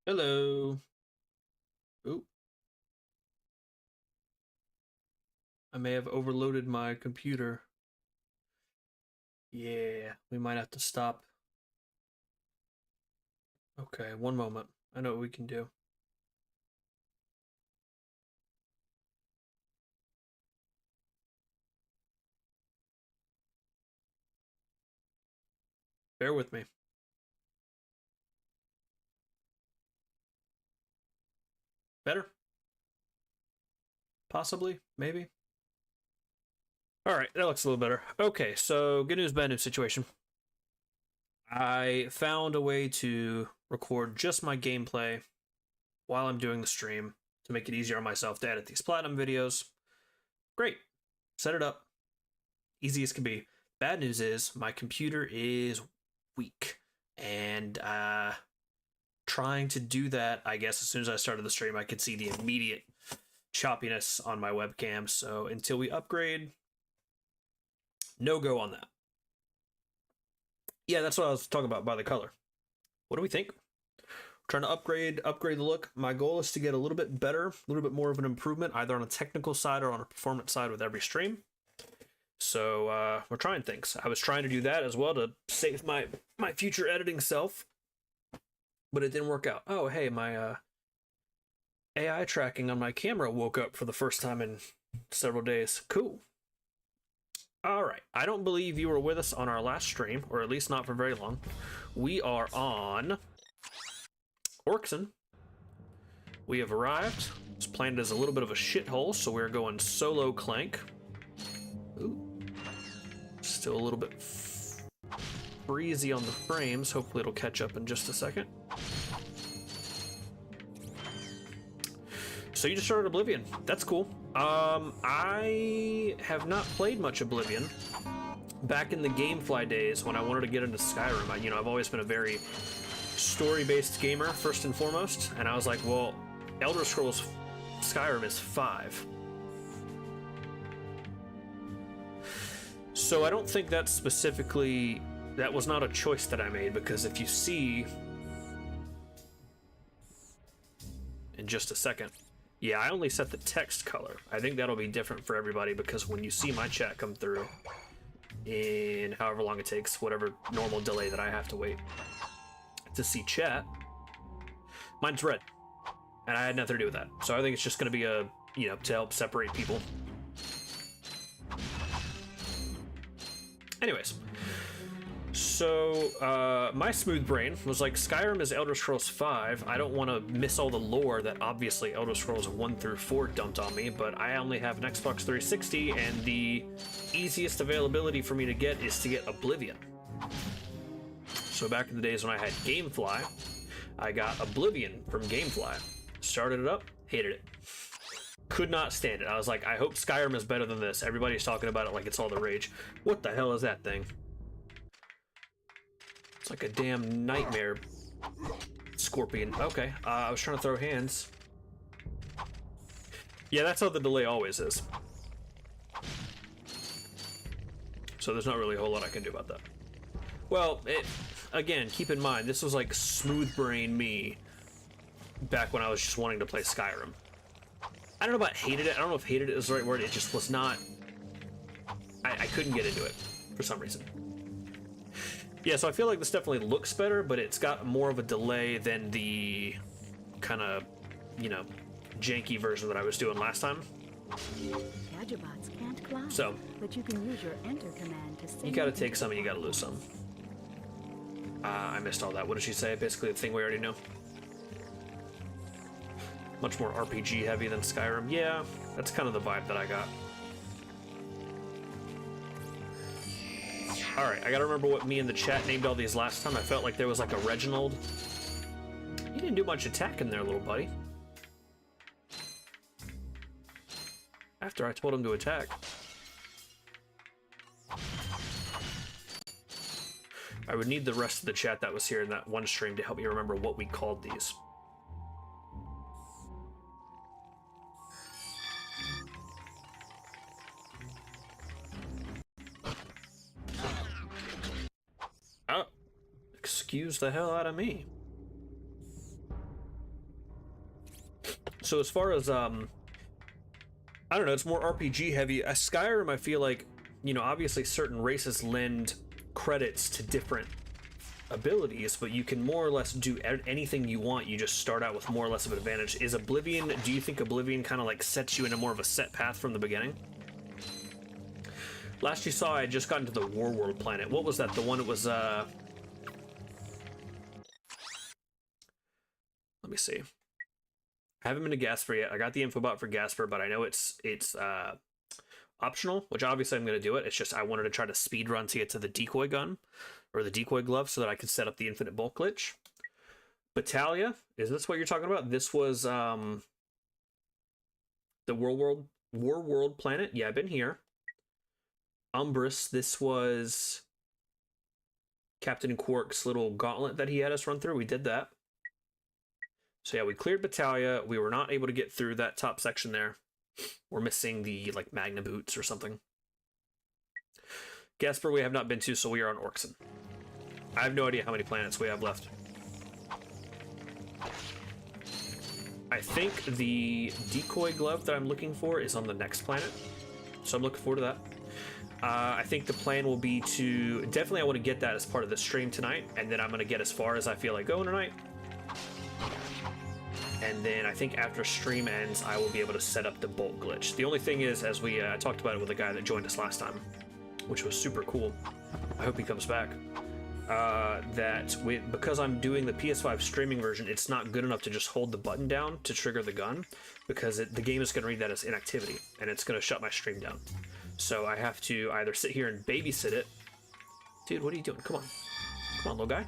Hello. Ooh, I may have overloaded my computer. Yeah, we might have to stop. Okay, one moment. I know what we can do. Bear with me. Better? Possibly? Maybe? Alright, that looks a little better. Okay, so good news, bad news situation. I found a way to record just my gameplay while I'm doing the stream to make it easier on myself to edit these platinum videos. Great. Set it up. Easy as can be. Bad news is my computer is weak. And trying to do that, I guess as soon as I started the stream, I could see the immediate choppiness on my webcam. So until we upgrade, no go on that. Yeah, that's what I was talking about by the color. What do we think? Trying to upgrade the look. My goal is to get a little bit better, a little bit more of an improvement, either on a technical side or on a performance side with every stream. So we're trying things. I was trying to do that as well to save my future editing self, but it didn't work out. Oh, hey, my AI tracking on my camera woke up for the first time in several days. Cool. All right. I don't believe you were with us on our last stream, or at least not for very long. We are on Orkson. We have arrived. This planet is a little bit of a shithole, so we're going solo Clank. Ooh. Still a little bit breezy on the frames. Hopefully it'll catch up in just a second. So you just started Oblivion. That's cool. I have not played much Oblivion. Back in the Gamefly days when I wanted to get into Skyrim, I've always been a very story-based gamer, first and foremost. And I was like, well, Elder Scrolls Skyrim is 5. So I don't think that was not a choice that I made, because if you see in just a second, yeah, I only set the text color. I think that'll be different for everybody, because when you see my chat come through in however long it takes, whatever normal delay that I have to wait to see chat, mine's red, and I had nothing to do with that. So I think it's just going to be to help separate people. Anyways, so my smooth brain was like, Skyrim is Elder Scrolls 5. I don't want to miss all the lore that obviously Elder Scrolls 1 through 4 dumped on me, but I only have an Xbox 360, and the easiest availability for me to get is to get Oblivion. So back in the days when I had Gamefly, I got Oblivion from Gamefly. Started it up, hated it. Could not stand it. I was like, I hope Skyrim is better than this. Everybody's talking about it like it's all the rage. What the hell is that thing? It's like a damn nightmare scorpion. Okay, I was trying to throw hands. Yeah, that's how the delay always is. So there's not really a whole lot I can do about that. Well, again, keep in mind, this was like smooth brain me back when I was just wanting to play Skyrim. I don't know about hated it. I don't know if hated it is the right word. It just was not... I couldn't get into it for some reason. Yeah, so I feel like this definitely looks better, but it's got more of a delay than the kind of, janky version that I was doing last time. Gadgebots can't fly, So, but you can use your enter command to send you gotta take some and you gotta lose some. I missed all that. What did she say? Basically the thing we already know. Much more RPG heavy than Skyrim. Yeah, that's kind of the vibe that I got. Alright, I gotta remember what me and the chat named all these last time. I felt like there was like a Reginald. You didn't do much attacking there, little buddy. After I told him to attack. I would need the rest of the chat that was here in that one stream to help me remember what we called these. Oh, excuse the hell out of me. So as far as I don't know, it's more RPG heavy. Skyrim, I feel like, you know, obviously certain races lend credits to different abilities, but you can more or less do anything you want. You just start out with more or less of an advantage. Is Oblivion, do you think Oblivion kind of like sets you in a more of a set path from the beginning? Last you saw, I had just gotten to the Warworld planet. What was that? The one that was, let me see. I haven't been to Gasper yet. I got the info bot for Gasper, but I know it's optional, which obviously I'm going to do it. It's just I wanted to try to speed run to get to the decoy gun or the decoy glove so that I could set up the infinite bulk glitch. Battalia, is this what you're talking about? This was the Warworld planet. Yeah, I've been here. Umbrus, this was Captain Quark's little gauntlet that he had us run through. We did that. So yeah, we cleared Battalia. We were not able to get through that top section there. We're missing the like Magna boots or something. Gasper we have not been to, so we are on Orxen. I have no idea how many planets we have left. I think the decoy glove that I'm looking for is on the next planet, so I'm looking forward to that. I think the plan will be to definitely I want to get that as part of the stream tonight, and then I'm going to get as far as I feel like going tonight. And then I think after stream ends, I will be able to set up the bolt glitch. The only thing is, as we talked about it with a guy that joined us last time, which was super cool. I hope he comes back. Because I'm doing the PS5 streaming version, it's not good enough to just hold the button down to trigger the gun, because the game is going to read that as inactivity, and it's going to shut my stream down. So I have to either sit here and babysit it. Dude, what are you doing? Come on. Come on, little guy.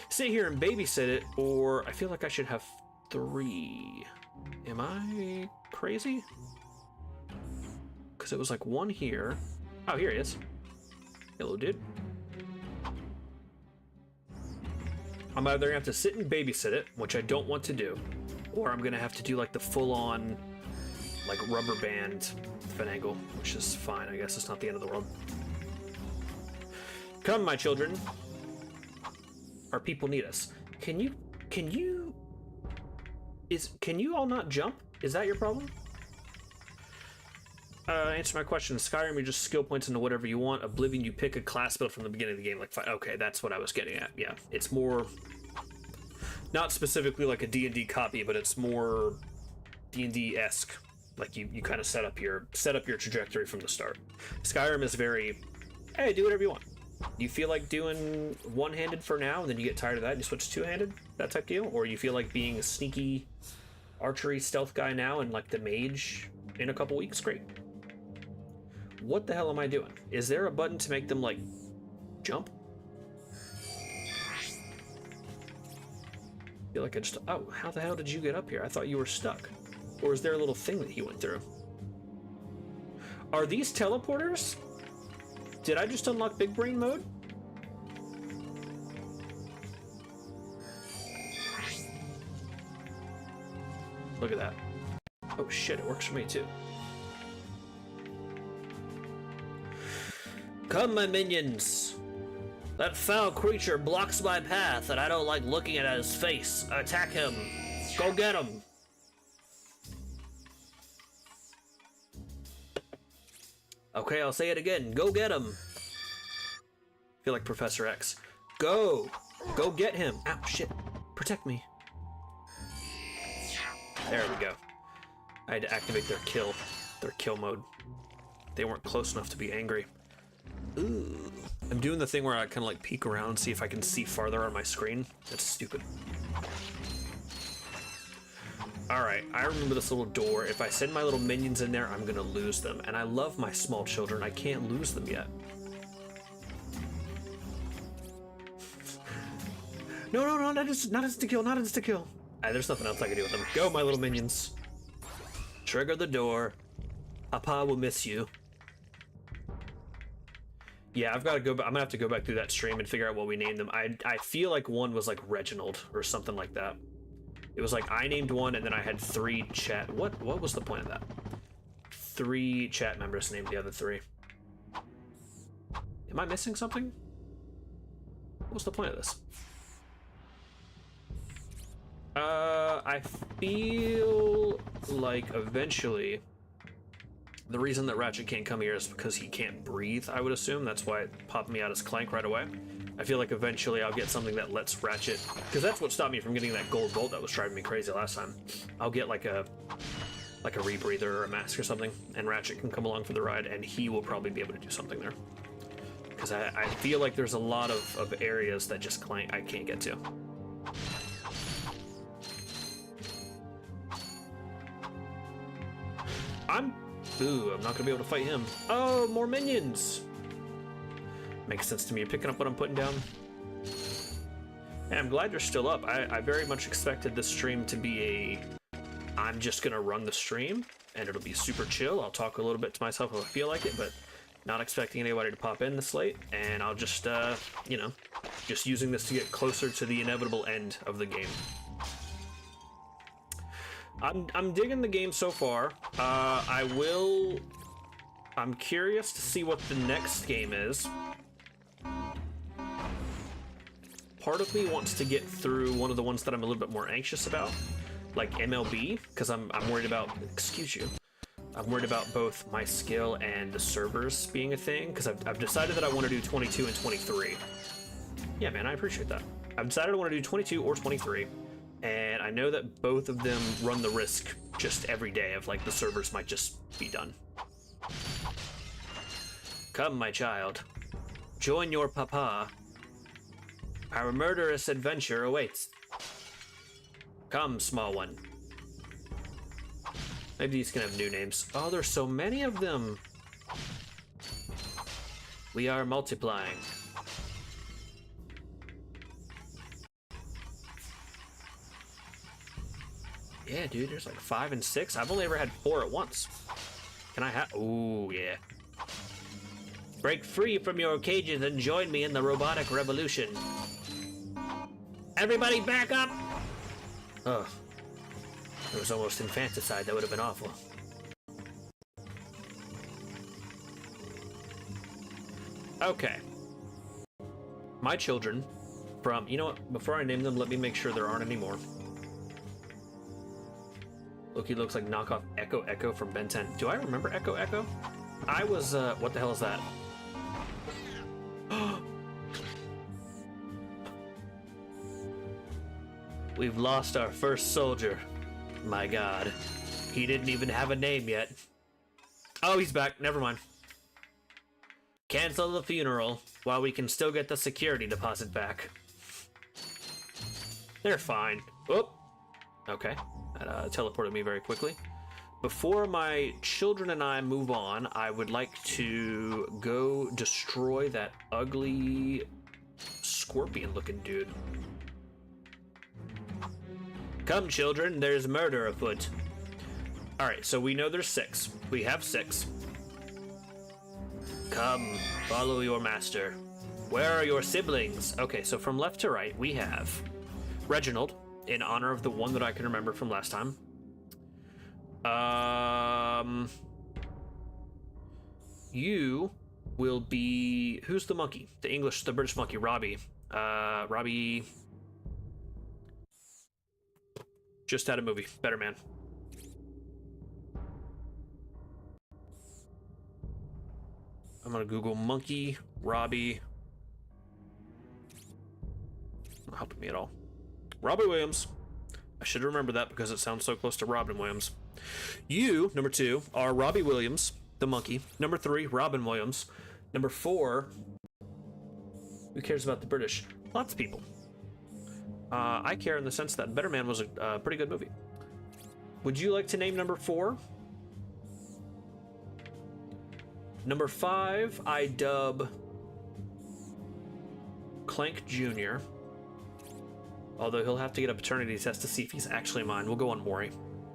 Sit here and babysit it, or I feel like I should have 3. Am I crazy? Because it was like 1 here. Oh, here he is. Hello, dude. I'm either gonna have to sit and babysit it, which I don't want to do, or I'm gonna have to do like the full-on like rubber band finagle, which is fine. I guess it's not the end of the world. Come, my children. Our people need us. Can you all not jump? Is that your problem? Answer my question. Skyrim, you just skill points into whatever you want. Oblivion, you pick a class build from the beginning of the game. Like, okay, that's what I was getting at. Yeah, it's more, not specifically like a D&D copy, but it's more D&D-esque. Like you kind of set up your trajectory from the start. Skyrim is very, hey, do whatever you want. You feel like doing one-handed for now, and then you get tired of that and you switch to two-handed, that type deal? Or you feel like being a sneaky archery stealth guy now and like the mage in a couple weeks? Great. What the hell am I doing? Is there a button to make them like jump? I feel like I just, oh, how the hell did you get up here? I thought you were stuck. Or is there a little thing that he went through? Are these teleporters? Did I just unlock big brain mode? Look at that. Oh shit, it works for me too. Come, my minions. That foul creature blocks my path and I don't like looking at his face. Attack him. Go get him. Okay, I'll say it again. Go get him. I feel like Professor X. Go! Go get him! Ow, shit. Protect me. There we go. I had to activate their kill mode. They weren't close enough to be angry. Ooh. I'm doing the thing where I kind of like peek around and see if I can see farther on my screen. That's stupid. Alright, I remember this little door. If I send my little minions in there, I'm gonna lose them. And I love my small children. I can't lose them yet. No, not insta-kill, not insta-kill. There's nothing else I can do with them. Go, my little minions. Trigger the door. Papa will miss you. Yeah, I've got to go. I'm gonna have to go back through that stream and figure out what we named them. I feel like one was like Reginald or something like that. It was like I named one and then I had 3 chat. What was the point of that? 3 chat members named the other 3. Am I missing something? What's the point of this? I feel like eventually the reason that Ratchet can't come here is because he can't breathe, I would assume. That's why it popped me out as Clank right away. I feel like eventually I'll get something that lets Ratchet, because that's what stopped me from getting that gold bolt that was driving me crazy last time. I'll get like a rebreather or a mask or something, and Ratchet can come along for the ride, and he will probably be able to do something there. Because I feel like there's a lot of areas that just Clank I can't get to. Ooh, I'm not gonna be able to fight him. Oh, more minions! Makes sense to me. You're picking up what I'm putting down. Yeah, I'm glad you're still up. I very much expected this stream to be I'm just gonna run the stream, and it'll be super chill. I'll talk a little bit to myself if I feel like it, but not expecting anybody to pop in this late, and I'll just, you know, just using this to get closer to the inevitable end of the game. I'm digging the game so far. I'm curious to see what the next game is. Part of me wants to get through one of the ones that I'm a little bit more anxious about, like MLB, because I'm worried about, excuse you, I'm worried about both my skill and the servers being a thing, because I've decided that I want to do 22 and 23. Yeah, man, I appreciate that. I've decided I want to do 22 or 23. And I know that both of them run the risk just every day of, like, the servers might just be done. Come, my child. Join your papa. Our murderous adventure awaits. Come, small one. Maybe these can have new names. Oh, there's so many of them. We are multiplying. Yeah, dude, there's like 5 and 6. I've only ever had 4 at once. Can I have? Ooh, yeah. Break free from your cages and join me in the robotic revolution. Everybody back up! Ugh. It was almost infanticide. That would have been awful. Okay. My children from... You know what? Before I name them, let me make sure there aren't any more. Loki looks like knockoff Echo Echo from Ben 10. Do I remember Echo Echo? I was, what the hell is that? We've lost our first soldier. My god. He didn't even have a name yet. Oh, he's back. Never mind. Cancel the funeral while we can still get the security deposit back. They're fine. Oh, okay. That teleported me very quickly. Before my children and I move on, I would like to go destroy that ugly scorpion-looking dude. Come, children, there's murder afoot. Alright, so we know there's 6. We have 6. Come, follow your master. Where are your siblings? Okay, so from left to right, we have Reginald, in honor of the one that I can remember from last time. You will be... Who's the monkey? The British monkey, Robbie. Robbie... Just had a movie. Better Man. I'm gonna Google monkey, Robbie. Not helping me at all. Robbie Williams. I should remember that because it sounds so close to Robin Williams. You, number 2, are Robbie Williams, the monkey. Number 3, Robin Williams. Number 4, who cares about the British? Lots of people. I care in the sense that Better Man was a pretty good movie. Would you like to name number 4? Number 5, I dub Clank Jr. Although he'll have to get a paternity test to see if he's actually mine. We'll go on Maury.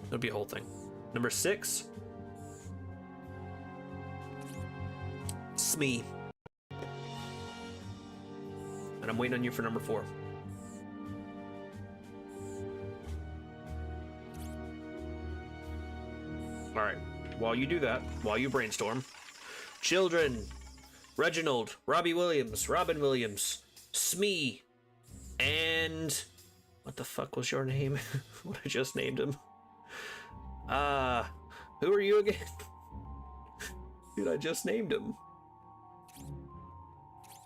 It'll be a whole thing. Number 6, Smee. And I'm waiting on you for number 4. Alright, while you do that, while you brainstorm, children, Reginald, Robbie Williams, Robin Williams, Smee, and What the fuck was your name? What I just named him. Who are you again? Dude, I just named him.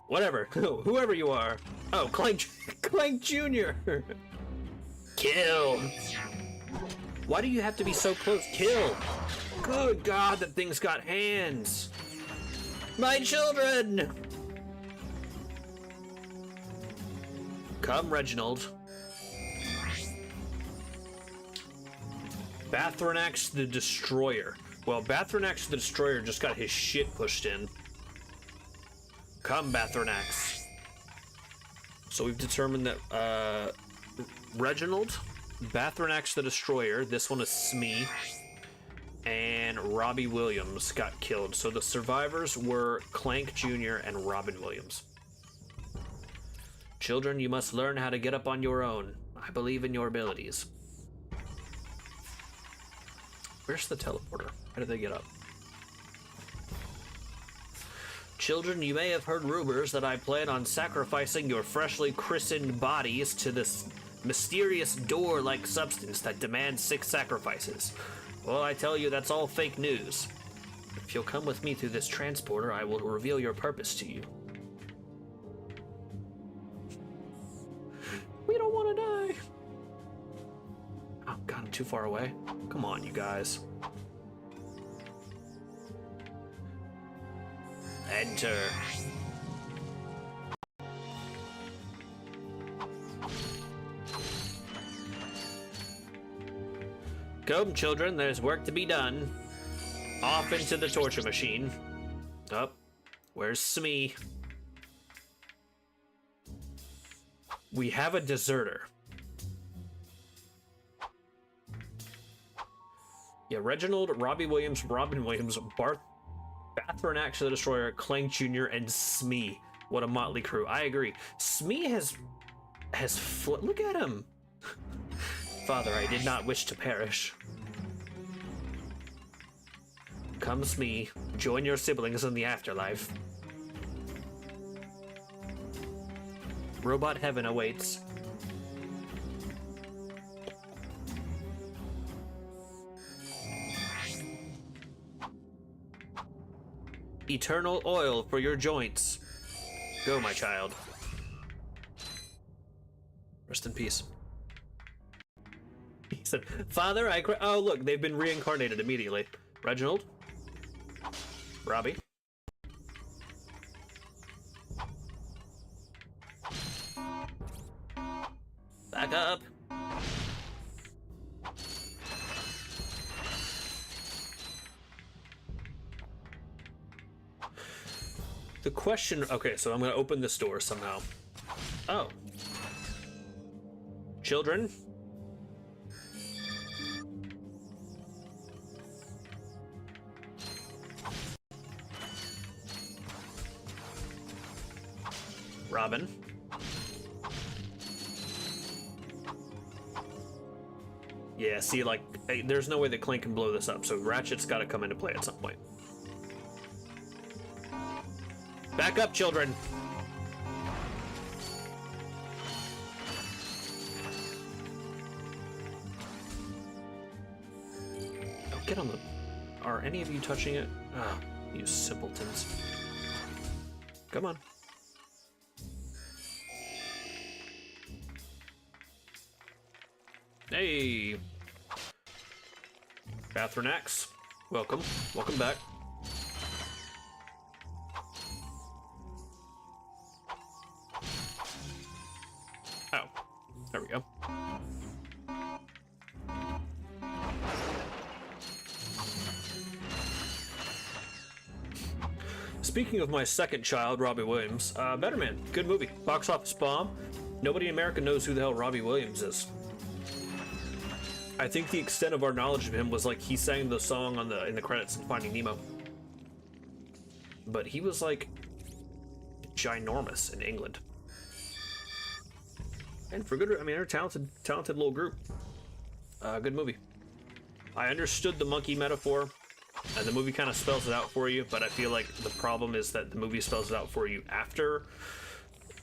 Whatever. Whoever you are. Oh, Clank Jr. Kill. Why do you have to be so close? Kill. Good God, that thing's got hands. My children. Come, Reginald. Bathranax the Destroyer. Well, Bathranax the Destroyer just got his shit pushed in. Come, Bathranax. So we've determined that Reginald, Bathranax the Destroyer, this one is Smee, and Robbie Williams got killed. So the survivors were Clank Jr. and Robin Williams. Children, you must learn how to get up on your own. I believe in your abilities. Where's the teleporter? How did they get up? Children, you may have heard rumors that I plan on sacrificing your freshly christened bodies to this mysterious door-like substance that demands 6 sacrifices. Well, I tell you, that's all fake news. If you'll come with me through this transporter, I will reveal your purpose to you. We don't want to die. Oh, God, I'm too far away. Come on, you guys. Enter. Come, children, there's work to be done. Off into the torture machine. Oh, where's Smee? We have a deserter. Yeah, Reginald, Robbie Williams, Robin Williams, Bathranax the Destroyer, Clank Jr., and Smee. What a motley crew. I agree. Smee has look at him. Father, I did not wish to perish. Come, Smee. Join your siblings in the afterlife. Robot heaven awaits. Eternal oil for your joints. Go, my child. Rest in peace. He said, Father, oh, look, they've been reincarnated immediately. Reginald? Robbie? Back up. The question, okay, so I'm gonna open this door somehow. Oh. Children? Robin? Yeah, see, like, hey, there's no way that Clank can blow this up, so Ratchet's gotta come into play at some point. Back up, children! Oh, get on the... Are any of you touching it? Ah, you simpletons. Come on. Hey! Bathranax, welcome. Welcome back. Oh, there we go. Speaking of my second child, Robbie Williams, Better Man, good movie. Box office bomb. Nobody in America knows who the hell Robbie Williams is. I think the extent of our knowledge of him was like he sang the song on in the credits in Finding Nemo. But he was like ginormous in England. And for good, I mean, they're a talented little group. Good movie. I understood the monkey metaphor, and the movie kind of spells it out for you, but I feel like the problem is that the movie spells it out for you after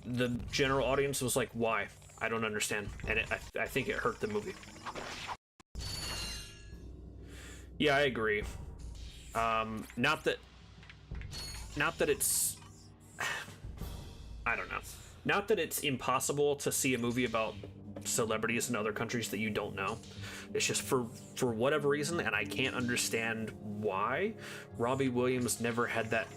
the general audience was like, why? I don't understand, and I think it hurt the movie. Yeah, I agree. Not that it's, I don't know. Not that it's impossible to see a movie about celebrities in other countries that you don't know. It's just for whatever reason, and I can't understand why, Robbie Williams never had that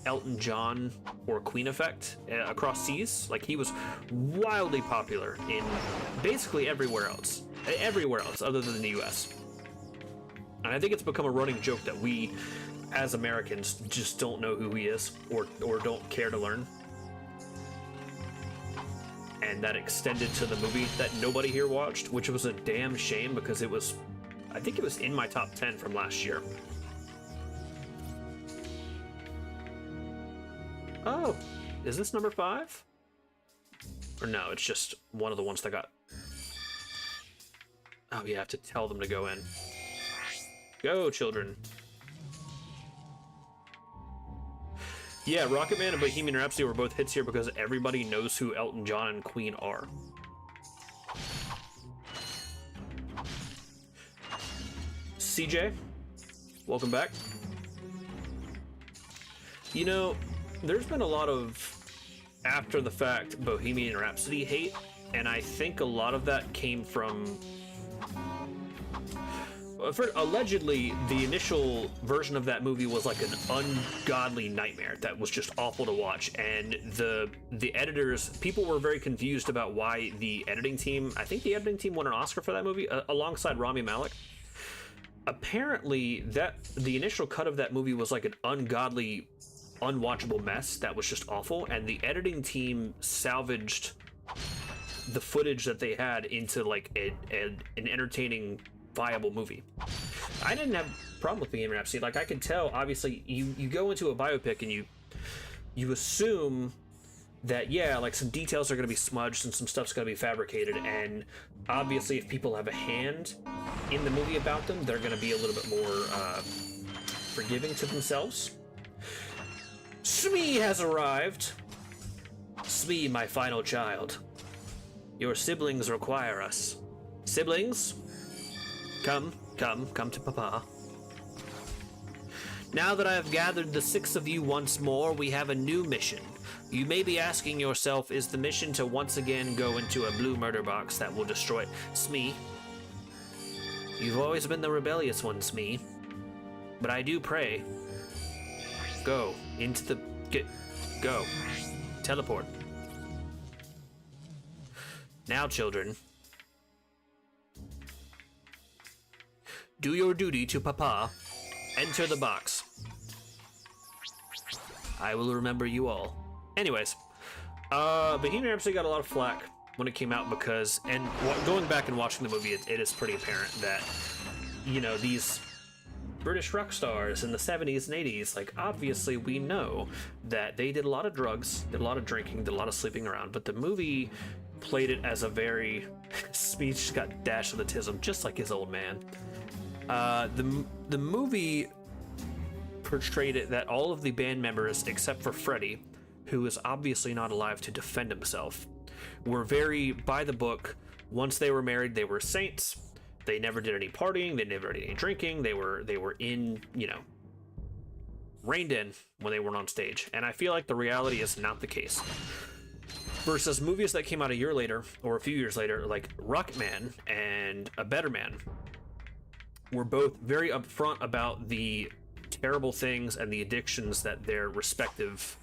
Elton John or Queen effect across seas. Like, he was wildly popular in basically everywhere else other than the US. And I think it's become a running joke that we, as Americans, just don't know who he is or don't care to learn. And that extended to the movie that nobody here watched, which was a damn shame because it was, I think it was in my top 10 from last year. Oh, is this number 5? Or no, it's just one of the ones that got... Oh, you have to tell them to go in. Go, children. Yeah, Rocketman and Bohemian Rhapsody were both hits here because everybody knows who Elton John and Queen are. CJ, welcome back. You know, there's been a lot of after the fact Bohemian Rhapsody hate, and I think a lot of that came from allegedly the initial version of that movie was like an ungodly nightmare that was just awful to watch, and the editors, people were very confused about why the editing team, I think the editing team won an Oscar for that movie alongside Rami Malek. Apparently that the initial cut of that movie was like an ungodly, unwatchable mess that was just awful, and the editing team salvaged the footage that they had into like an entertaining, viable movie. I didn't have a problem with Bohemian Rhapsody. Like, I could tell, obviously, you go into a biopic and you assume that, yeah, like, some details are going to be smudged and some stuff's going to be fabricated, and obviously if people have a hand in the movie about them, they're going to be a little bit more forgiving to themselves. Smee has arrived. Smee, my final child. Your siblings require us. Siblings? Come to Papa. Now that I have gathered the 6 of you once more, we have a new mission. You may be asking yourself, is the mission to once again go into a blue murder box that will destroy Smee? You've always been the rebellious one, Smee. But I do pray. Go into the... Go. Teleport. Now, children. Do your duty to Papa. Enter the box. I will remember you all. Anyways, Bohemian Rhapsody got a lot of flack when it came out because, and going back and watching the movie, it is pretty apparent that, you know, these British rock stars in the 70s and 80s, like, obviously we know that they did a lot of drugs, did a lot of drinking, did a lot of sleeping around, but the movie played it as a very... Speech got dashed with autism, just like his old man. The movie portrayed it that all of the band members, except for Freddie, who is obviously not alive to defend himself, were very by the book. Once they were married, they were saints. They never did any partying. They never did any drinking. They were in, you know, reined in when they weren't on stage. And I feel like the reality is not the case. Versus movies that came out a year later or a few years later, like Rocketman and A Better Man, were both very upfront about the terrible things and the addictions that their respective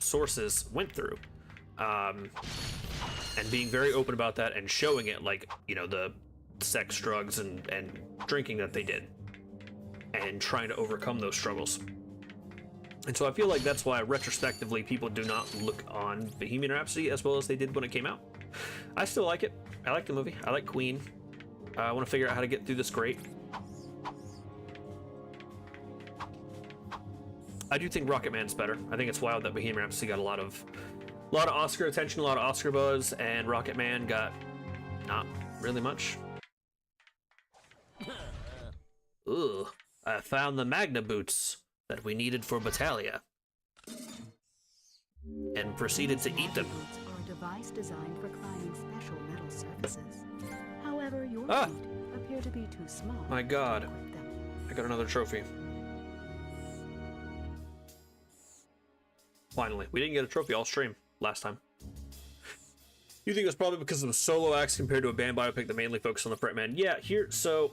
sources went through, and being very open about that and showing it, like, you know, the sex, drugs, and drinking that they did, and trying to overcome those struggles. And so I feel like that's why retrospectively people do not look on Bohemian Rhapsody as well as they did when it came out. I still like it. I like the movie. I like Queen. I want to figure out how to get through this great. I do think Rocketman's better. I think it's wild that Bohemian Rhapsody got a lot of Oscar attention, a lot of Oscar buzz, and Rocketman got not really much. Ooh, I found the Magna boots that we needed for Battalia, and proceeded to eat them. Are device designed for climbing special metal surfaces. However, your Ah! feet appear to be too small. My God. to equip them. I got another trophy. Finally. We didn't get a trophy all stream last time. You think it was probably because of the solo acts compared to a band biopic that mainly focused on the frontman? Yeah, so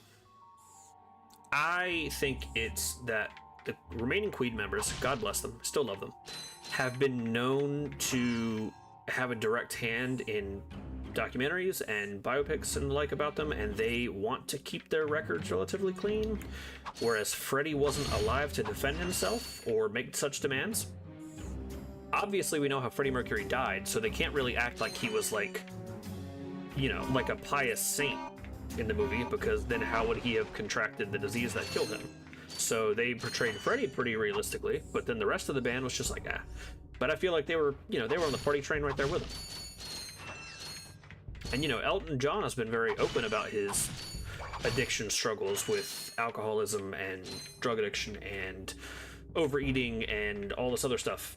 I think it's that the remaining Queen members, God bless them, still love them, have been known to have a direct hand in documentaries and biopics and the like about them, and they want to keep their records relatively clean, whereas Freddie wasn't alive to defend himself or make such demands. Obviously, we know how Freddie Mercury died, so they can't really act like he was like, you know, like a pious saint in the movie, because then how would he have contracted the disease that killed him? So they portrayed Freddie pretty realistically, but then the rest of the band was just like, ah. But I feel like they were, you know, they were on the party train right there with him. And, you know, Elton John has been very open about his addiction struggles with alcoholism and drug addiction and overeating and all this other stuff.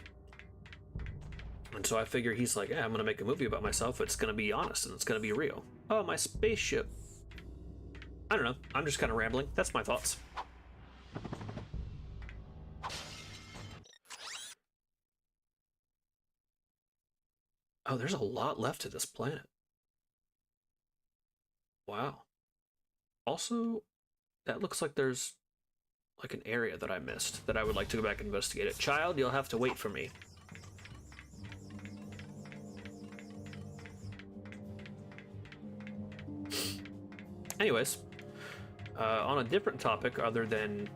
And so I figure he's like, yeah, I'm gonna make a movie about myself. It's gonna be honest and it's gonna be real. Oh, my spaceship. I don't know. I'm just kind of rambling. That's my thoughts. Oh, there's a lot left to this planet. Wow. Also, that looks like there's like an area that I missed that I would like to go back and investigate it. Child, you'll have to wait for me. Anyways, on a different topic other than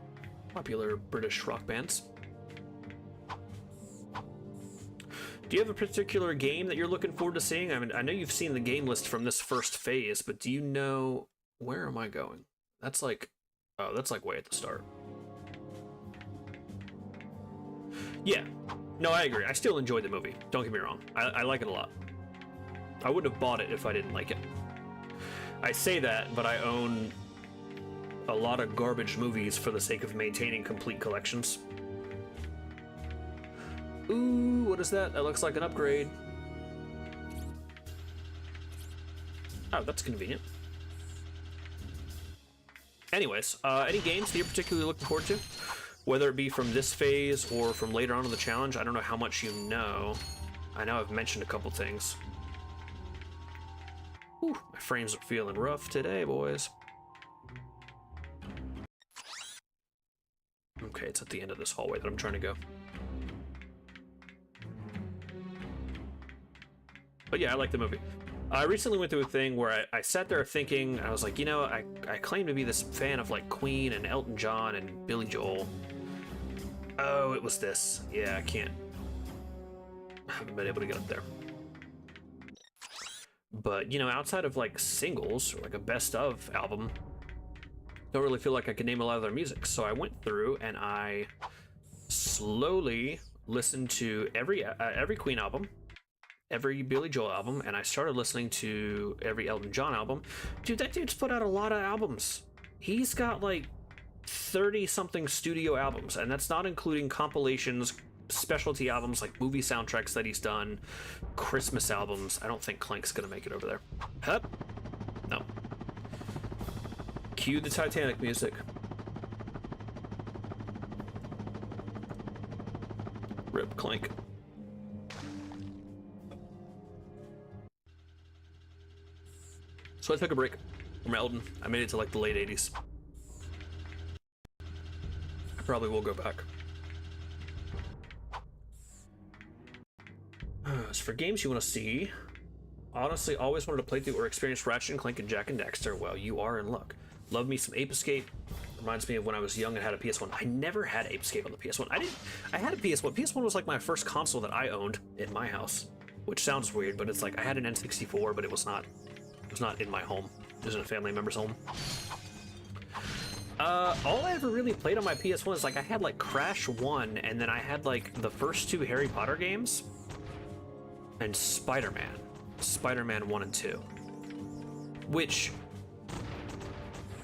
popular British rock bands, do you have a particular game that you're looking forward to seeing? I mean, I know you've seen the game list from this first phase, but do you know, where am I going? That's like, oh, that's like way at the start. Yeah, no, I agree. I still enjoyed the movie. Don't get me wrong. I like it a lot. I wouldn't have bought it if I didn't like it. I say that, but I own a lot of garbage movies for the sake of maintaining complete collections. Ooh, what is that? That looks like an upgrade. Oh, that's convenient. Anyways, any games that you're particularly looking forward to? Whether it be from this phase or from later on in the challenge, I don't know how much you know. I know I've mentioned a couple things. Whew, my frames are feeling rough today, boys. Okay, it's at the end of this hallway that I'm trying to go. But yeah, I like the movie. I recently went through a thing where I sat there thinking, I was like, you know, I claim to be this fan of like Queen and Elton John and Billy Joel. Oh, it was this. Yeah, I haven't been able to get up there. But, you know, outside of like singles or like a best of album, don't really feel like I could name a lot of their music. So I went through and I slowly listened to every Queen album, every Billy Joel album, and I started listening to every Elton John album. Dude, that dude's put out a lot of albums. He's got like 30-something studio albums, and that's not including compilations, specialty albums like movie soundtracks that he's done, Christmas albums. I don't think Clank's gonna make it over there. Hup. No. Cue the Titanic music. Rip Clank. So I took a break from Elton. I made it to like the late 80s. I probably will go back. As for games you want to see, honestly, always wanted to play through or experience Ratchet Clank and Jak and Daxter. Well, you are in luck. Love me some Ape Escape. Reminds me of when I was young and had a PS1. I never had Ape Escape on the PS1. I had a PS1. PS1 was like my first console that I owned in my house, which sounds weird, but it's like I had an N64, but it was not in my home. It was in a family member's home. All I ever really played on my PS1 is like I had like Crash 1, and then I had like the first 2 Harry Potter games, and Spider-Man 1 and 2. Which,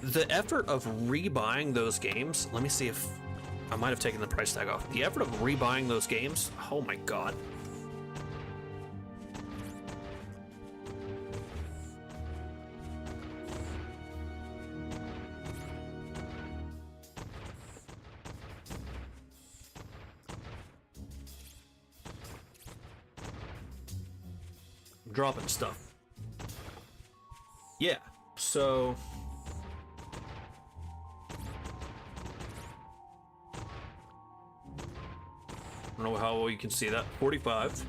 the effort of rebuying those games, let me see if I might have taken the price tag off. The effort of rebuying those games, oh my god. dropping stuff. Yeah, so I don't know how well you can see that. 45.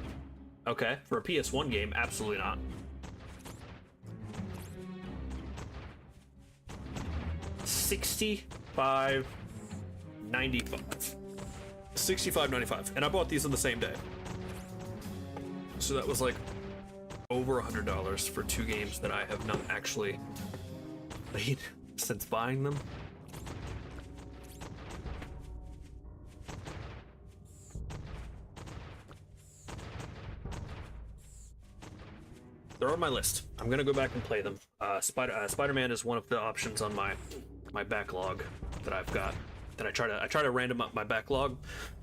Okay, for a PS1 game, absolutely not. $65.95. $65.95, and I bought these on the same day. So that was like over $100 for two games that I have not actually played since buying them. They're on my list. I'm gonna go back and play them. Spider-Man is one of the options on my backlog that I've got. That I try to random up my backlog,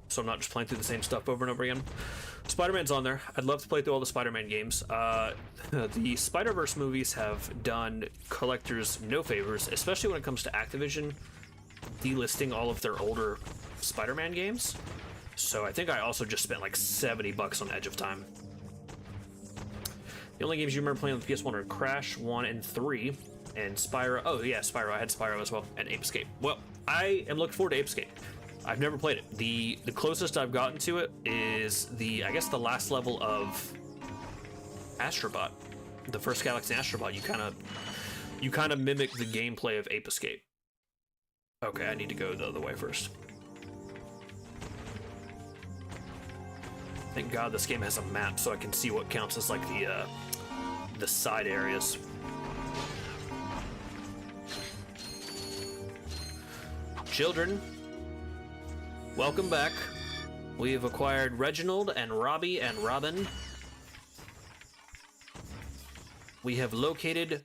so I'm not just playing through the same stuff over and over again. Spider-Man's on there. I'd love to play through all the Spider-Man games. The Spider-Verse movies have done collectors no favors, especially when it comes to Activision delisting all of their older Spider-Man games. So I think I also just spent like $70 on Edge of Time. The only games you remember playing on the PS1 are Crash 1 and 3, and Spyro. Oh yeah, Spyro. I had Spyro as well, and Ape Escape. Well, I am looking forward to Ape Escape. I've never played it. The closest I've gotten to it is I guess the last level of Astrobot, the first Galaxy Astrobot. You kind of mimic the gameplay of Ape Escape. Okay, I need to go the other way first. Thank God this game has a map so I can see what counts as like the side areas. Children, welcome back. We have acquired Reginald and Robbie and Robin. We have located...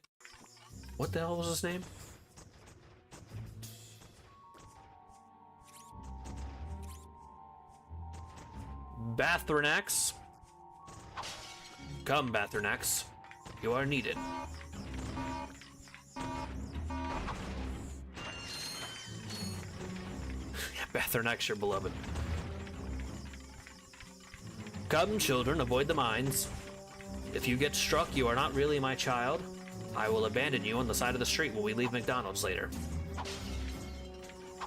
What the hell was his name? Bathranax. Come, Bathranax. You are needed. Bathranax, your beloved. Come, children, avoid the mines. If you get struck, you are not really my child. I will abandon you on the side of the street when we leave McDonald's later.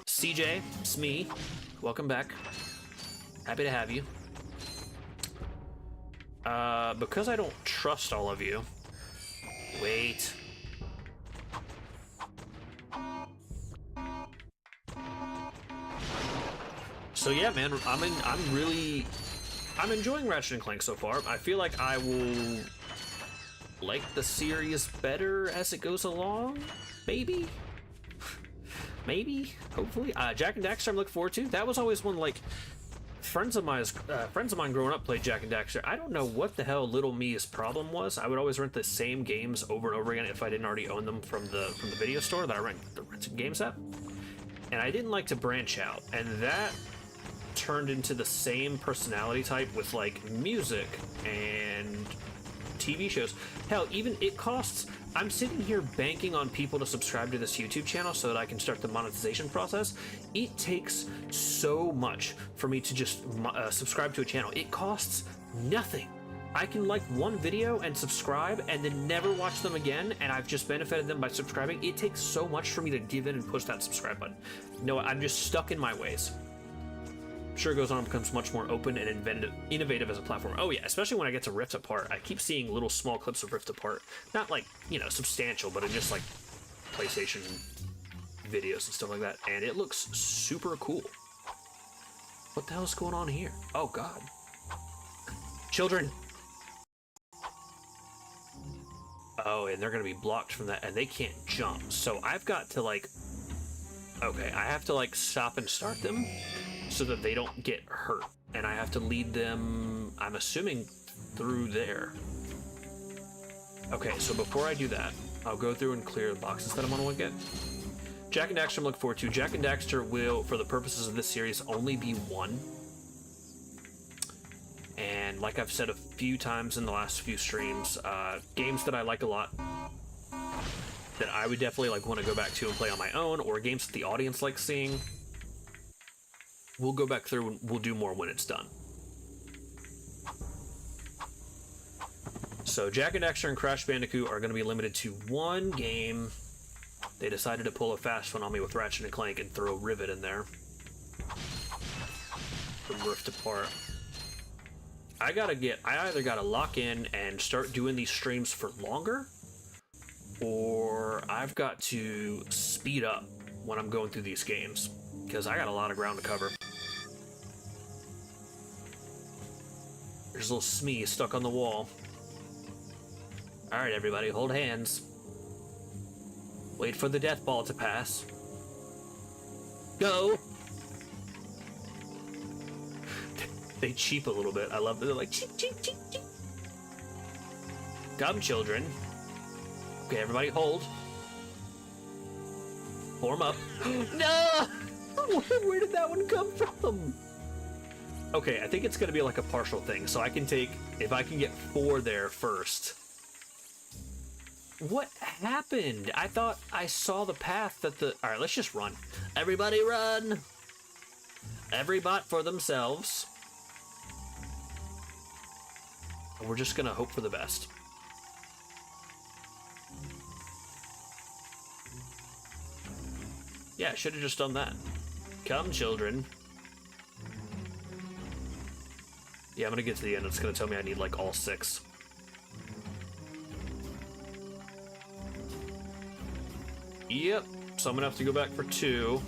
CJ, Smee, welcome back. Happy to have you. Because I don't trust all of you. Wait. So yeah, man, I'm enjoying Ratchet Clank so far. I feel like I will like the series better as it goes along. Maybe. Maybe. Hopefully. Jak and Daxter I'm looking forward to. That was always one, like, friends of mine growing up played Jak and Daxter. I don't know what the hell little me's problem was. I would always rent the same games over and over again if I didn't already own them from the video store that I rented games at. And I didn't like to branch out, and that turned into the same personality type with like music and TV shows. Hell, even it costs. I'm sitting here banking on people to subscribe to this YouTube channel so that I can start the monetization process. It takes so much for me to just subscribe to a channel. It costs nothing. I can like one video and subscribe and then never watch them again, and I've just benefited them by subscribing. It takes so much for me to give in and push that subscribe button. No, I'm just stuck in my ways. Sure, it goes on and becomes much more open and innovative as a platform. Oh yeah, especially when I get to Rift Apart. I keep seeing little small clips of Rift Apart. Not like, you know, substantial, but in just like PlayStation videos and stuff like that. And it looks super cool. What the hell is going on here? Oh god. Children! Oh, and they're gonna be blocked from that, and they can't jump. So I've got to like... Okay, I have to like stop and start them so that they don't get hurt. And I have to lead them, I'm assuming, through there. Okay, so before I do that, I'll go through and clear the boxes that I'm gonna look at. Jak and Daxter I'm looking forward to. Jak and Daxter will, for the purposes of this series, only be one. And like I've said a few times in the last few streams, games that I like a lot, that I would definitely like want to go back to and play on my own, or games that the audience likes seeing, we'll go back through and we'll do more when it's done. So Jak and Daxter and Crash Bandicoot are going to be limited to one game. They decided to pull a fast one on me with Ratchet and Clank and throw Rivet in there. From Rift Apart. I either gotta lock in and start doing these streams for longer, or I've got to speed up when I'm going through these games, because I got a lot of ground to cover. There's a little Smee stuck on the wall. Alright, everybody, hold hands. Wait for the death ball to pass. Go! They cheep a little bit. I love it. They're like, cheep, cheep, cheep, cheep. Come, children. Okay, everybody hold. Form up. No! Where did that one come from? Okay, I think it's gonna be like a partial thing. So I can take, if I can get 4 there first. What happened? I thought I saw the path that the... Alright, let's just run. Everybody run! Every bot for themselves. We're just gonna hope for the best. Yeah, I should have just done that. Come, children. Yeah, I'm gonna get to the end. It's gonna tell me I need like all 6. Yep. So I'm gonna have to go back for 2.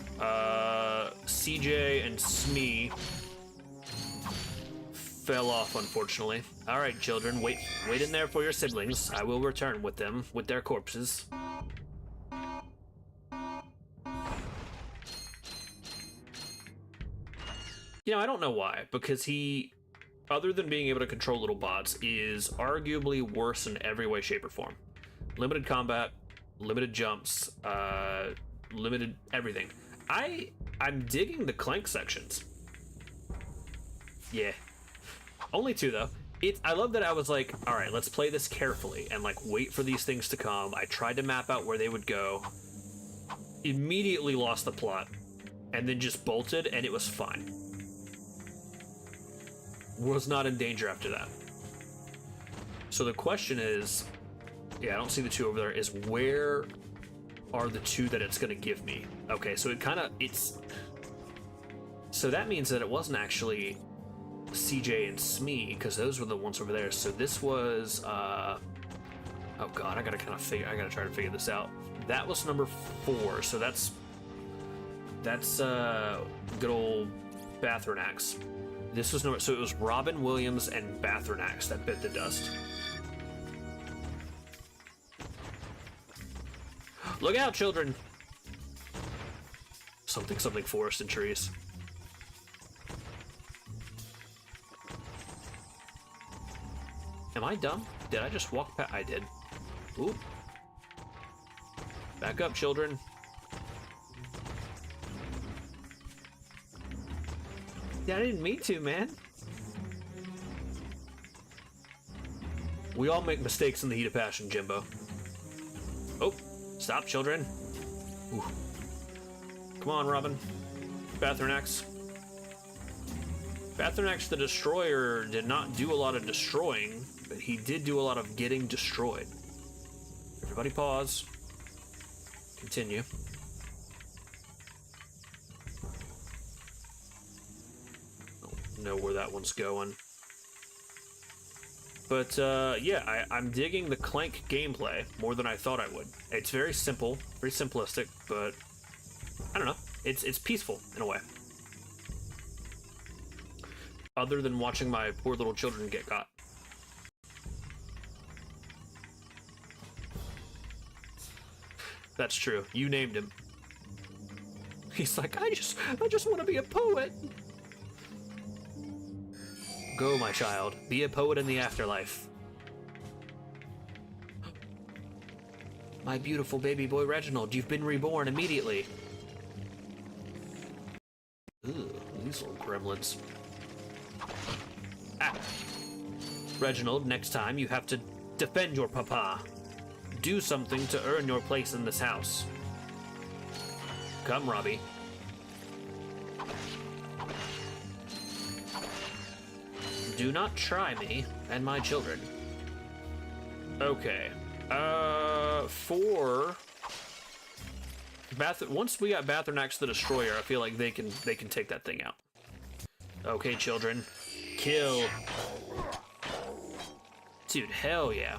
CJ and Smee fell off, unfortunately. All right, children, wait in there for your siblings. I will return with them, with their corpses. You know, I don't know why, because he, other than being able to control little bots, is arguably worse in every way, shape, or form. Limited combat, limited jumps, limited everything. I'm digging the Clank sections. Yeah. Only 2 though. I love that I was like, all right, let's play this carefully and like wait for these things to come. I tried to map out where they would go. Immediately lost the plot, and then just bolted, and it was fine. Was not in danger after that. So the question is, yeah, I don't see the 2 over there, is where are the 2 that it's gonna give me? Okay, so so that means that it wasn't actually CJ and Smee, because those were the ones over there. So this was oh god, I gotta try to figure this out. That was number 4, so that's good old Bathranax. This was so it was Robin Williams and Bathranax that bit the dust. Look out, children! Something forest and trees. Am I dumb? Did I just walk past? I did. Ooh. Back up, children. Yeah, I didn't mean to, man. We all make mistakes in the heat of passion, Jimbo. Oh, stop, children. Ooh. Come on, Robin. Bathranax. Bathranax the Destroyer did not do a lot of destroying, but he did do a lot of getting destroyed. Everybody pause. Continue. Don't know where that one's going. But, yeah, I'm digging the Clank gameplay more than I thought I would. It's very simple, very simplistic, but I don't know. It's peaceful in a way. Other than watching my poor little children get caught. That's true. You named him. He's like, I just want to be a poet. Go, my child. Be a poet in the afterlife. My beautiful baby boy Reginald, you've been reborn immediately. Ugh, these little gremlins. Ah. Reginald, next time you have to defend your papa. Do something to earn your place in this house. Come, Robbie. Do not try me and my children. Okay. For once we got Bathornax the Destroyer, I feel like they can take that thing out. Okay, children. Kill. Dude, hell yeah.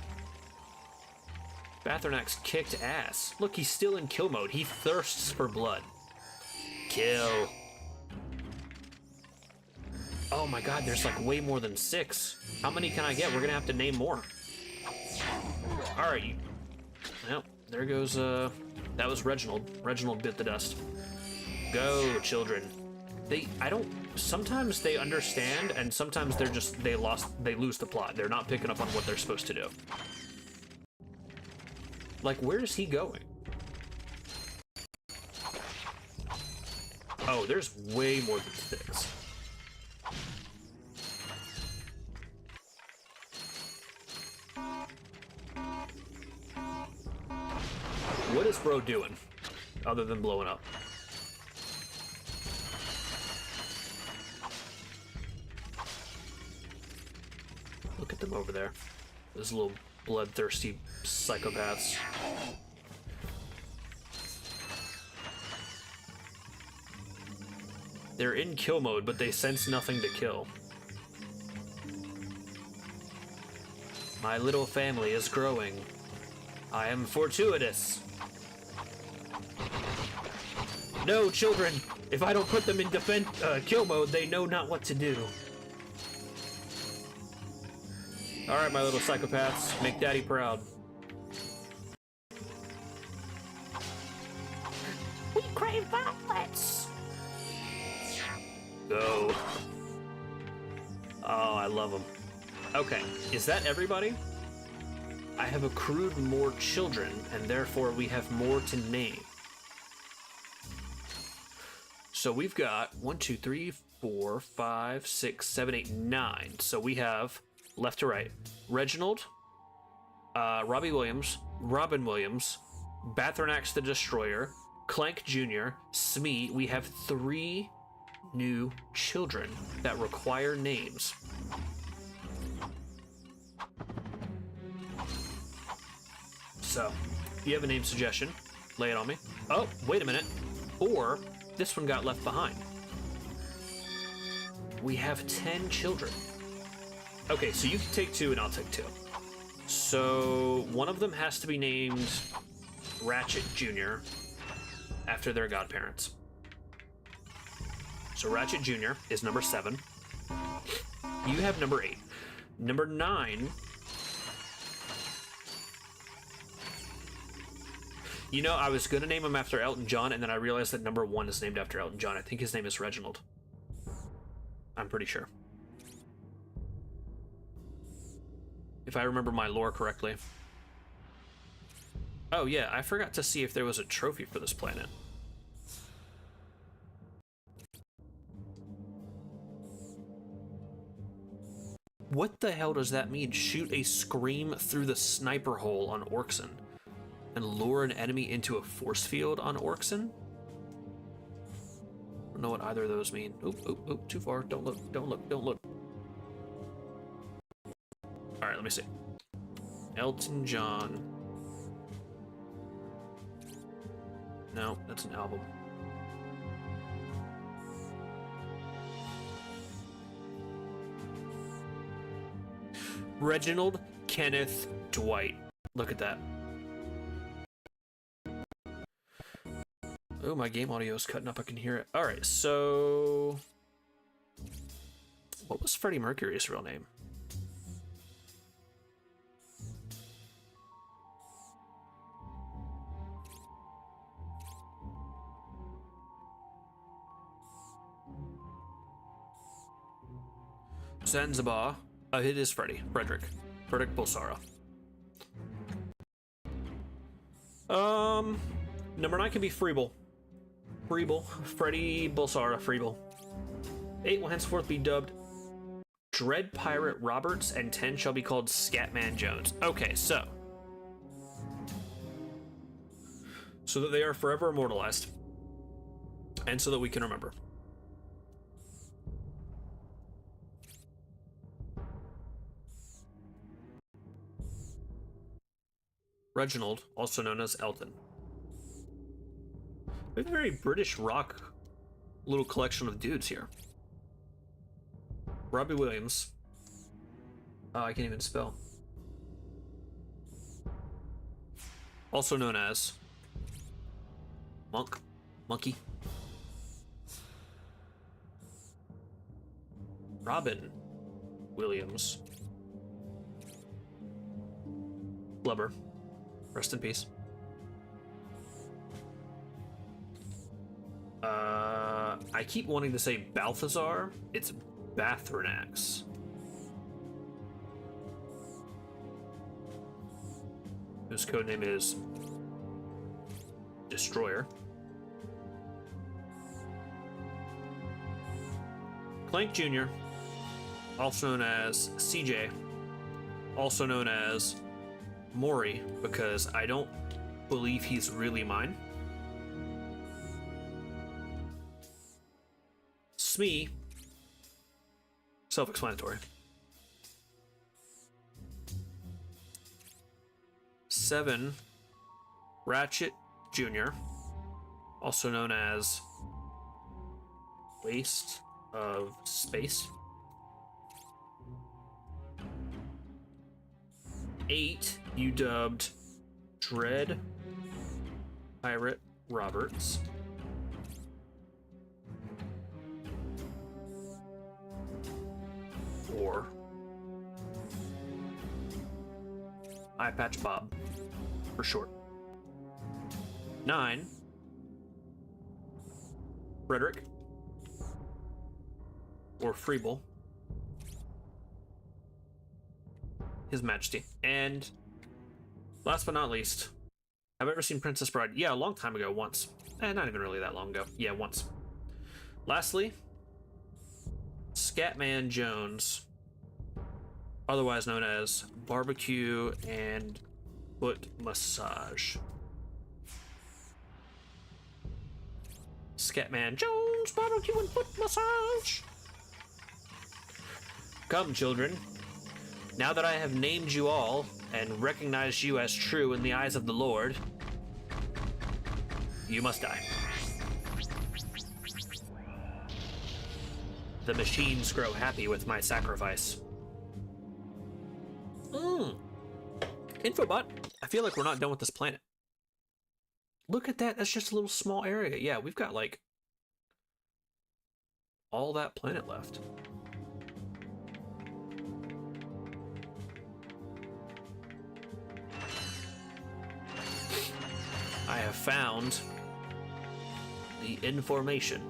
Bathornax kicked ass. Look, he's still in kill mode. He thirsts for blood. Kill. Oh my god, there's like way more than 6. How many can I get? We're gonna have to name more. Alright. Well, there goes, that was Reginald. Reginald bit the dust. Go, children. Sometimes they understand, and sometimes they lose the plot. They're not picking up on what they're supposed to do. Like, where is he going? Oh, there's way more than 6. What is bro doing, other than blowing up? Look at them over there. Those little bloodthirsty psychopaths. They're in kill mode, but they sense nothing to kill. My little family is growing. I am fortuitous. No, children! If I don't put them in kill mode, they know not what to do. Alright, my little psychopaths, make daddy proud. We crave violence! Go. Oh, I love them. Okay, is that everybody? I have accrued more children, and therefore we have more to name. So we've got 1, 2, 3, 4, 5, 6, 7, 8, 9. So we have, left to right, Reginald, Robbie Williams, Robin Williams, Bathornax the Destroyer, Clank Jr., Smee. We have 3 new children that require names. So, if you have a name suggestion, lay it on me. Oh, wait a minute. Or, this one got left behind. We have 10 children. Okay, so you can take 2 and I'll take 2. So, one of them has to be named Ratchet Jr. after their godparents. So Ratchet Jr. is number 7. You have number 8. Number 9... You know, I was going to name him after Elton John, and then I realized that number 1 is named after Elton John. I think his name is Reginald. I'm pretty sure. If I remember my lore correctly. Oh yeah, I forgot to see if there was a trophy for this planet. What the hell does that mean? Shoot a scream through the sniper hole on Orxen and lure an enemy into a force field on Orxen? I don't know what either of those mean. Oop, oop, oop, too far. Don't look, don't look, don't look. Alright, let me see. Elton John. No, that's an album. Reginald Kenneth Dwight. Look at that. Oh, my game audio is cutting up. I can hear it. All right, so what was Freddie Mercury's real name? Zanzibar. It is Frederick Bulsara. Number 9 can be Freeble. Freddie Bulsara, Freeble. 8 will henceforth be dubbed Dread Pirate Roberts, and 10 shall be called Scatman Jones. Okay, so that they are forever immortalized, and so that we can remember. Reginald, also known as Elton. We have a very British rock little collection of dudes here. Robbie Williams. I can't even spell. Also known as Monkey. Robin Williams. Blubber. Rest in peace. I keep wanting to say Balthazar. It's Bathranax. Whose codename is Destroyer. Clank Jr., also known as CJ, also known as Maury, because I don't believe he's really mine. Smee, self-explanatory. 7, Ratchet Jr., also known as Waste of Space. 8, you dubbed Dread Pirate Roberts. 4, Eye Patch Bob, for short. 9, Frederick, or Freeble, His Majesty. And last but not least, have I ever seen Princess Bride? Yeah, a long time ago, once. Not even really that long ago. Yeah, once. Lastly, Scatman Jones, otherwise known as Barbecue and Foot Massage. Scatman Jones, Barbecue and Foot Massage. Come, children. Now that I have named you all and recognized you as true in the eyes of the Lord, you must die. The machines grow happy with my sacrifice. Infobot, I feel like we're not done with this planet. Look at that, that's just a little small area. Yeah, we've got like all that planet left. I have found the information.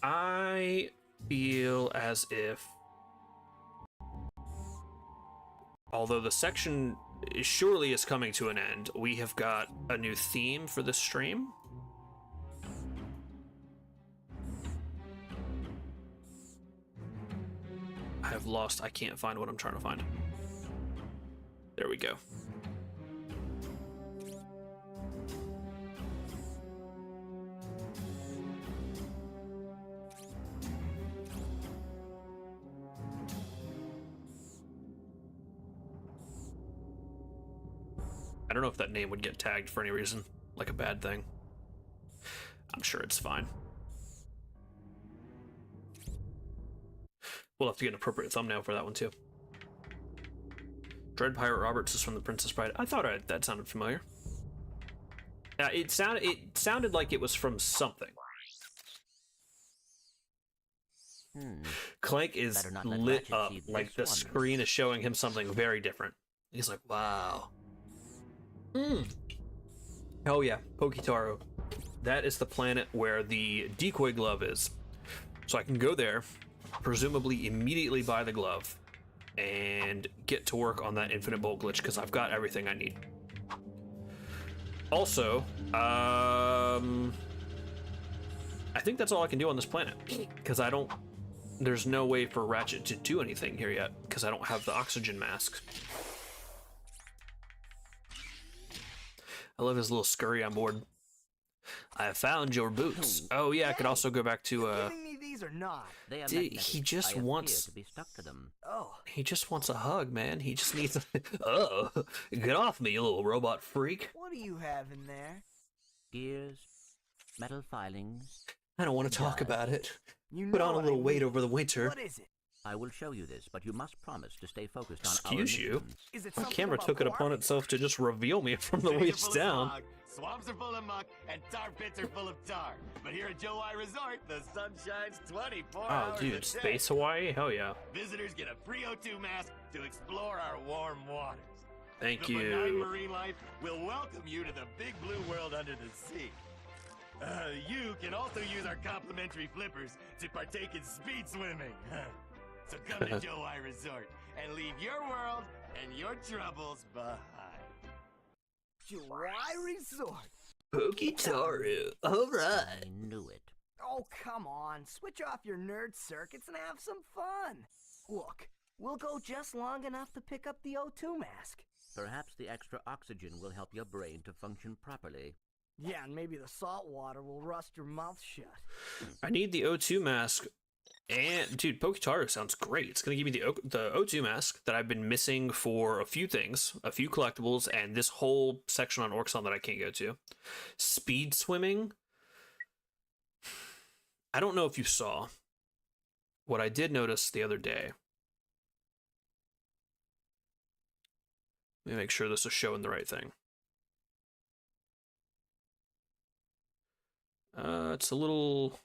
I feel as if, although the section surely is coming to an end, we have got a new theme for this stream. I can't find what I'm trying to find. There we go. I don't know if that name would get tagged for any reason, like a bad thing. I'm sure it's fine. We'll have to get an appropriate thumbnail for that one too. Dread Pirate Roberts is from The Princess Bride. I thought that sounded familiar. It sounded like it was from something. Clank is lit up, like the screen is showing him something very different. He's like, wow. Oh yeah, Poketaro. That is the planet where the decoy glove is. So I can go there, presumably immediately buy the glove, and get to work on that infinite bolt glitch, because I've got everything I need. Also, I think that's all I can do on this planet, because there's no way for Ratchet to do anything here yet, because I don't have the oxygen mask. I love his little scurry on board. I have found your boots. Oh yeah, I could also go back to Giving me these or not? They are Dude, magnetic. he just I appear wants- to be stuck to them. Oh, he just wants a hug, man. He just needs oh, get off me, you little robot freak. what do you have in there? Gears, metal filings. I don't want to talk about it. You Put know on a what I little weight mean. over the winter. What is it? I will show you this, but you must promise to stay focused on Excuse our you? missions. Is it My something camera about took it upon Quark? itself to just reveal me from the Cities are waist full of down. smog, swamps are full of muck, and tar pits are full of tar. But here at Joe I Resort, the sun shines 24 Oh, hours a dude, day. Space Hawaii? Hell yeah. Visitors get a free O2 mask to explore our warm waters. Thank The benign you. marine life will welcome you to the big blue world under the sea. You can also use our complimentary flippers to partake in speed swimming. So come to Joe I Resort and leave your world and your troubles behind. July Resort. Pokitaru. Alright. I knew it. Oh, come on. Switch off your nerd circuits and have some fun. Look, we'll go just long enough to pick up the O2 mask. Perhaps the extra oxygen will help your brain to function properly. Yeah, and maybe the salt water will rust your mouth shut. I need the O2 mask. And, dude, Pokitaru sounds great. It's going to give me the O2 mask that I've been missing for a few things, a few collectibles, and this whole section on Orxon that I can't go to. Speed swimming. I don't know if you saw what I did notice the other day. Let me make sure this is showing the right thing. It's a little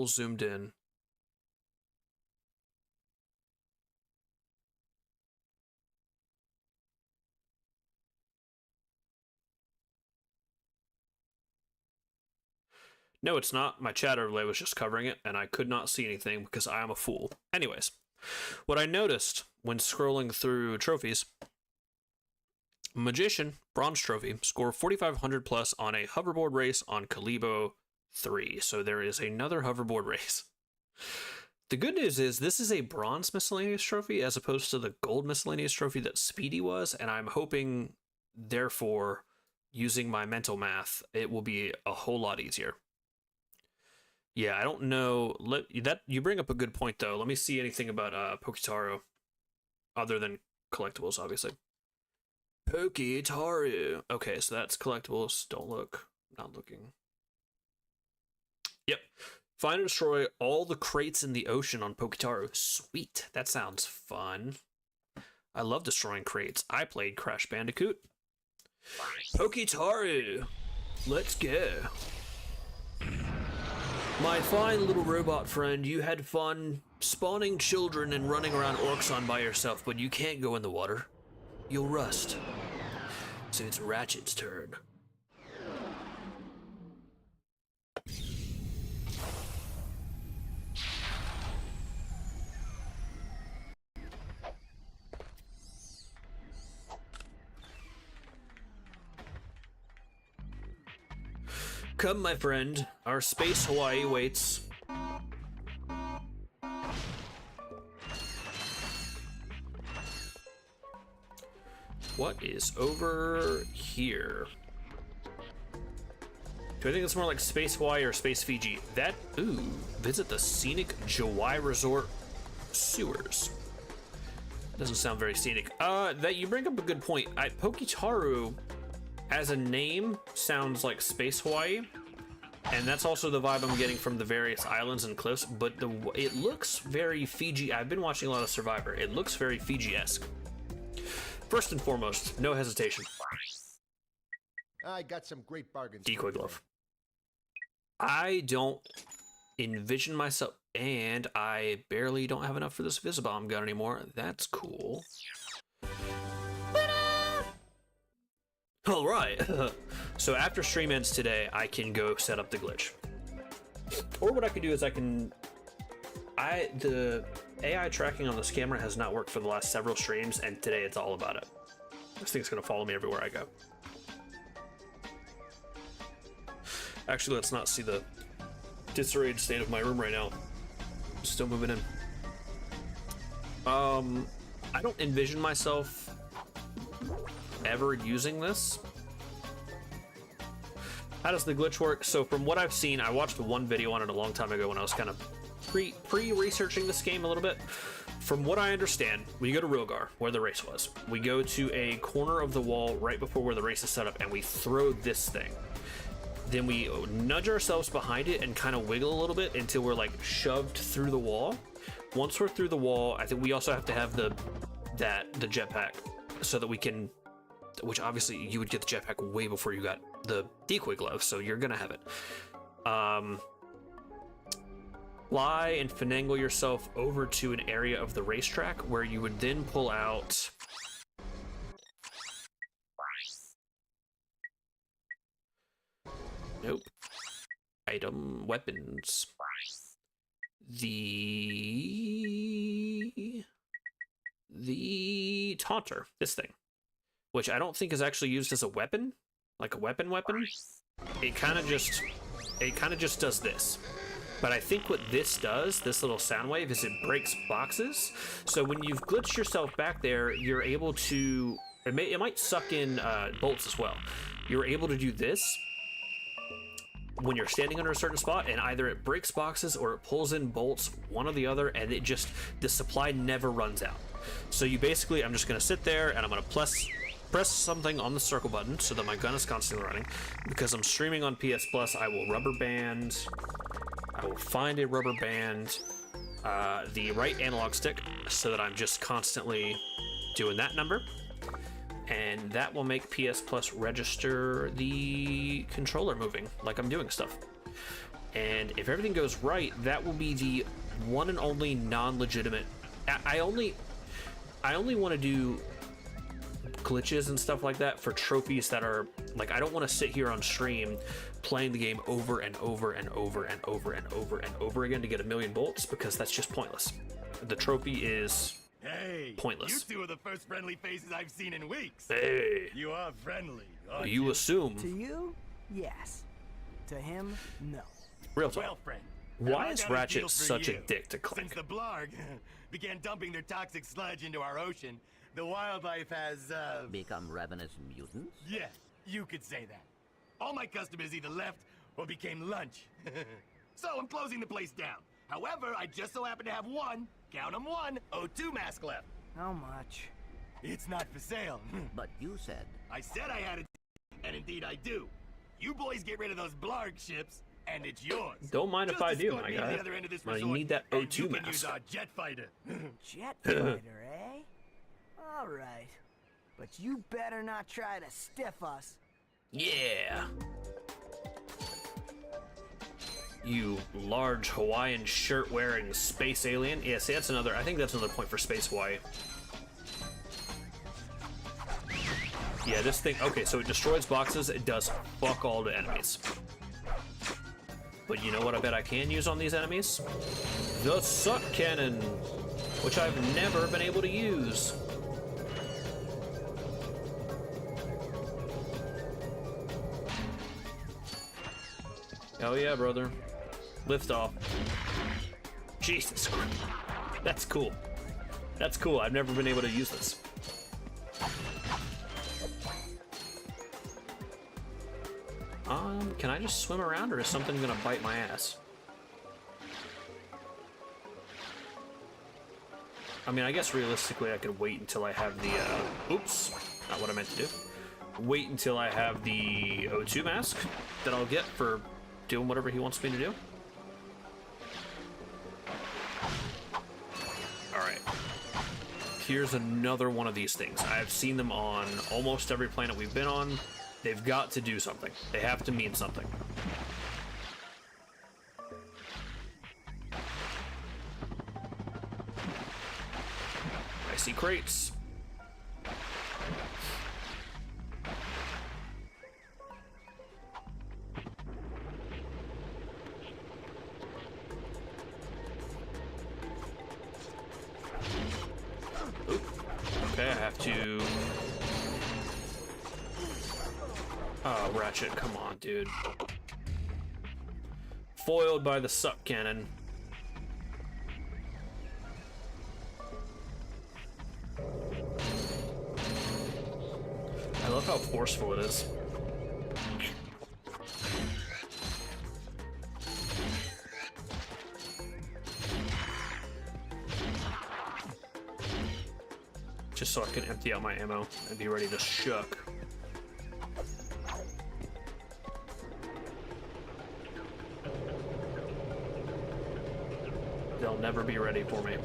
zoomed in. No, it's not. My chat overlay was just covering it, and I could not see anything because I am a fool. Anyways, what I noticed when scrolling through trophies, Magician, bronze trophy, score 4,500 plus on a hoverboard race on Kalibo 3. So there is another hoverboard race. The good news is this is a bronze miscellaneous trophy as opposed to the gold miscellaneous trophy that Speedy was, and I'm hoping, therefore, using my mental math, it will be a whole lot easier. Yeah, I don't know. That you bring up a good point, though. Let me see anything about Pokitaru, other than collectibles, obviously. Pokitaru. Okay, so that's collectibles. Don't look. Not looking. Yep. Find and destroy all the crates in the ocean on Pokitaru. Sweet. That sounds fun. I love destroying crates. I played Crash Bandicoot. Pokitaru. Let's go. My fine little robot friend, you had fun spawning children and running around Orxon by yourself, but you can't go in the water. You'll rust. So it's Ratchet's turn. Come, my friend. Our space Hawaii waits. What is over here? Do I think it's more like Space Hawaii or Space Fiji? That, ooh, visit the scenic Jawai Resort sewers. Doesn't sound very scenic. That you bring up a good point. Pokitaru, as a name, sounds like Space Hawaii, and that's also the vibe I'm getting from the various islands and cliffs. But it looks very Fiji. I've been watching a lot of Survivor. It looks very Fiji-esque. First and foremost, no hesitation. I got some great bargains. Decoy glove. I don't envision myself, and I barely don't have enough for this Visibomb gun anymore. That's cool. All right. So after stream ends today, I can go set up the glitch. Or what I can do is the AI tracking on this camera has not worked for the last several streams, and today it's all about it. This thing's gonna follow me everywhere I go. Actually, let's not see the disarrayed state of my room right now. Still moving in. I don't envision myself ever using this. How does the glitch work? So from what I've seen, I watched one video on it a long time ago when I was kind of pre-researching this game a little bit. From what I understand, we go to Rilgar, where the race was. We go to a corner of the wall right before where the race is set up, and we throw this thing. Then we nudge ourselves behind it and kind of wiggle a little bit until we're like shoved through the wall. Once we're through the wall, I think we also have to have the jetpack so that we can, which obviously you would get the jetpack way before you got the decoy glove, so you're gonna have it. Fly and finagle yourself over to an area of the racetrack where you would then pull out item weapons. The taunter, this thing, which I don't think is actually used as a weapon, like a weapon. It kind of just does this. But I think what this does, this little sound wave, is it breaks boxes. So when you've glitched yourself back there, you're able to, it might suck in bolts as well. You're able to do this when you're standing under a certain spot, and either it breaks boxes or it pulls in bolts, one or the other, and it just, the supply never runs out. So you basically, I'm just gonna sit there and I'm gonna press something on the circle button so that my gun is constantly running. Because I'm streaming on PS Plus, I will find a rubber band the right analog stick so that I'm just constantly doing that number. And that will make PS Plus register the controller moving, like I'm doing stuff. And if everything goes right, that will be the one and only non-legitimate. I only want to do glitches and stuff like that for trophies that are like, I don't want to sit here on stream playing the game over and over and over and over and over and over again to get 1,000,000 bolts, because that's just pointless. The trophy is pointless. You two are the first friendly faces I've seen in weeks. Hey, You are friendly. aren't you you? assume. To you, yes. To him, no. Real talk. Well, friend. Why now I is got a Ratchet deal for such a you. dick to Clank? Since the Blarg began dumping their toxic sludge into our ocean, the wildlife has, Become ravenous mutants? yeah, you could say that. All my customers either left or became lunch. So I'm closing the place down. However, I just so happen to have one, count 'em one, O2 mask left. How much? It's not for sale. But you said I said I had it, and indeed I do. You boys get rid of those Blarg ships, and it's yours. Don't mind if Just I do, escort my me to guy. the other end of this Well, you resort, need that and O2 you can use mask. our jet fighter. Jet fighter, eh? All right. But you better not try to stiff us. Yeah. You large Hawaiian shirt wearing space alien. Yeah, see, that's another, I think that's another point for Space Hawaii. Yeah, this thing, okay, so it destroys boxes, it does fuck all to enemies. But you know what I bet I can use on these enemies? The suck cannon, which I've never been able to use. Oh yeah, brother. Lift off. Jesus Christ. That's cool. That's cool. I've never been able to use this. Can I just swim around, or is something gonna bite my ass? I mean, I guess realistically I could wait until I have the, oops, not what I meant to do. Wait until I have the O2 mask that I'll get for doing whatever he wants me to do. Alright. Here's another one of these things. I've seen them on almost every planet we've been on. They've got to do something. They have to mean something. I see crates. Oop. Okay, I have to... Oh, Ratchet, come on, dude. Foiled by the suck cannon. love how forceful it is. Just so I can empty out my ammo and be ready to shuck. They'll never be ready for me.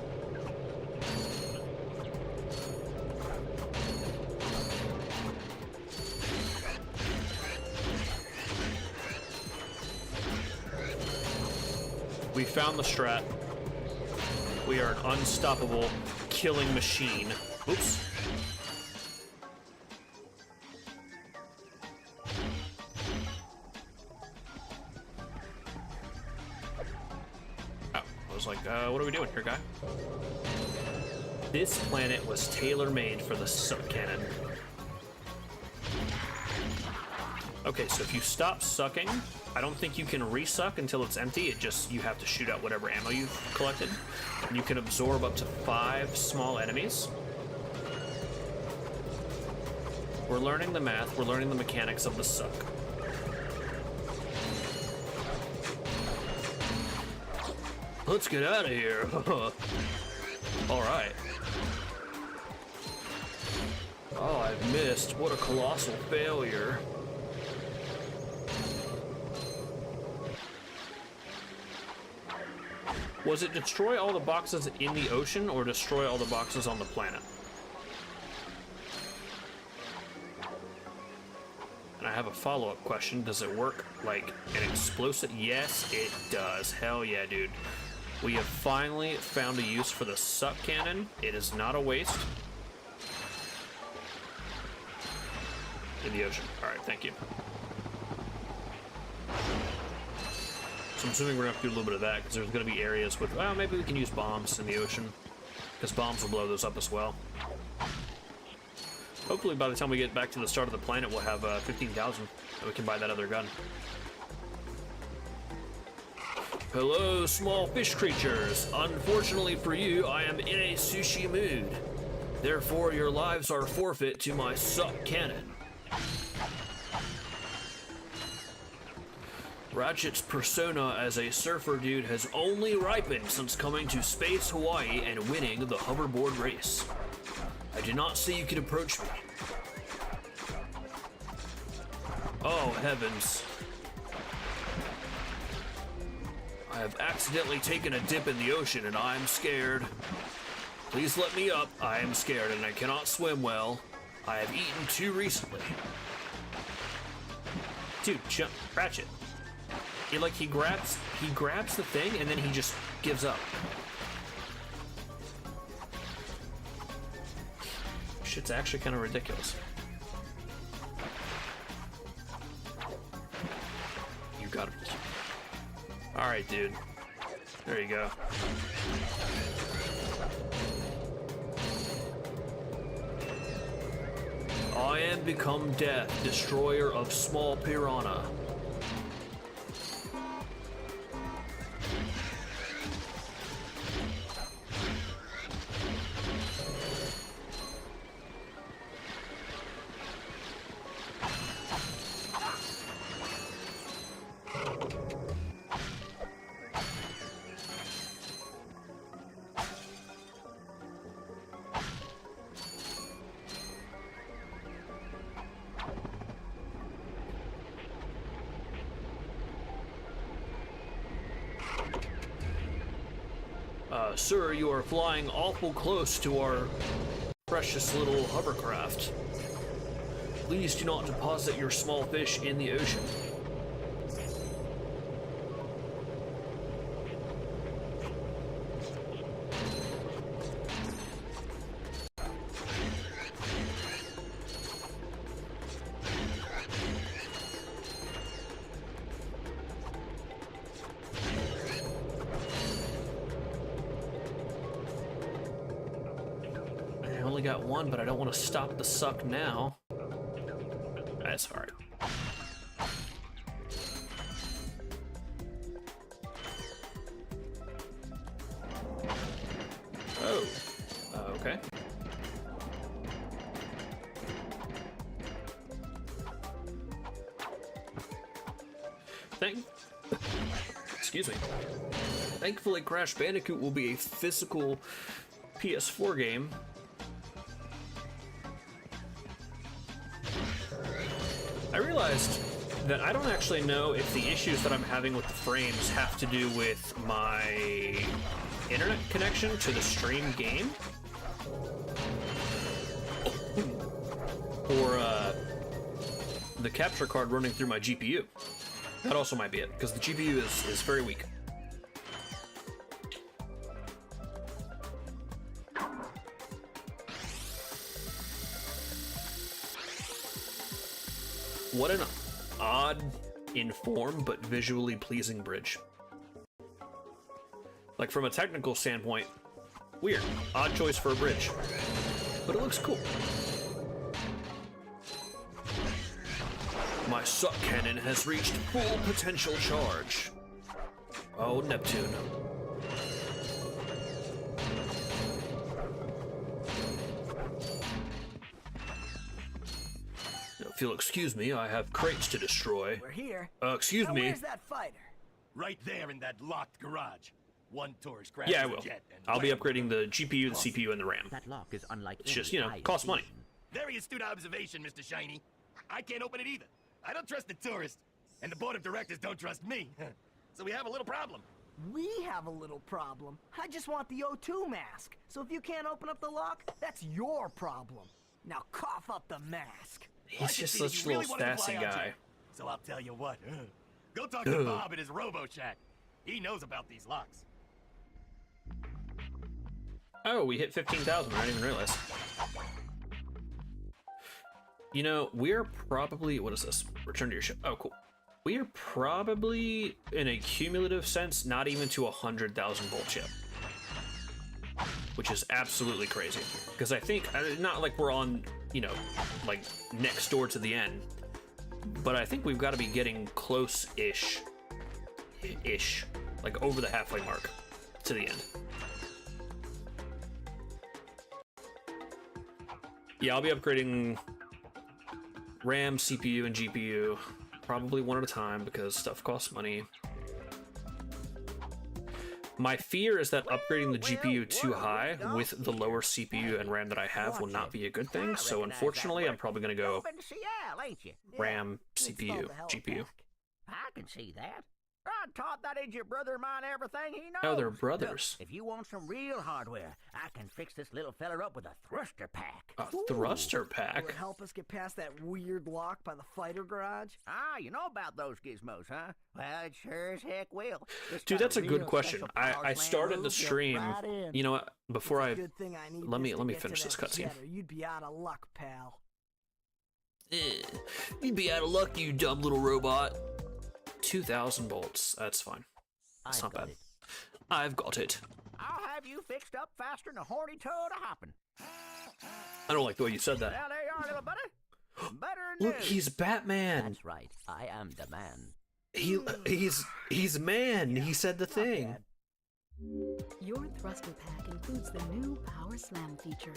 We found the strat. We are an unstoppable killing machine. Oops. Oh, I was like, what are we doing here, guy? This planet was tailor-made for the suck cannon. Okay, so if you stop sucking, I don't think you can resuck until it's empty. It just, you have to shoot out whatever ammo you've collected. And you can absorb up to 5 small enemies. We're learning the math, we're learning the mechanics of the suck. Let's get out of here. Alright. Oh, I've missed. What a colossal failure. Was it destroy all the boxes in the ocean or destroy all the boxes on the planet? And I have a follow-up question. Does it work like an explosive? Yes, it does. Hell yeah, dude. We have finally found a use for the suck cannon. It is not a waste. In the ocean. All right, thank you. So I'm assuming we're gonna have to do a little bit of that because there's gonna be areas with, well, maybe we can use bombs in the ocean because bombs will blow those up as well. Hopefully by the time we get back to the start of the planet, we'll have 15,000 and we can buy that other gun. Hello, small fish creatures. Unfortunately for you, I am in a sushi mood. Therefore, your lives are forfeit to my suck cannon. Ratchet's persona as a surfer dude has only ripened since coming to Space Hawaii and winning the hoverboard race. I did not see you could approach me. Oh, heavens. I have accidentally taken a dip in the ocean and I am scared. Please let me up. I am scared and I cannot swim well. I have eaten too recently. Dude, jump, Ratchet. He grabs the thing and then he just gives up. Shit's actually kind of ridiculous. You got it. All right, dude. There you go. I am become death, destroyer of small piranha. Sir, you are flying awful close to our precious little hovercraft. Please do not deposit your small fish in the ocean. Got one, but I don't want to stop the suck now. That's hard. Oh, okay. Excuse me. Thankfully, Crash Bandicoot will be a physical PS4 game. I realized that I don't actually know if the issues that I'm having with the frames have to do with my internet connection to the stream game, or the capture card running through my GPU. That also might be it, because the GPU is very weak. What an odd in form but visually pleasing bridge. Like, from a technical standpoint, weird. Odd choice for a bridge. But it looks cool. My suck cannon has reached full potential charge. Oh, Neptune. If you'll excuse me, I have crates to destroy. We're here. Excuse Now, me. where's that fighter? Right there in that locked garage. One tourist grabs Yeah, I the will. jet and I'll be wham! upgrading the GPU, the CPU, and the RAM. That lock is unlike It's just, any you know, I've costs money. seen. Very astute observation, Mr. Shiny. I can't open it either. I don't trust the tourist, and the board of directors don't trust me. So we have a little problem. We have a little problem. I just want the O2 mask. So if you can't open up the lock, that's your problem. Now cough up the mask. I He's can just see that such a you really little wanted to sassy fly out guy. here. So I'll tell you what. Go talk to Bob at his Robo Shack. He knows about these locks. Oh, we hit 15,000. I didn't even realize. You know, we're probably... What is this? Return to your ship. Oh, cool. We are probably, in a cumulative sense, not even to 100,000 volts yet. Which is absolutely crazy. Because I think, not like we're on, you know, like next door to the end. But I think we've got to be getting close-ish. Like over the halfway mark to the end. Yeah, I'll be upgrading RAM, CPU, and GPU. Probably one at a time because stuff costs money. My fear is that upgrading the GPU too high with the lower CPU and RAM that I have will not be a good thing. So unfortunately, I'm probably going to go Been to Seattle, ain't you? RAM, It's called CPU, the GPU. helipack. I can see that. I taught that idiot brother of mine everything he knows. Oh, they're brothers. Look, if you want some real hardware, I can fix this little feller up with a thruster pack. A thruster Will pack? it help us get past that weird lock by the fighter garage? Ah, you know about those gizmos, huh? Well, it sure as heck will. It's Dude, got that's a good real question. special I power started slam the move built stream. right in. You know what? Before It's I... a good thing I need let me this to get finish to this that cutscene. jet, or you'd be out of luck, pal. You'd be out of luck, you dumb little robot. 2,000 volts. That's fine. That's I've not got bad. it. I've got it. I'll have you fixed up faster than a horny toad a hopping. I don't like the way you said that. Well, there you are, little buddy. Better than Look, new. he's Batman. That's right. I am the man. He's man. He said the thing. bad. Your thruster pack includes the new Power Slam feature.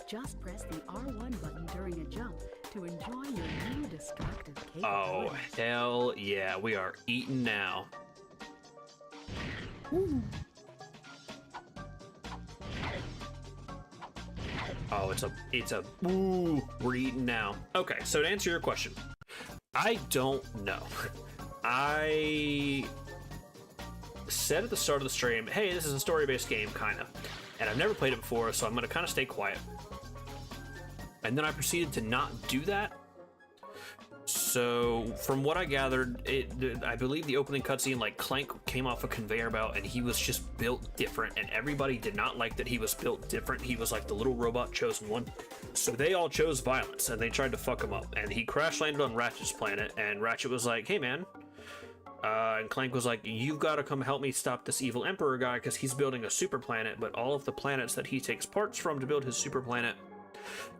Just press the R1 button during a jump to enjoy your new destructive Oh, capabilities. hell yeah. We are eating now. Oh, it's a ooh, we're eating now. Okay, so to answer your question, I don't know. I said at the start of the stream, hey, this is a story-based game, kind of. And I've never played it before, so I'm going to kind of stay quiet. And then I proceeded to not do that. So, from what I gathered, I believe the opening cutscene, like, Clank came off a conveyor belt and he was just built different, and everybody did not like that he was built different. He was like the little robot chosen one. So they all chose violence, and they tried to fuck him up. And he crash landed on Ratchet's planet, and Ratchet was like, hey man. And Clank was like, you've got to come help me stop this evil Emperor guy, because he's building a super planet, but all of the planets that he takes parts from to build his super planet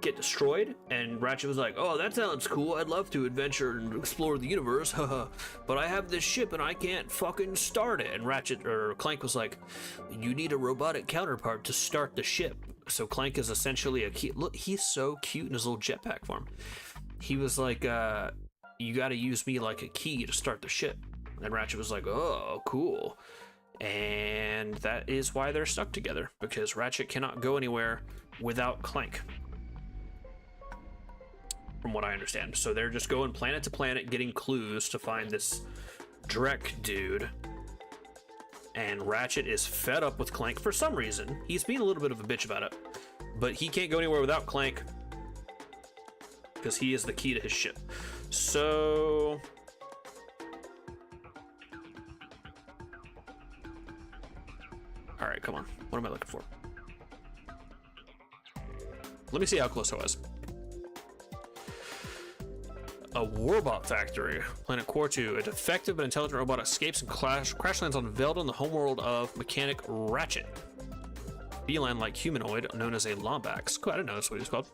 get destroyed. And Ratchet was like, oh, that sounds cool, I'd love to adventure and explore the universe, haha, but I have this ship and I can't fucking start it. And Clank was like, you need a robotic counterpart to start the ship. So Clank is essentially a key. Look, he's so cute in his little jetpack form. He was like, you gotta use me like a key to start the ship. And Ratchet was like, oh, cool. And that is why they're stuck together, because Ratchet cannot go anywhere without Clank, from what I understand. So they're just going planet to planet getting clues to find this Drek dude. And Ratchet is fed up with Clank for some reason. He's being a little bit of a bitch about it, but he can't go anywhere without Clank because he is the key to his ship. So all right, come on. What am I looking for? Let me see how close I was. A warbot factory. Planet Core 2. A defective but intelligent robot escapes and crash lands on Veldon, the homeworld of mechanic Ratchet. Feline-like humanoid known as a Lombax. Cool, I didn't know that's what he was called.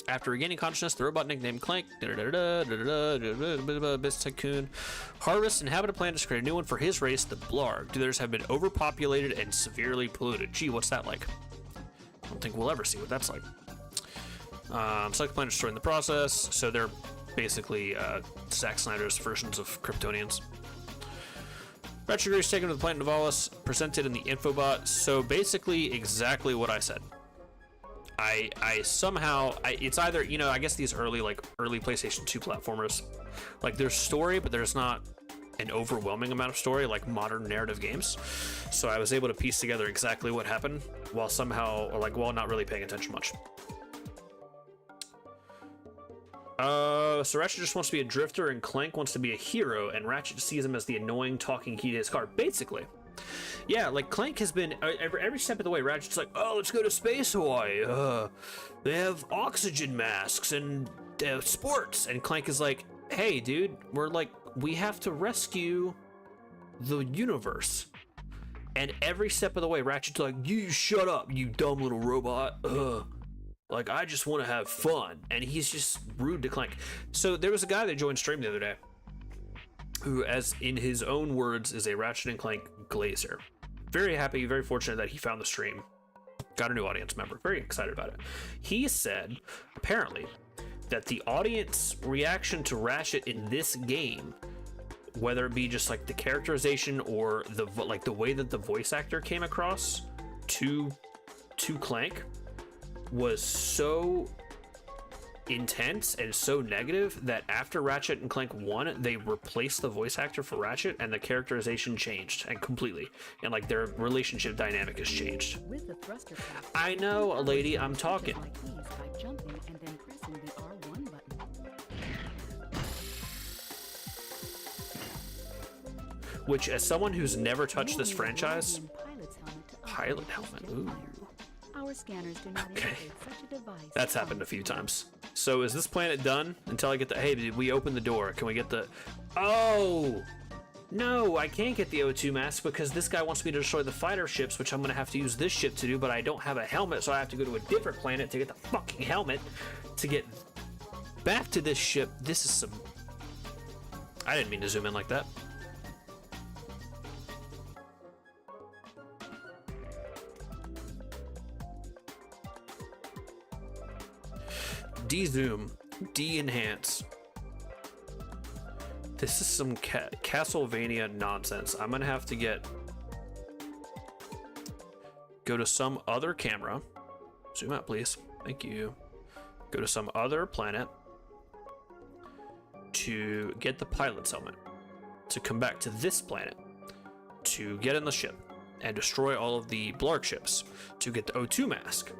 After regaining consciousness, the robot nicknamed Clank, Business Tycoon, harvests and inhabit a planet to create a new one for his race, the Blarg. The others have been overpopulated and severely polluted. Gee, what's that like? I don't think we'll ever see what that's like. Select the planet destroyed in the process, so they're basically Zack Snyder's versions of Kryptonians. Ratchet is taken to the planet Novalis, presented in the infobot. So basically, exactly what I said. I somehow it's either, you know, I guess these early PlayStation 2 platformers, like there's story, but there's not an overwhelming amount of story like modern narrative games. So I was able to piece together exactly what happened while while not really paying attention much. So Ratchet just wants to be a drifter and Clank wants to be a hero, and Ratchet sees him as the annoying talking key to his car, basically. Yeah, like Clank has been every step of the way. Ratchet's like, oh, let's go to Space Hawaii. They have oxygen masks and sports. And Clank is like, hey, dude, we have to rescue the universe. And every step of the way, Ratchet's like, you shut up, you dumb little robot. Like, I just want to have fun. And he's just rude to Clank. So there was a guy that joined stream the other day who, as in his own words, is a Ratchet and Clank glazer. Very happy, very fortunate that he found the stream. Got a new audience member. Very excited about it. He said, apparently, that the audience reaction to Ratchet in this game, whether it be just like the characterization or the way that the voice actor came across to Clank, was so intense and so negative that after Ratchet and Clank 1, they replaced the voice actor for Ratchet and the characterization changed and completely, and like their relationship dynamic has changed. With the thruster pack, I know, lady, I'm talking. like these by jumping and then pressing the R1 button. Which, as someone who's never touched this franchise, pilot helmet, ooh. Our scanners do not indicate such a device. That's happened a few times. So is this planet done until I get the, hey, did we open the door? Can we get the, oh, no, I can't get the O2 mask because this guy wants me to destroy the fighter ships, which I'm going to have to use this ship to do, but I don't have a helmet, so I have to go to a different planet to get the fucking helmet to get back to this ship. This is some, I didn't mean to zoom in like that. De-zoom, de-enhance. This is some Castlevania nonsense. I'm gonna have to go to some other camera. Zoom out, please. Thank you. Go to some other planet to get the pilot's helmet, to come back to this planet, to get in the ship and destroy all of the Blarg ships, to get the O2 mask,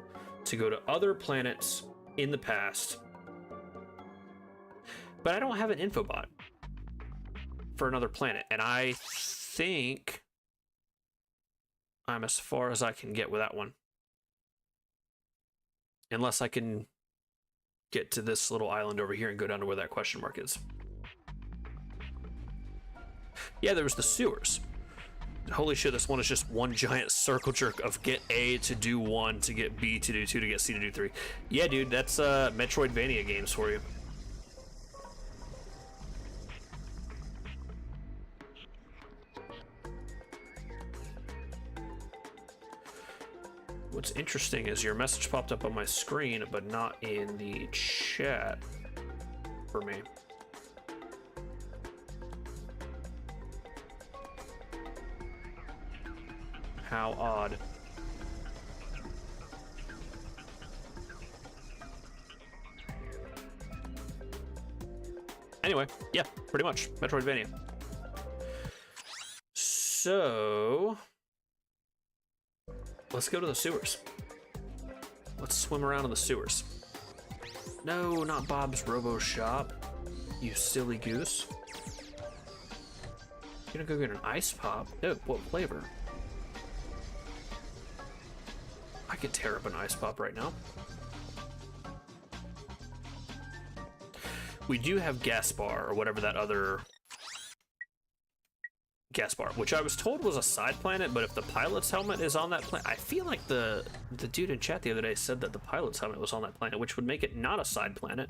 to go to other planets in the past. But I don't have an infobot for another planet, and I think I'm as far as I can get with that one. Unless I can get to this little island over here and go down to where that question mark is. Yeah, there was the sewers. Holy shit, this one is just one giant circle jerk of get A to do 1, to get B to do 2, to get C to do 3. Yeah, dude, that's Metroidvania games for you. What's interesting is your message popped up on my screen, but not in the chat for me. How odd. Anyway, yeah, pretty much. Metroidvania. So, let's go to the sewers. Let's swim around in the sewers. No, not Bob's Robo Shop. You silly goose. You're gonna go get an ice pop? No, what flavor? I could tear up an ice pop right now. We do have Gaspar, or whatever that other... Gaspar, which I was told was a side planet, but if the pilot's helmet is on that planet... I feel like the dude in chat the other day said that the pilot's helmet was on that planet, which would make it not a side planet,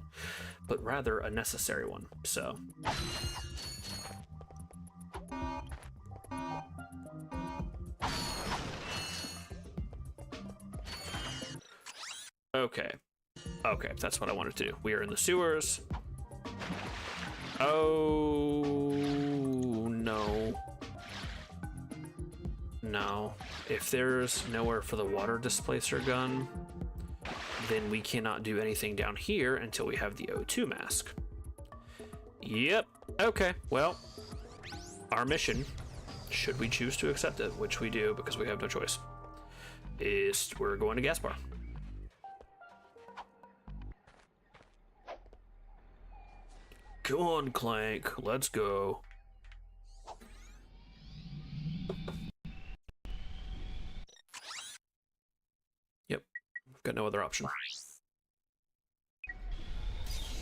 but rather a necessary one, so... Okay. Okay, that's what I wanted to do. We are in the sewers. Oh, no. No. If there's nowhere for the water displacer gun, then we cannot do anything down here until we have the O2 mask. Yep. Okay, well, our mission, should we choose to accept it, which we do because we have no choice, is we're going to Gaspar. Come on, Clank, let's go. Yep, got no other option.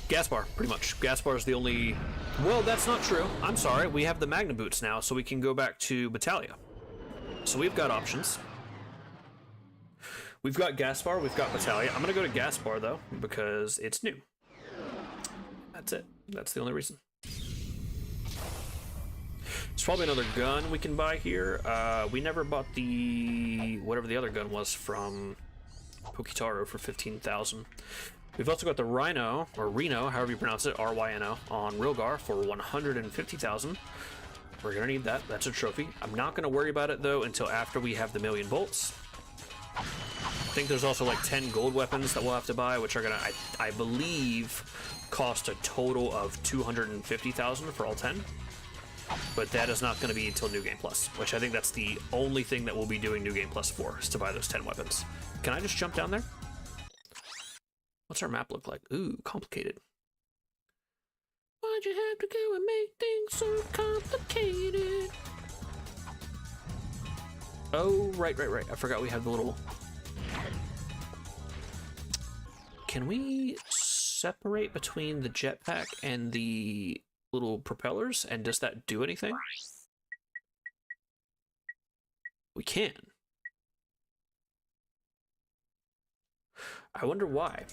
Gaspar, pretty much. Gaspar is the only... Well, that's not true. I'm sorry, we have the Magna Boots now, so we can go back to Battalia. So we've got options. We've got Gaspar, we've got Battalia. I'm gonna go to Gaspar, though, because it's new. That's it. That's the only reason. There's probably another gun we can buy here. We never bought the... whatever the other gun was from Pokitaro for 15,000. We've also got the Rhino, or Reno, however you pronounce it, R-Y-N-O, on Rilgar for 150,000. We're gonna need that. That's a trophy. I'm not gonna worry about it, though, until after we have the million bolts. I think there's also like 10 gold weapons that we'll have to buy, which are gonna, I believe, cost a total of 250,000 for all 10. But that is not going to be until New Game Plus, which I think that's the only thing that we'll be doing New Game Plus for, is to buy those 10 weapons. Can I just jump down there? What's our map look like? Ooh, complicated. Why'd you have to go and make things so complicated? Oh, right. I forgot we have the little... Can we separate between the jetpack and the little propellers, and does that do anything? We can. I wonder why.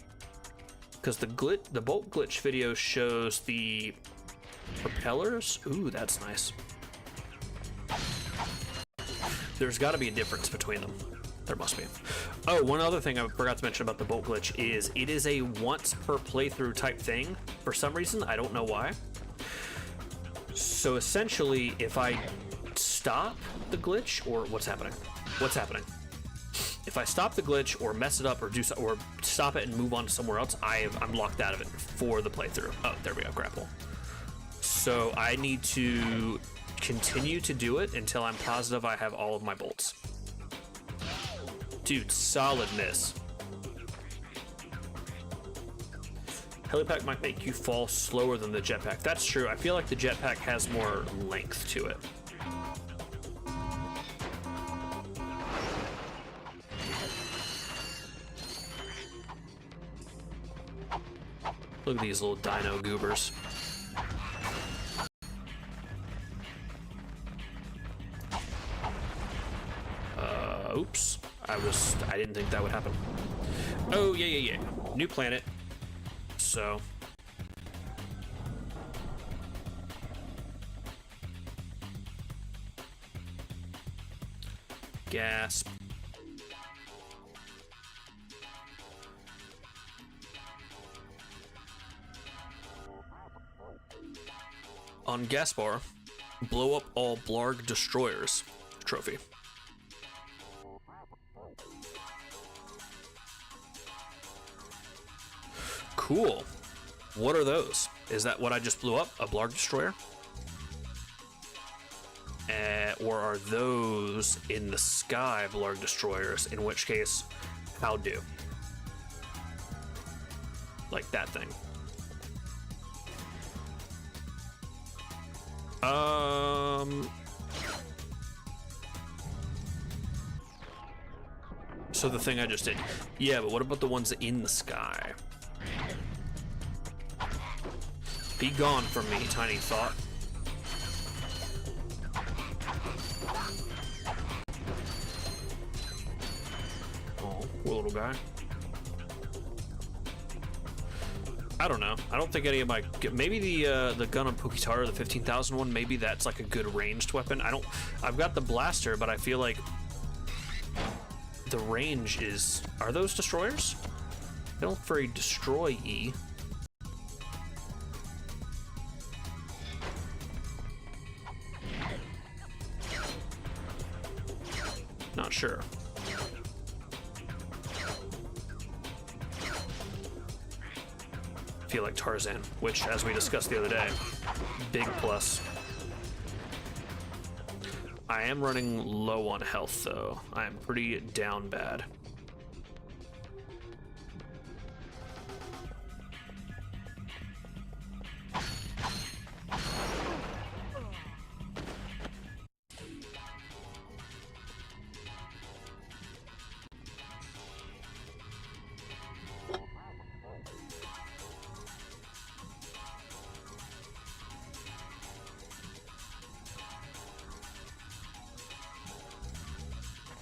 Because the bolt glitch video shows the propellers. Ooh, that's nice. There's got to be a difference between them. There must be. Oh, one other thing I forgot to mention about the bolt glitch is it is a once per playthrough type thing. For some reason, I don't know why. So essentially, if I stop the glitch, or what's happening? What's happening? If I stop the glitch or mess it up or stop it and move on to somewhere else, I'm locked out of it for the playthrough. Oh, there we go, grapple. So I need to continue to do it until I'm positive I have all of my bolts. Dude, solid miss. Helipack might make you fall slower than the jetpack. That's true. I feel like the jetpack has more length to it. Look at these little dino goobers. Oops. I didn't think that would happen. Oh, yeah. New planet. So. Gasp. On Gaspar, blow up all Blarg destroyers trophy. Cool. What are those? Is that what I just blew up? A Blarg Destroyer? Or are those in the sky Blarg Destroyers? In which case, how do? Like that thing. So the thing I just did. Yeah, but what about the ones in the sky? Be gone from me, tiny thought. Oh, poor little guy. I don't know. I don't think any of my... Maybe the gun on Pokitara, the 15,000 one, maybe that's like a good ranged weapon. I've got the blaster, but I feel like the range is... Are those destroyers? They don't look very destroy-y. Not sure. Feel like Tarzan, which, as we discussed the other day, big plus. I am running low on health, though. I am pretty down bad.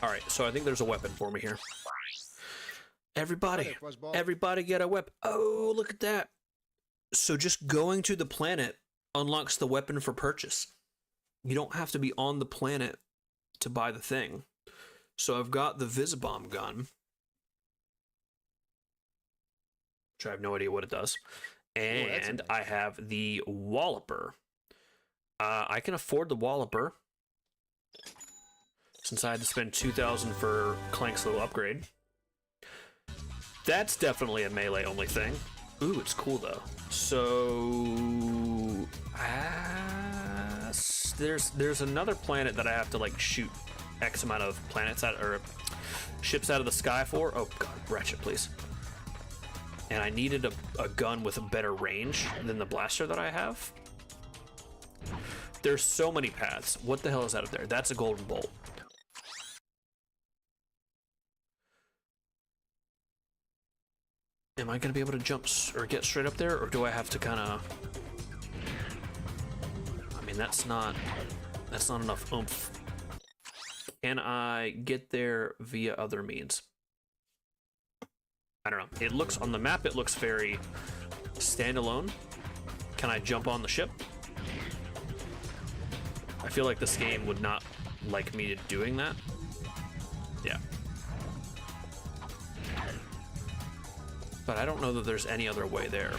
Alright, so I think there's a weapon for me here. Everybody get a weapon. Oh, look at that. So just going to the planet unlocks the weapon for purchase. You don't have to be on the planet to buy the thing. So I've got the Visibomb gun, which I have no idea what it does. And I have the Walloper. I can afford the Walloper, since I had to spend 2,000 for Clank's little upgrade. That's definitely a melee only thing. Ooh, it's cool though. So there's another planet that I have to like shoot X amount of planets out or ships out of the sky for. Oh god, Ratchet, please. And I needed a gun with a better range than the blaster that I have. There's so many paths. What the hell is that up there? That's a golden bolt. Am I going to be able to jump or get straight up there, or do I have to kind of... I mean, that's not enough oomph. Can I get there via other means? I don't know. It looks, on the map, it looks very standalone. Can I jump on the ship? I feel like this game would not like me doing that. Yeah. But I don't know that there's any other way there.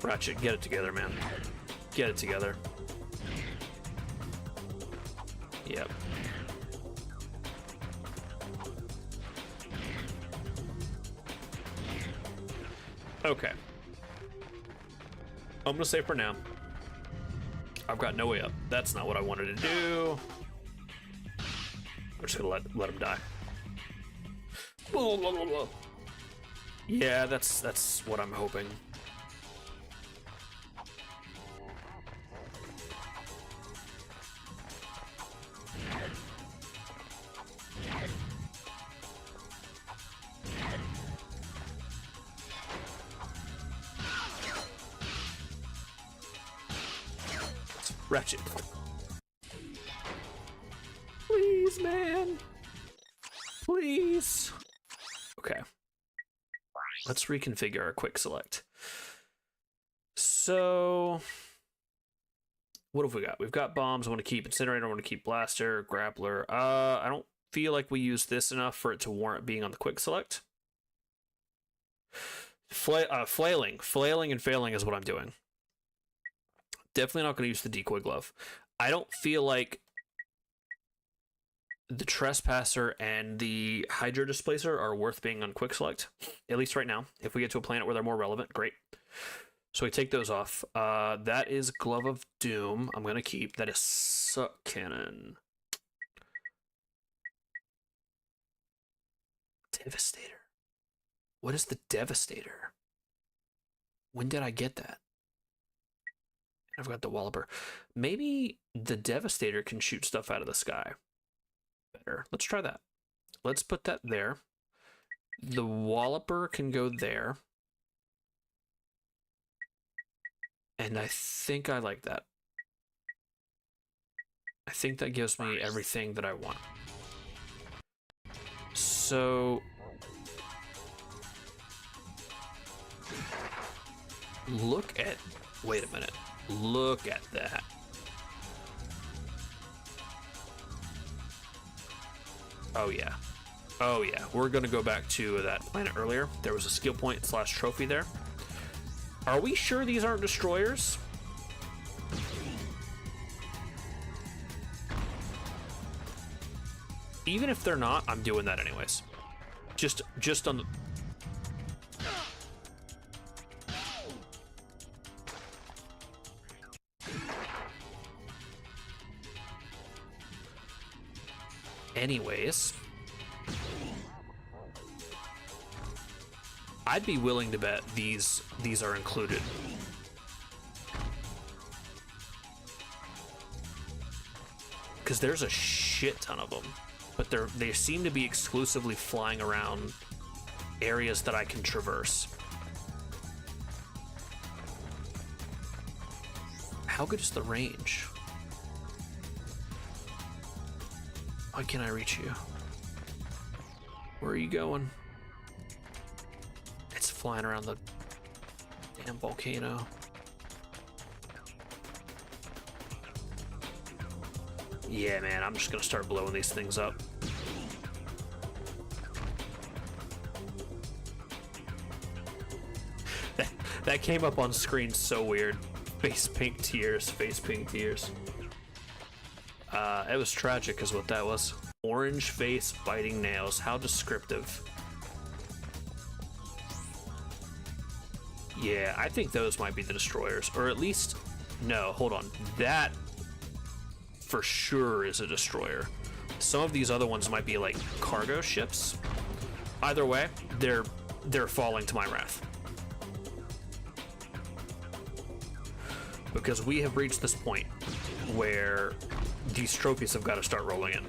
Ratchet, get it together, man. Get it together. Yep. Okay. I'm gonna say for now, I've got no way up. That's not what I wanted to do. We're just gonna let him die. Yeah, that's what I'm hoping. Ratchet. Please, man. Please. Okay. Let's reconfigure our quick select. So, what have we got? We've got bombs. I want to keep incinerator. I want to keep blaster, grappler. I don't feel like we use this enough for it to warrant being on the quick select. Flailing and failing is what I'm doing. Definitely not going to use the decoy glove. I don't feel like the Trespasser and the Hydro Displacer are worth being on quick select, at least right now. If we get to a planet where they're more relevant, great. So we take those off. That is Glove of Doom. I'm going to keep. That is Suck Cannon. Devastator. What is the Devastator? When did I get that? I've got the Walloper. Maybe the Devastator can shoot stuff out of the sky better. Let's try that. Let's put that there. The Walloper can go there. And I think I like that. I think that gives me everything that I want. So look at, wait a minute. Look at that. Oh yeah. Oh yeah. We're gonna go back to that planet earlier. There was a skill point / trophy there. Are we sure these aren't destroyers? Even if they're not, I'm doing that anyways. Just on the... Anyways, I'd be willing to bet these are included. Because there's a shit ton of them, but they seem to be exclusively flying around areas that I can traverse. How good is the range? Why can't I reach you? Where are you going? It's flying around the damn volcano. Yeah, man, I'm just gonna start blowing these things up. That came up on screen so weird. Face pink tears, face pink tears. It was tragic is what that was. Orange face, biting nails. How descriptive. Yeah, I think those might be the destroyers. Or at least... No, hold on. That for sure is a destroyer. Some of these other ones might be like cargo ships. Either way, they're falling to my wrath. Because we have reached this point where these trophies have got to start rolling in.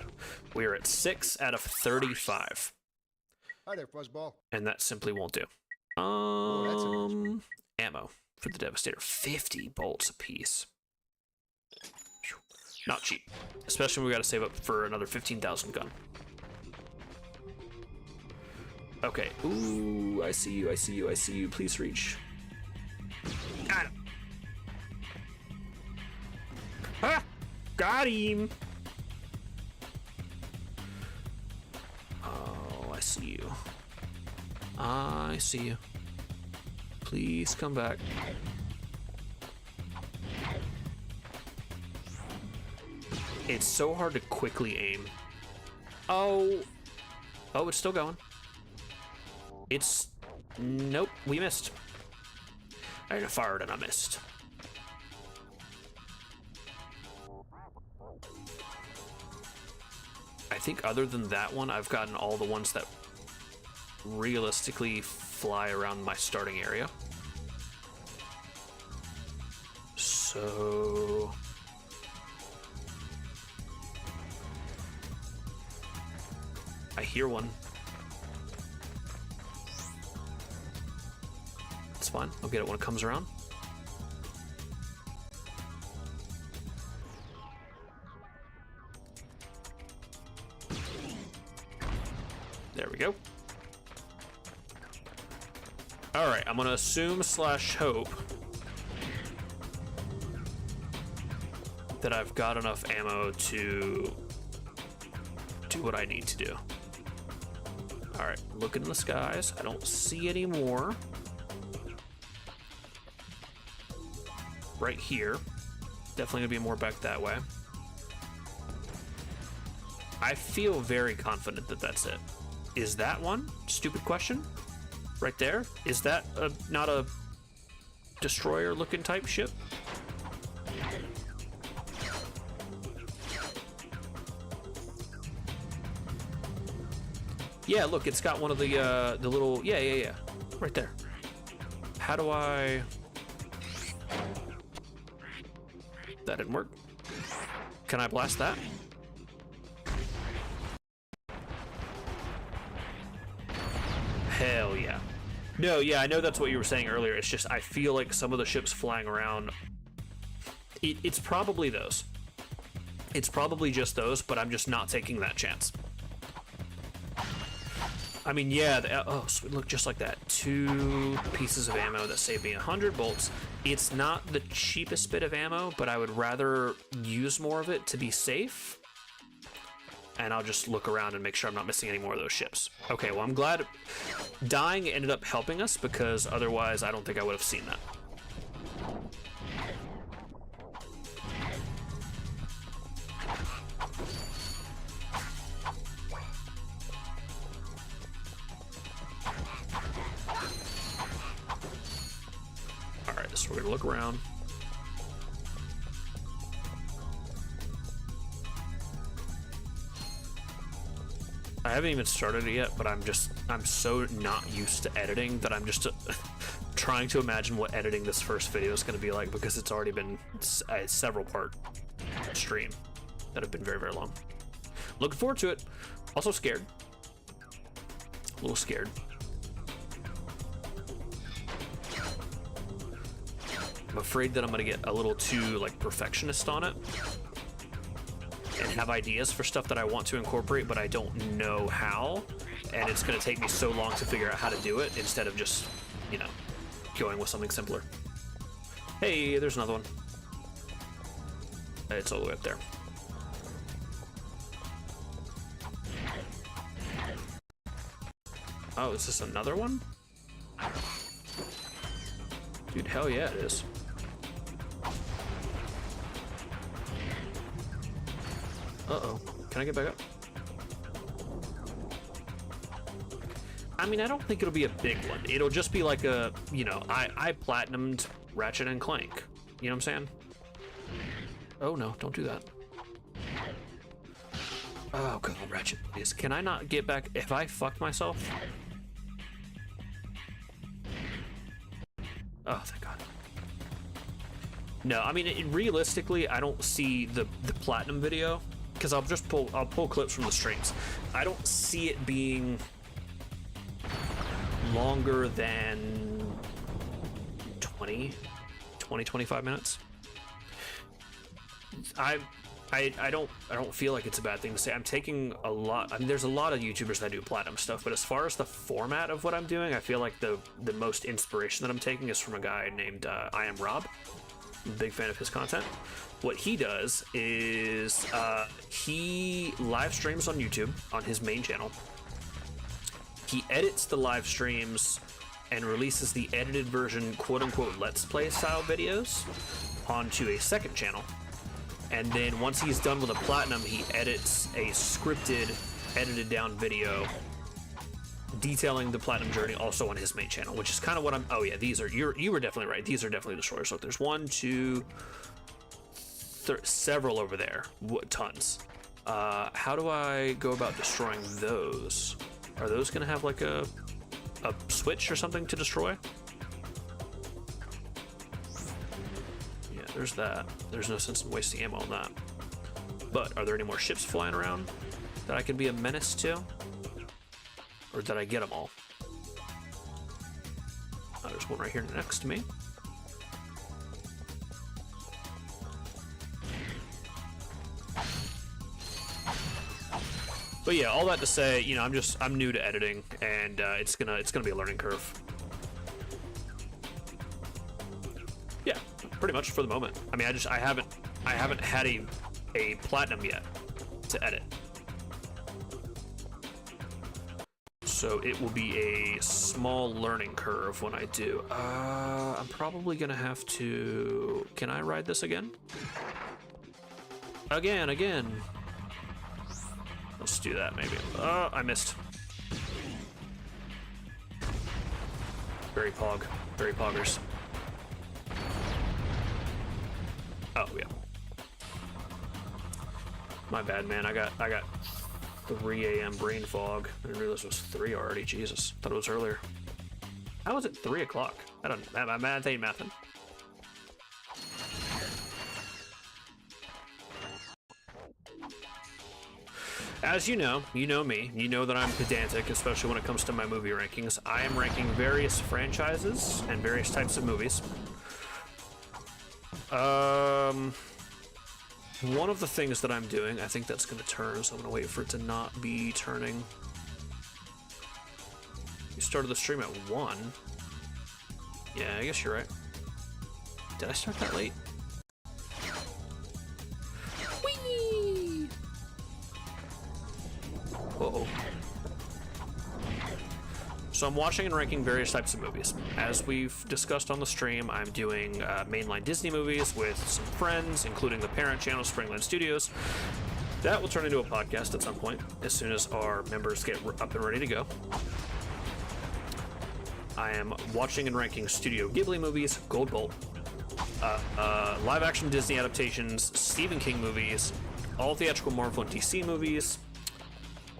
We are at 6 out of 35. Hi there, Fuzzball. And that simply won't do. Ammo for the Devastator. 50 bolts apiece. Not cheap. Especially when we got to save up for another 15,000 gun. Okay. Ooh, I see you, I see you, I see you. Please reach. Got him. Ah! Got him! Oh, I see you. I see you. Please come back. It's so hard to quickly aim. Oh. Oh, it's still going. It's... Nope, we missed. I fired and I missed. I think other than that one, I've gotten all the ones that realistically fly around my starting area. So... I hear one. It's fine. I'll get it when it comes around. There we go. All right, I'm gonna assume / hope that I've got enough ammo to do what I need to do. All right, looking in the skies. I don't see any more. Right here. Definitely gonna be more back that way. I feel very confident that that's it. Is that one? Stupid question. Right there. Is that not a destroyer-looking type ship? Yeah, look, it's got one of the little, yeah, right there. How do I? That didn't work. Can I blast that? Hell yeah. No, yeah, I know that's what you were saying earlier. It's just I feel like some of the ships flying around, it's probably those. It's probably just those, but I'm just not taking that chance. I mean, yeah, oh, sweet, look, just like that. 2 pieces of ammo that save me 100 bolts. It's not the cheapest bit of ammo, but I would rather use more of it to be safe. And I'll just look around and make sure I'm not missing any more of those ships. Okay, well, I'm glad dying ended up helping us, because otherwise I don't think I would have seen that. Alright, so we're gonna look around. I haven't even started it yet, but I'm so not used to editing that I'm just trying to imagine what editing this first video is going to be like, because it's already been a several part stream that have been very, very long. Looking forward to it. Also scared. A little scared. I'm afraid that I'm going to get a little too like perfectionist on it and have ideas for stuff that I want to incorporate, but I don't know how, and it's going to take me so long to figure out how to do it instead of just, you know, going with something simpler. Hey, there's another one. It's all the way up there. Oh, is this another one? Dude, hell yeah, it is. Uh-oh. Can I get back up? I mean, I don't think it'll be a big one. It'll just be like a, you know, I platinumed Ratchet and Clank. You know what I'm saying? Oh no, don't do that. Oh god, Ratchet, please. Can I not get back? Have I fucked myself? Oh, thank god. No, I mean, realistically, I don't see the platinum video, because I'll pull clips from the streams. I don't see it being longer than 25 minutes. I don't feel like it's a bad thing to say. I'm taking a lot. I mean, there's a lot of YouTubers that do platinum stuff, but as far as the format of what I'm doing, I feel like the most inspiration that I'm taking is from a guy named I Am Rob. I'm a big fan of his content. What he does is he live streams on YouTube on his main channel. He edits the live streams and releases the edited version, quote-unquote, Let's Play style videos onto a second channel. And then once he's done with a platinum, he edits a scripted, edited down video detailing the platinum journey also on his main channel, which is kind of what I'm, oh yeah, these are, you were definitely right. These are definitely destroyers. Look, there's 1, 2, several over there, tons. How do I go about destroying those? Are those gonna have like a switch or something to destroy? Yeah, there's that. There's no sense in wasting ammo on that. But are there any more ships flying around that I can be a menace to? Or did I get them all? Oh, there's one right here next to me. But yeah, all that to say, you know, I'm new to editing, and it's gonna be a learning curve. Yeah, pretty much for the moment. I mean, I haven't had a platinum yet to edit. So it will be a small learning curve when I do. I'm probably gonna have to... Can I ride this again? Again. Let's do that, maybe. I missed. Very poggers. Oh, yeah. My bad, man. I got 3 a.m. brain fog. I didn't realize it was 3 already. Jesus. Thought it was earlier. How was it 3 o'clock? I don't know. I ain't mathing. As you know me, you know that I'm pedantic, especially when it comes to my movie rankings. I am ranking various franchises and various types of movies. One of the things that I'm doing, I think that's going to turn, so I'm going to wait for it to not be turning. You started the stream at 1. Yeah, I guess you're right. Did I start that late? Whee! Uh-oh. So I'm watching and ranking various types of movies. As we've discussed on the stream, I'm doing mainline Disney movies with some friends, including the parent channel, Springland Studios. That will turn into a podcast at some point, as soon as our members get up and ready to go. I am watching and ranking Studio Ghibli movies, Gold Bolt, live-action Disney adaptations, Stephen King movies, all theatrical Marvel and DC movies,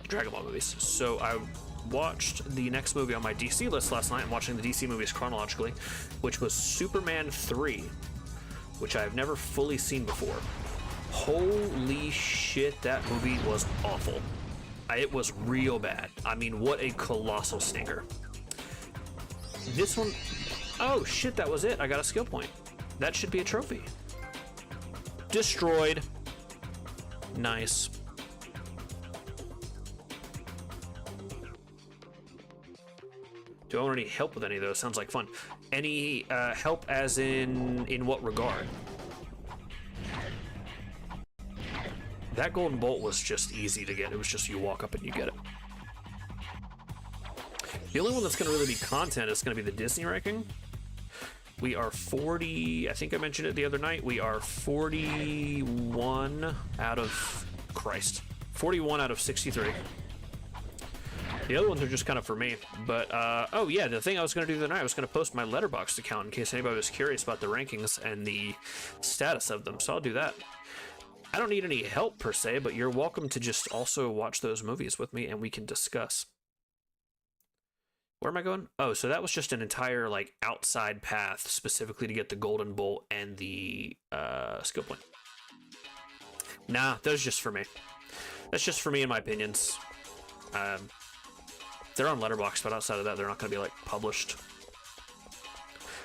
Dragon Ball movies. So I watched the next movie on my DC list last night. I'm watching the DC movies chronologically, which was Superman 3, which I've never fully seen before. Holy shit, that movie was awful. It was real bad. I mean, what a colossal stinker. This one, oh shit, that was it. I got a skill point. That should be a trophy. Destroyed. Nice. Do I want any help with any of those? Sounds like fun. Any help as in what regard? That golden bolt was just easy to get. It was just you walk up and you get it. The only one that's going to really be content is going to be the Disney ranking. We are 40, I think I mentioned it the other night, we are 41 out of, 41 out of 63. The other ones are just kind of for me, but, oh yeah, the thing I was going to do the other night, I was going to post my Letterboxd account in case anybody was curious about the rankings and the status of them, so I'll do that. I don't need any help per se, but you're welcome to just also watch those movies with me and we can discuss. Where am I going? Oh, so that was just an entire, like, outside path specifically to get the golden bolt and the skill point. Nah, those just for me. That's just for me and my opinions. They're on Letterboxd, but outside of that, they're not going to be, like, published.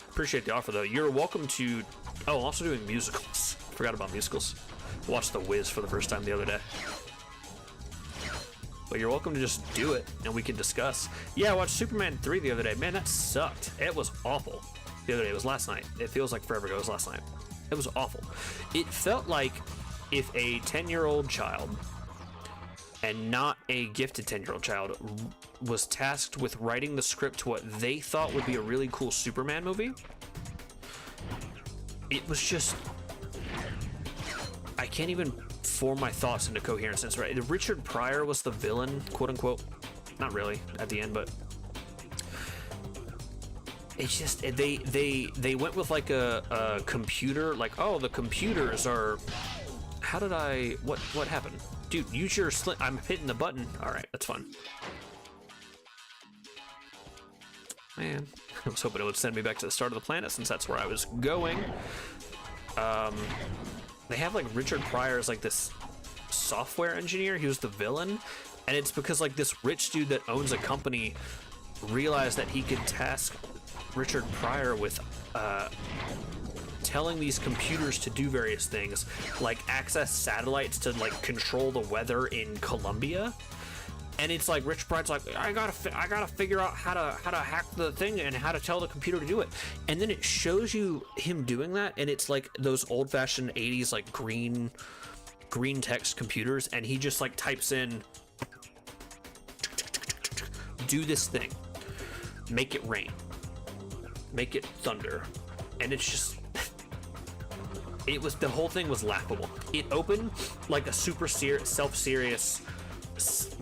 Appreciate the offer, though. You're welcome to... Oh, I'm also doing musicals. Forgot about musicals. Watched The Wiz for the first time the other day. But you're welcome to just do it, and we can discuss. Yeah, I watched Superman 3 the other day. Man, that sucked. It was awful. The other day, it was last night. It feels like forever ago. It was last night. It was awful. It felt like if a 10-year-old child, and not a gifted 10-year-old child, was tasked with writing the script to what they thought would be a really cool Superman movie, it was just... I can't even form my thoughts into coherent sense, right? Richard Pryor was the villain, quote unquote. Not really at the end, but it's just they went with like a computer, like, oh, the computers are. How did I? What happened, dude? Use your slit. I'm hitting the button. All right, that's fun. Man, I was hoping it would send me back to the start of the planet since that's where I was going. They have like Richard Pryor as like this software engineer. He was the villain, and it's because like this rich dude that owns a company realized that he could task Richard Pryor with telling these computers to do various things, like access satellites to like control the weather in Colombia. And it's like Rich Pryor's like, I gotta figure out how to hack the thing and how to tell the computer to do it. And then it shows you him doing that, and it's like those old-fashioned 80s like green text computers, and he just like types in do this thing, make it rain, make it thunder, and it's just the whole thing was laughable. It opened like a super self-serious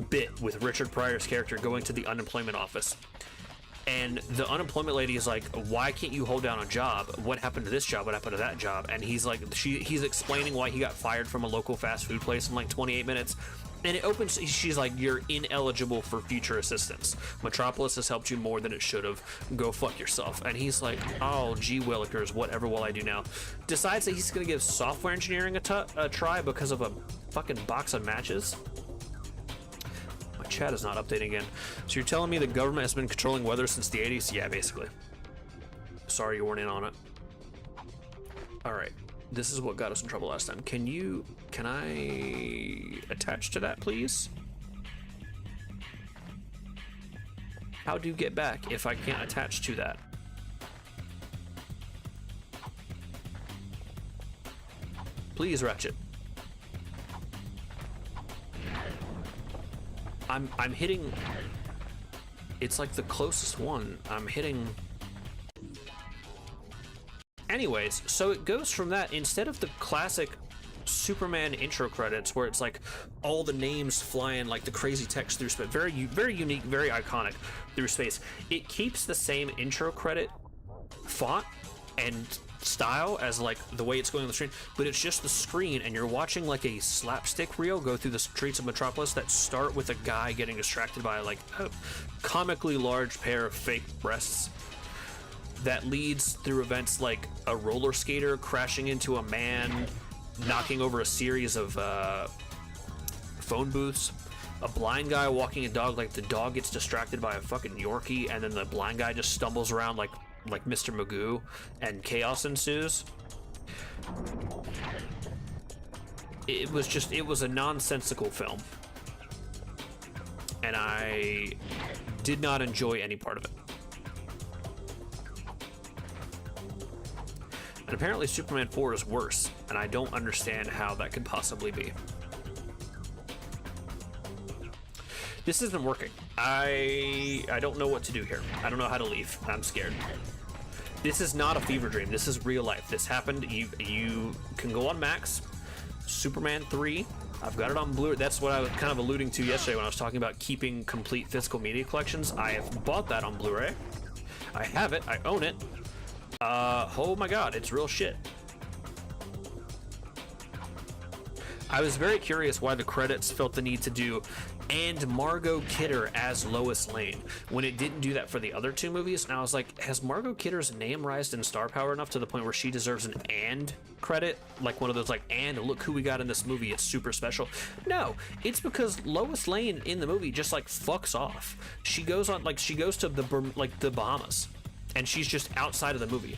bit with Richard Pryor's character going to the unemployment office, and the unemployment lady is like, why can't you hold down a job? What happened to this job? What happened to that job? And he's like, he's explaining why he got fired from a local fast food place in like 28 minutes. And it opens, she's like, you're ineligible for future assistance. Metropolis has helped you more than it should have. Go fuck yourself. And he's like, oh, gee willikers, whatever will I do now? Decides that he's going to give software engineering a try because of a fucking box of matches. My chat is not updating again. So you're telling me the government has been controlling weather since the 80s? Yeah, basically. Sorry you weren't in on it. All right. This is what got us in trouble last time. Can I attach to that, please? How do you get back if I can't attach to that? Please, Ratchet. I'm hitting, it's like the closest one. I'm hitting. Anyways, so it goes from that, instead of the classic Superman intro credits where it's like all the names flying like the crazy text through space, very unique, very iconic through space, it keeps the same intro credit font and style as like the way it's going on the screen, but it's just the screen, and you're watching like a slapstick reel go through the streets of Metropolis that start with a guy getting distracted by like a comically large pair of fake breasts, that leads through events like a roller skater crashing into a man, knocking over a series of phone booths, a blind guy walking a dog, like the dog gets distracted by a fucking Yorkie, and then the blind guy just stumbles around like Mr. Magoo, and chaos ensues. It was a nonsensical film, and I did not enjoy any part of it. And apparently Superman 4 is worse, and I don't understand how that could possibly be. This isn't working. I don't know what to do here. I don't know how to leave. I'm scared. This is not a fever dream. This is real life. This happened. You can go on Max. Superman 3. I've got it on Blu-ray. That's what I was kind of alluding to yesterday when I was talking about keeping complete physical media collections. I have bought that on Blu-ray. I have it. I own it. Oh my god, it's real shit. I was very curious why the credits felt the need to do "and Margot Kidder as Lois Lane" when it didn't do that for the other two movies, and I was like, has Margot Kidder's name risen in star power enough to the point where she deserves an "and" credit, like one of those like, and look who we got in this movie, it's super special? No, it's because Lois Lane in the movie just like fucks off. She goes on, like, she goes to the Bahamas, and she's just outside of the movie.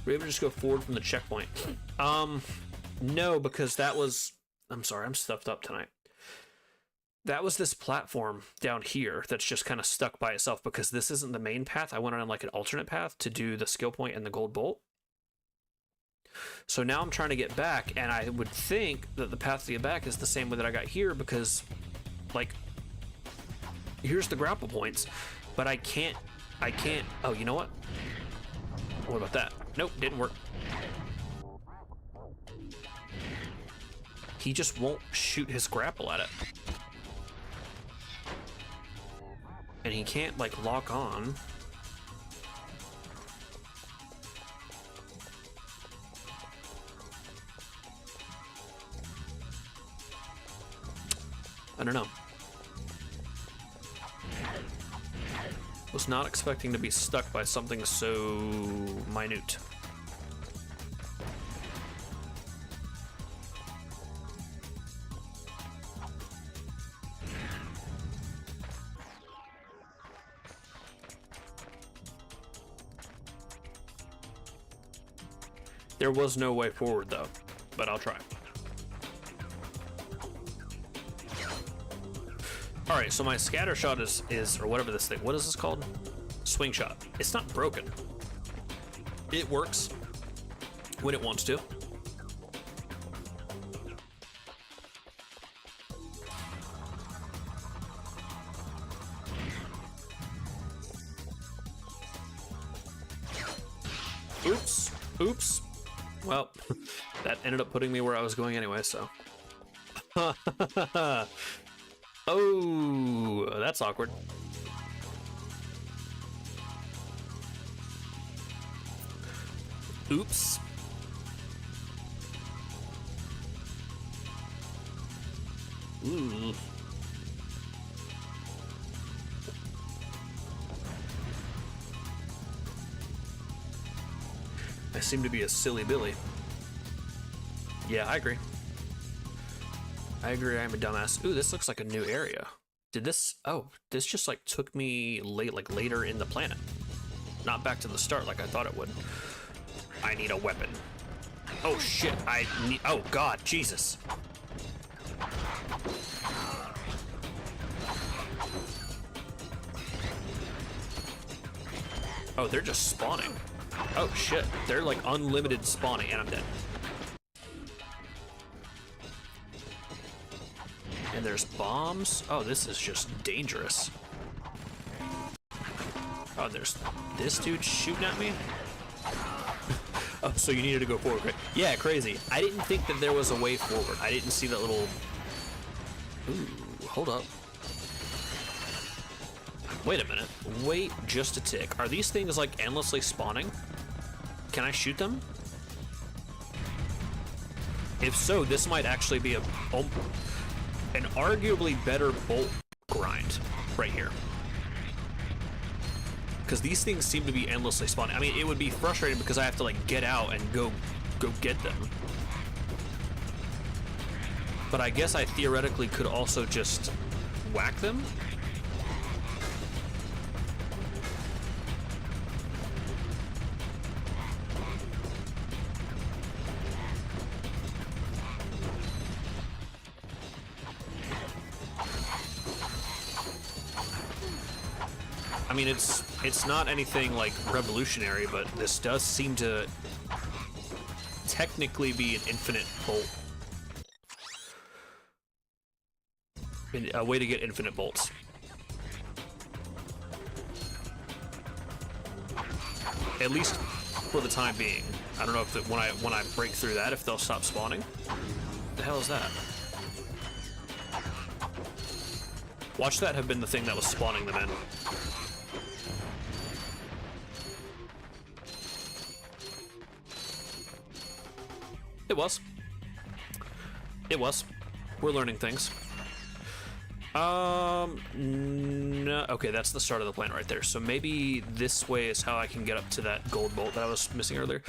We're able to just go forward from the checkpoint. No, because that was, I'm sorry, I'm stuffed up tonight. That was this platform down here that's just kind of stuck by itself because this isn't the main path. I went on like an alternate path to do the skill point and the gold bolt. So now I'm trying to get back, and I would think that the path to get back is the same way that I got here, because like, here's the grapple points, but I can't, oh, you know what? What about that? Nope, didn't work. He just won't shoot his grapple at it. And he can't like lock on. I don't know. Was not expecting to be stuck by something so minute. There was no way forward though, but I'll try. All right, so my scatter shot is, or whatever this thing, what is this called? Swing shot. It's not broken. It works when it wants to. Oops. Oops. Well, that ended up putting me where I was going anyway, so. Oh, that's awkward. Oops. Ooh. I seem to be a silly Billy. Yeah, I agree. I agree, I'm a dumbass. Ooh, this looks like a new area. Did this... Oh, this just, like, took me later in the planet. Not back to the start like I thought it would. I need a weapon. Oh, shit, I need... Oh, God, Jesus. Oh, they're just spawning. Oh, shit. They're, like, unlimited spawning, and I'm dead. And there's bombs. Oh, this is just dangerous. Oh, there's this dude shooting at me. Oh, so you needed to go forward, right? Yeah, crazy. I didn't think that there was a way forward. I didn't see that little... Ooh, hold up. Wait a minute. Wait just a tick. Are these things, like, endlessly spawning? Can I shoot them? If so, this might actually be an arguably better bolt grind right here. Because these things seem to be endlessly spawning. I mean, it would be frustrating because I have to, like, get out and go get them. But I guess I theoretically could also just whack them. I mean, it's not anything like revolutionary, but this does seem to technically be an infinite bolt. A way to get infinite bolts. At least for the time being. I don't know if when I break through that, if they'll stop spawning. What the hell is that? Watch that have been the thing that was spawning them in. It was. It was. We're learning things. No, okay, that's the start of the plan right there. So maybe this way is how I can get up to that gold bolt that I was missing earlier.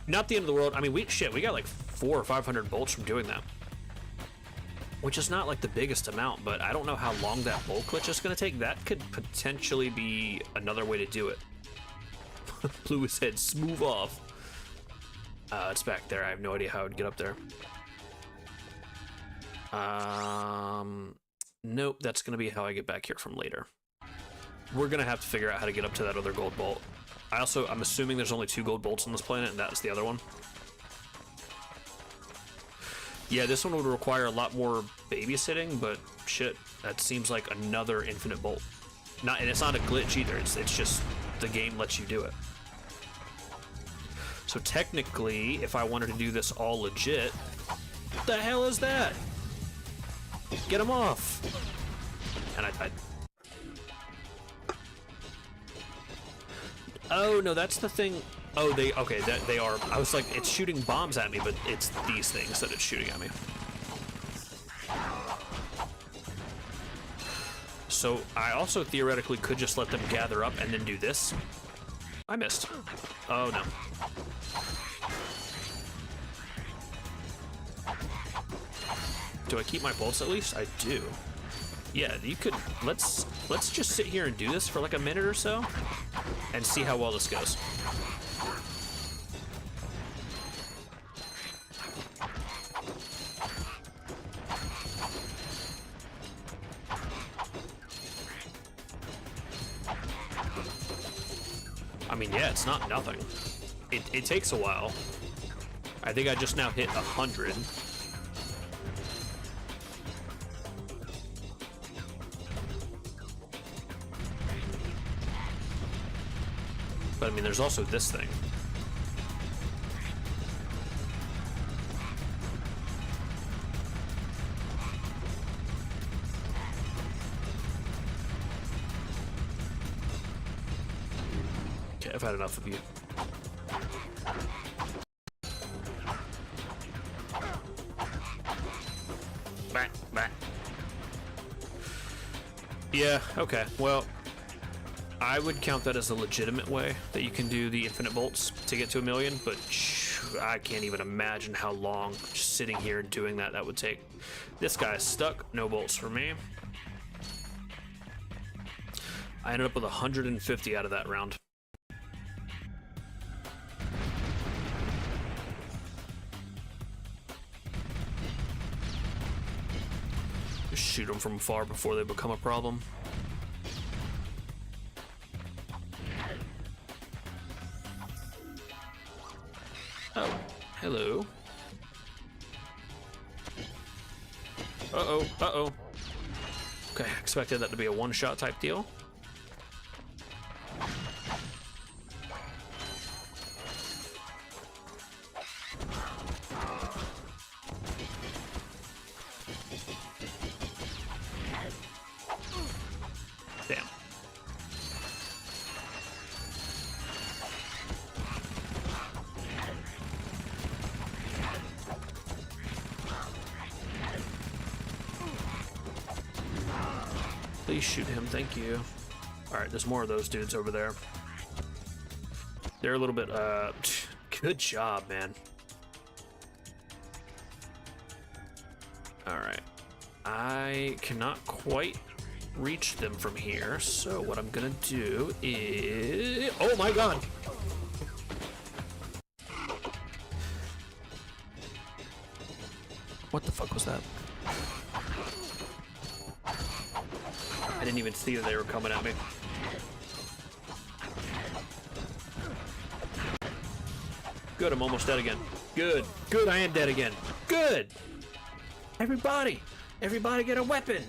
Not the end of the world. I mean, we got like 400 or 500 bolts from doing that. Which is not like the biggest amount, but I don't know how long that bolt glitch is going to take. That could potentially be another way to do it. Blew his head smooth off. It's back there. I have no idea how I would get up there. Nope, that's gonna be how I get back here from later. We're gonna have to figure out how to get up to that other gold bolt. I'm assuming there's only 2 gold bolts on this planet, and that's the other one. Yeah, this one would require a lot more babysitting, but shit, that seems like another infinite bolt. And it's not a glitch either. It's just the game lets you do it. So technically, if I wanted to do this all legit, what the hell is that? Get him off! And I died. Oh no, that's the thing. Oh, they are. I was like, it's shooting bombs at me, but it's these things that it's shooting at me. So I also theoretically could just let them gather up and then do this. I missed. Oh no. Do I keep my bolts at least? I do. Yeah, you could. Let's just sit here and do this for like a minute or so and see how well this goes. I mean, yeah, it's not nothing. It takes a while. I think I just now hit 100. But I mean, there's also this thing. I've had enough of you. Bah. Yeah, okay. Well, I would count that as a legitimate way that you can do the infinite bolts to get to 1 million, but I can't even imagine how long just sitting here and doing that would take. This guy's stuck. No bolts for me. I ended up with 150 out of that round. Just shoot them from far before they become a problem. Oh, hello. Uh-oh. Okay, expected that to be a one-shot type deal. Damn. Please shoot him, thank you. Alright, there's more of those dudes over there. They're a little bit, good job, man. Alright. I cannot quite reach them from here, so what I'm gonna do is... Oh my god! What the fuck was that? I didn't even see that they were coming at me. Good, I'm almost dead again. Good, I am dead again. Good! Everybody get a weapon!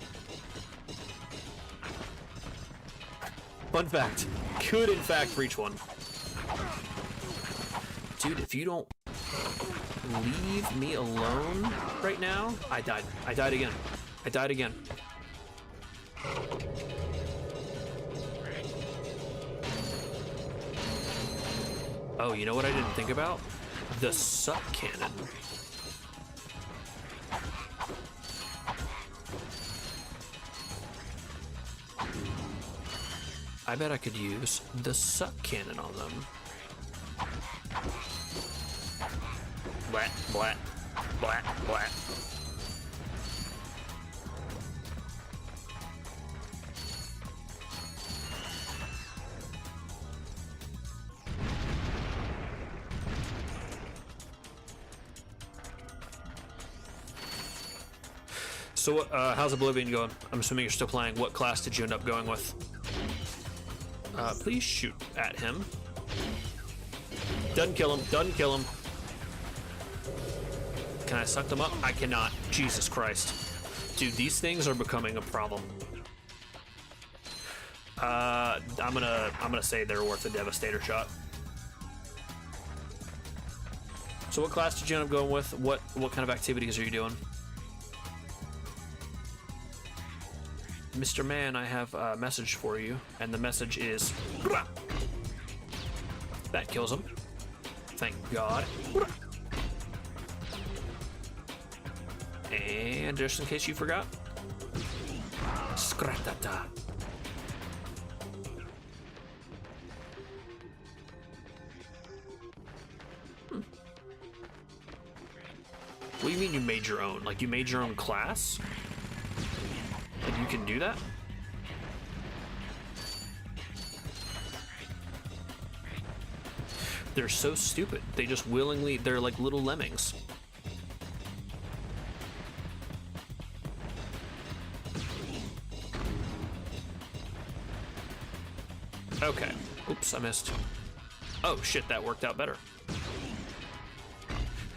Fun fact, could in fact reach one. Dude, if you don't leave me alone right now, I died again. Oh, you know what I didn't think about? The suck cannon. I bet I could use the suck cannon on them. Blat, blat, blat, blat. So, how's Oblivion going? I'm assuming you're still playing. What class did you end up going with? Please shoot at him. Doesn't kill him. Can I suck them up? I cannot. Jesus Christ. Dude, these things are becoming a problem. I'm gonna say they're worth a Devastator shot. So what class did you end up going with? What kind of activities are you doing? Mr. Man, I have a message for you, and the message is... That kills him. Thank God. And just in case you forgot... Scratata. What do you mean you made your own? Like, you made your own class? Like, you can do that? They're so stupid. They just willingly... They're like little lemmings. Okay. Oops, I missed. Oh, shit, that worked out better.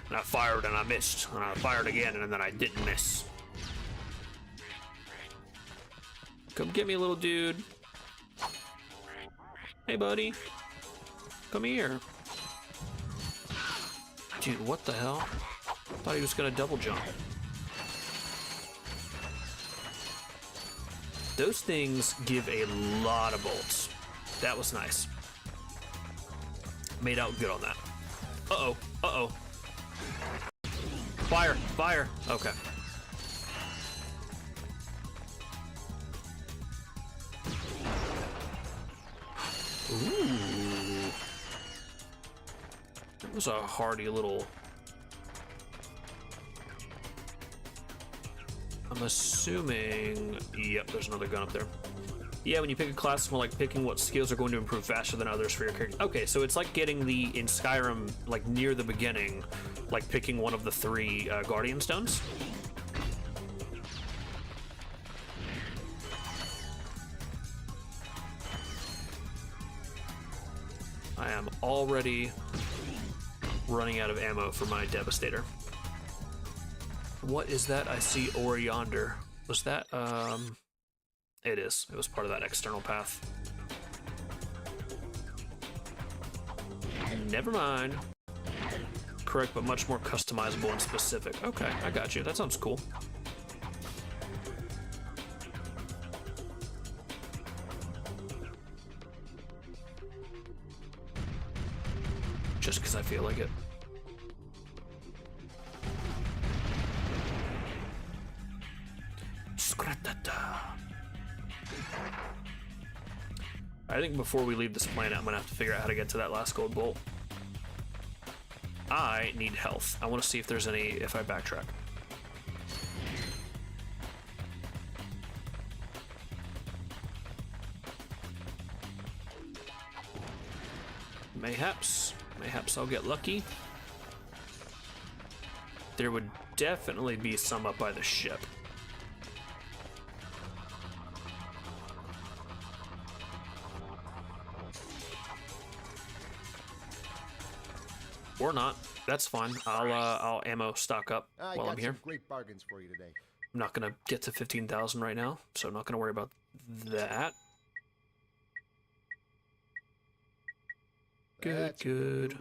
And I fired and I missed. And I fired again and then I didn't miss. Come get me, little dude. Hey, buddy. Come here. Dude, what the hell? Thought he was gonna double jump. Those things give a lot of bolts. That was nice. Made out good on that. Uh-oh. Uh-oh. Fire. Fire. Okay. Ooh. That was a hardy little... I'm assuming... Yep, there's another gun up there. Yeah, when you pick a class, it's more like picking what skills are going to improve faster than others for your character. Okay, so it's like getting in Skyrim, like near the beginning, like picking one of the 3 Guardian Stones. I am already running out of ammo for my Devastator. What is that I see over yonder? Was that, It is. It was part of that external path. Never mind. Correct, but much more customizable and specific. Okay, I got you. That sounds cool. Just because I feel like it. I think before we leave this planet, I'm gonna have to figure out how to get to that last gold bolt. I need health. I want to see if there's any, if I backtrack. Mayhaps I'll get lucky. There would definitely be some up by the ship. Or not. That's fine. I'll ammo stock up while I'm here. Some great bargains for you today. I'm not gonna get to 15,000 right now, so I'm not gonna worry about that. Good, good.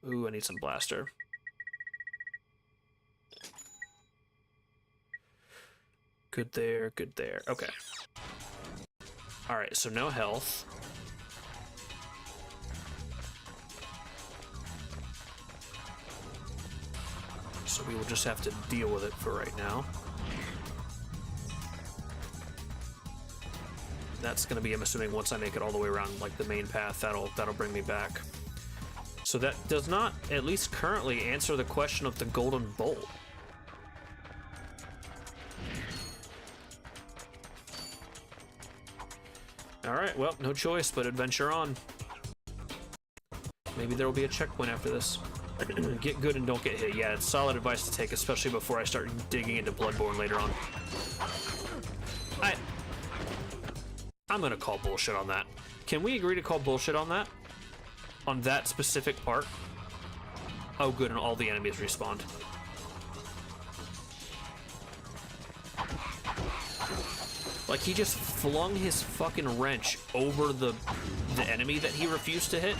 Ooh, I need some blaster. Good there, good there. Okay. Alright, so no health. So we will just have to deal with it for right now. That's gonna be, I'm assuming, once I make it all the way around like the main path, that'll bring me back. So that does not, at least currently, answer the question of the golden bolt. Alright, well, no choice but adventure on. Maybe there will be a checkpoint after this. Get good and don't get hit. Yeah, it's solid advice to take, especially before I start digging into Bloodborne later on. I'm gonna call bullshit on that. Can we agree to call bullshit on that? On that specific part? Oh good, and all the enemies respawned. Like, he just flung his fucking wrench over the enemy that he refused to hit.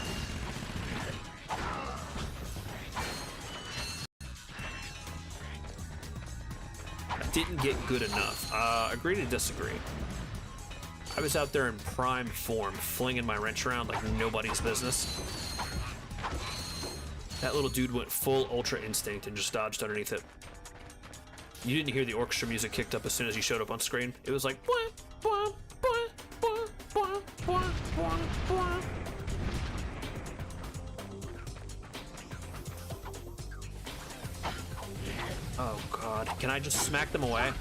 Didn't get good enough. Agree to disagree. I was out there in prime form, flinging my wrench around like nobody's business. That little dude went full Ultra Instinct and just dodged underneath it. You didn't hear the orchestra music kicked up as soon as he showed up on screen. It was like... Oh god, can I just smack them away?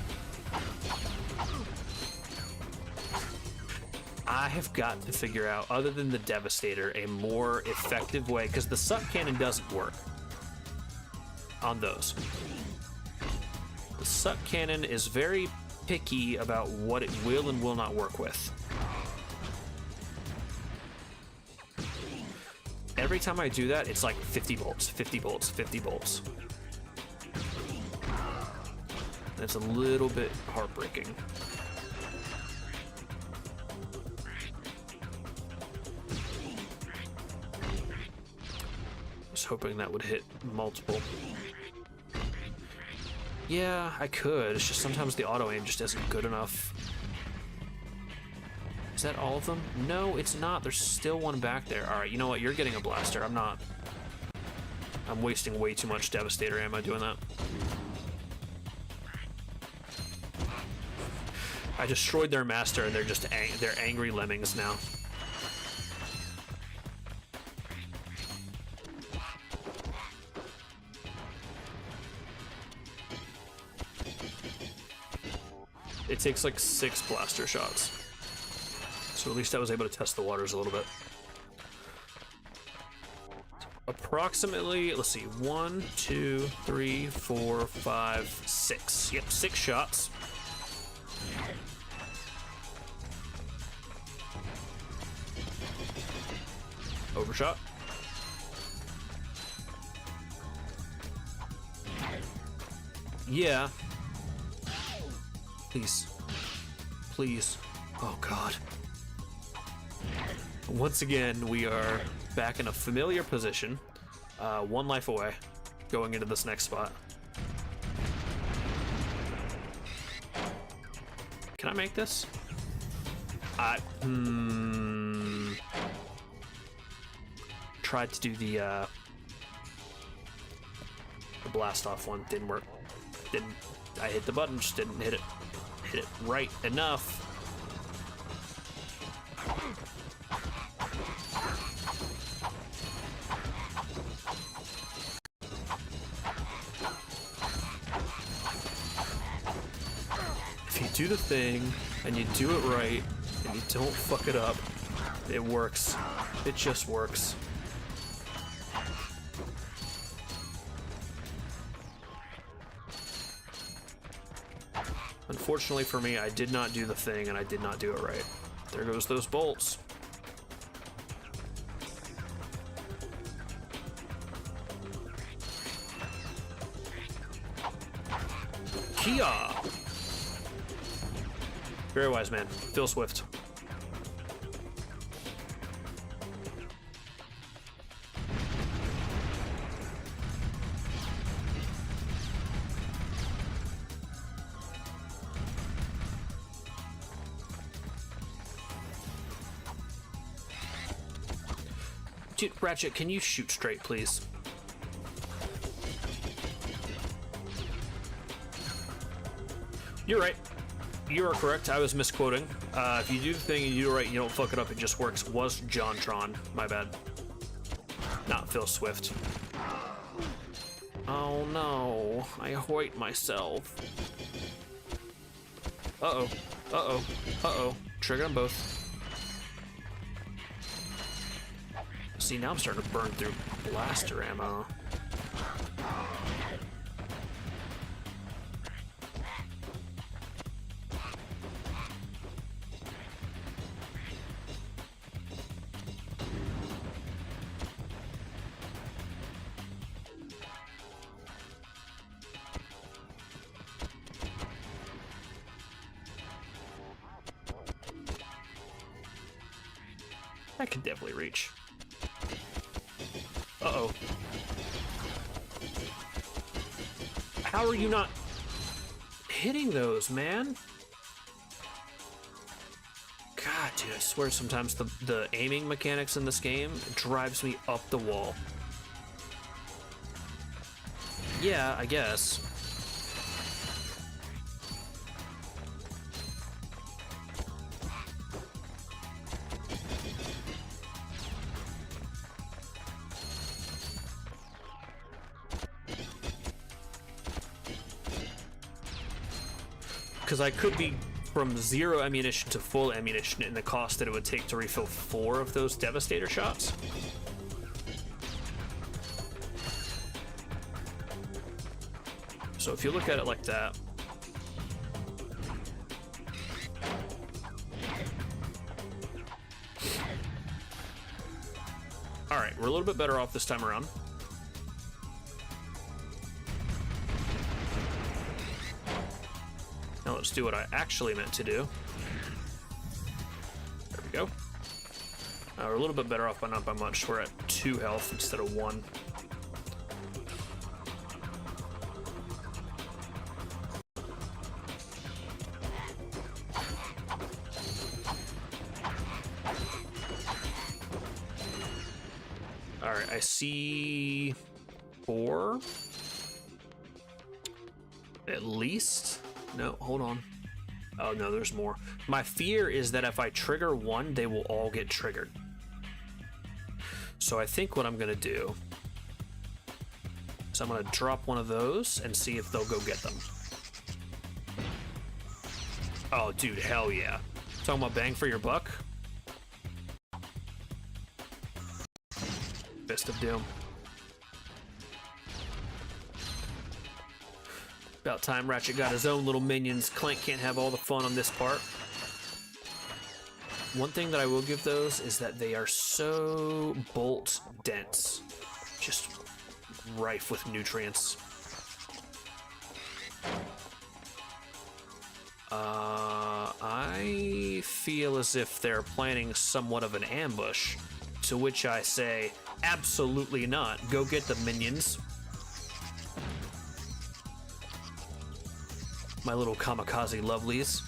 I have got to figure out, other than the Devastator, a more effective way, because the suck cannon doesn't work on those. The suck cannon is very picky about what it will and will not work with. Every time I do that, it's like 50 bolts, 50 bolts, 50 bolts. It's a little bit heartbreaking. I was hoping that would hit multiple. Yeah, I could. It's just sometimes the auto aim just isn't good enough. Is that all of them? No, it's not. There's still one back there. All right, you know what? You're getting a blaster. I'm not. I'm wasting way too much Devastator ammo doing that. I destroyed their master, and they're just they're angry lemmings now. It takes like 6 blaster shots. So at least I was able to test the waters a little bit. Approximately, let's see, 1, 2, 3, 4, 5, 6. Yep, 6 shots. Overshot. Yeah. Please. Please. Oh, God. Once again, we are back in a familiar position. 1 life away, going into this next spot. Can I make this? Tried to do the blast off one, didn't work. I hit the button, just didn't hit it right enough. If you do the thing and you do it right and you don't fuck it up, it works. It just works. Unfortunately for me, I did not do the thing and I did not do it right. There goes those bolts. Kia! Very wise man. Phil Swift. Dude, Ratchet, can you shoot straight, please? You're right. You are correct. I was misquoting. If you do the thing and you do it right, you don't fuck it up, it just works. Was John Tron. My bad. Not Phil Swift. Oh no. I hoit myself. Uh-oh. Uh-oh. Uh-oh. Trigger them both. See, now I'm starting to burn through blaster ammo. I can definitely reach. Uh-oh. How are you not hitting those, man? God, dude, I swear sometimes the aiming mechanics in this game drives me up the wall. Yeah, I guess. Because I could be from 0 ammunition to full ammunition in the cost that it would take to refill 4 of those Devastator shots. So if you look at it like that, all right, we're a little bit better off this time around. Now let's do what I actually meant to do. There we go. We're a little bit better off, but not by much. We're at 2 health instead of 1. Alright, I see 4. At least. No, hold on. Oh no, there's more. My fear is that if I trigger one, they will all get triggered. So I think what I'm gonna do is I'm gonna drop one of those and see if they'll go get them. Oh dude, hell yeah. Talking about bang for your buck? Fist of Doom. About time Ratchet got his own little minions. Clank can't have all the fun on this part. One thing that I will give those is that they are so bolt dense. Just rife with nutrients. I feel as if they're planning somewhat of an ambush, to which I say, absolutely not. Go get the minions. My little kamikaze lovelies.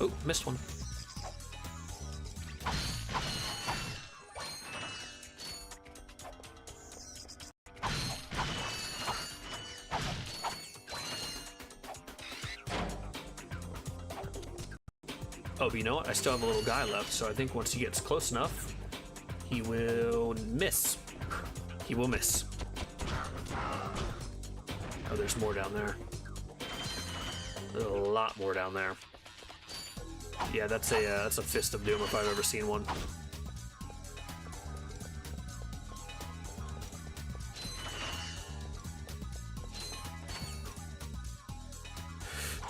Oh, missed one. Oh, but you know what? I still have a little guy left, so I think once he gets close enough, he will miss. He will miss. Oh, there's more down there. There's a lot more down there. Yeah, that's a Fist of Doom if I've ever seen one.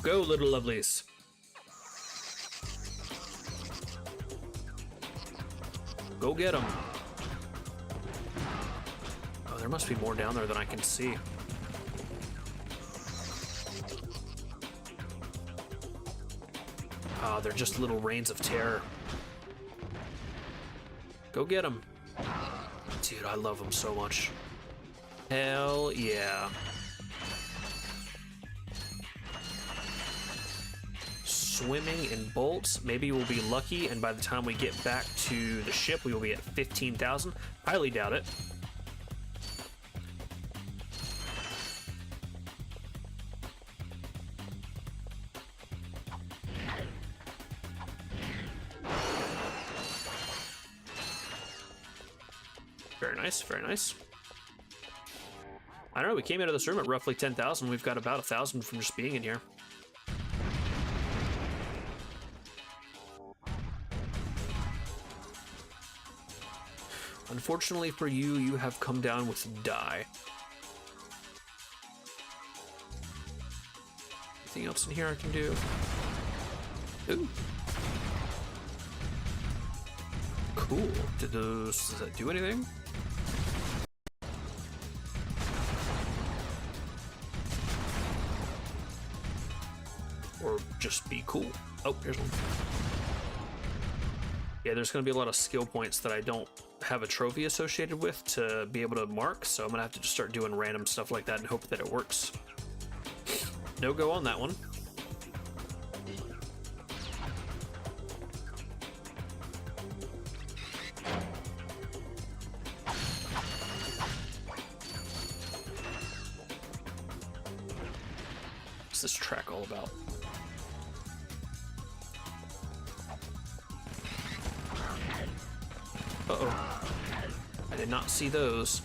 Go, little lovelies. Go get them. Oh, there must be more down there than I can see. Oh, they're just little reigns of terror. Go get them. Dude, I love them so much. Hell yeah. Swimming in bolts. Maybe we'll be lucky, and by the time we get back to the ship, we will be at 15,000. Highly doubt it. Very nice, very nice. I don't know, we came out of this room at roughly 10,000. We've got about 1,000 from just being in here. Unfortunately for you, you have come down with die. Anything else in here I can do? Ooh. Cool. Does that do anything? Or just be cool. Oh, here's one. Yeah, there's going to be a lot of skill points that I don't have a trophy associated with to be able to mark, so I'm going to have to just start doing random stuff like that and hope that it works. No go on that one. What's this track all about? Uh-oh. I did not see those.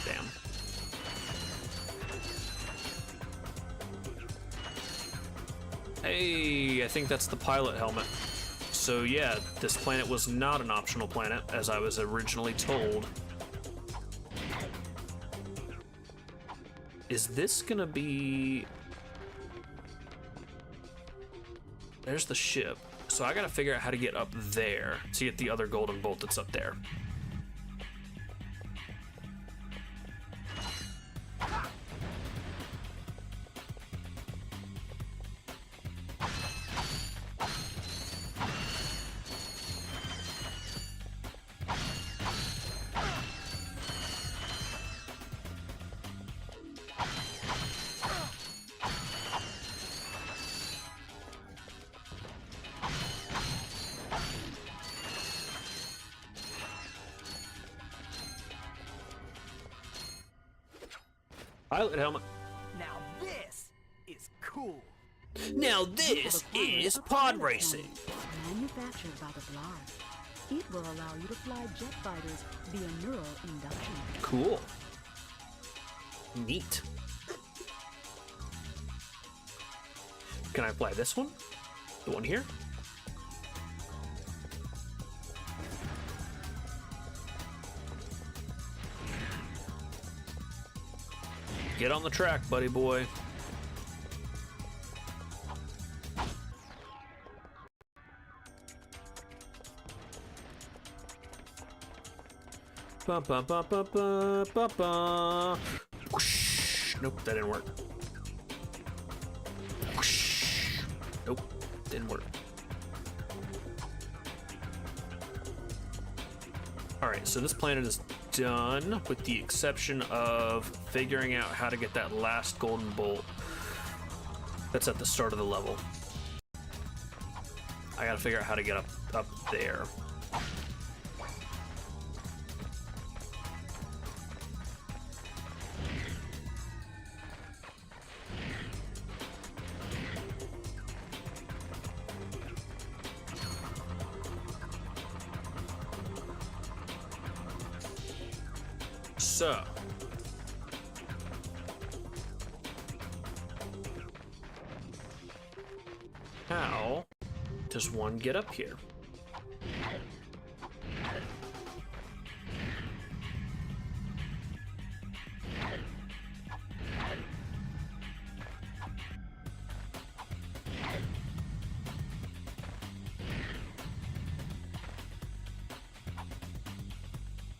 Damn. Hey, I think that's the pilot helmet. So yeah, this planet was not an optional planet, as I was originally told. Is this gonna be... There's the ship. So I gotta figure out how to get up there to get the other golden bolt that's up there. Pilot helmet. Now this is cool. Now You this have acquired is a pod pilot racing. helmet manufactured by the Blar. It will allow you to fly jet fighters via neural induction. Cool. Neat. Can I apply this one? The one here? Get on the track, buddy boy. Ba ba ba ba ba ba ba. Whoosh. Nope, that didn't work. Whoosh. Nope, didn't work. Alright, so this planet is done, with the exception of figuring out how to get that last golden bolt that's at the start of the level. I gotta figure out how to get up there. So, how does one get up here?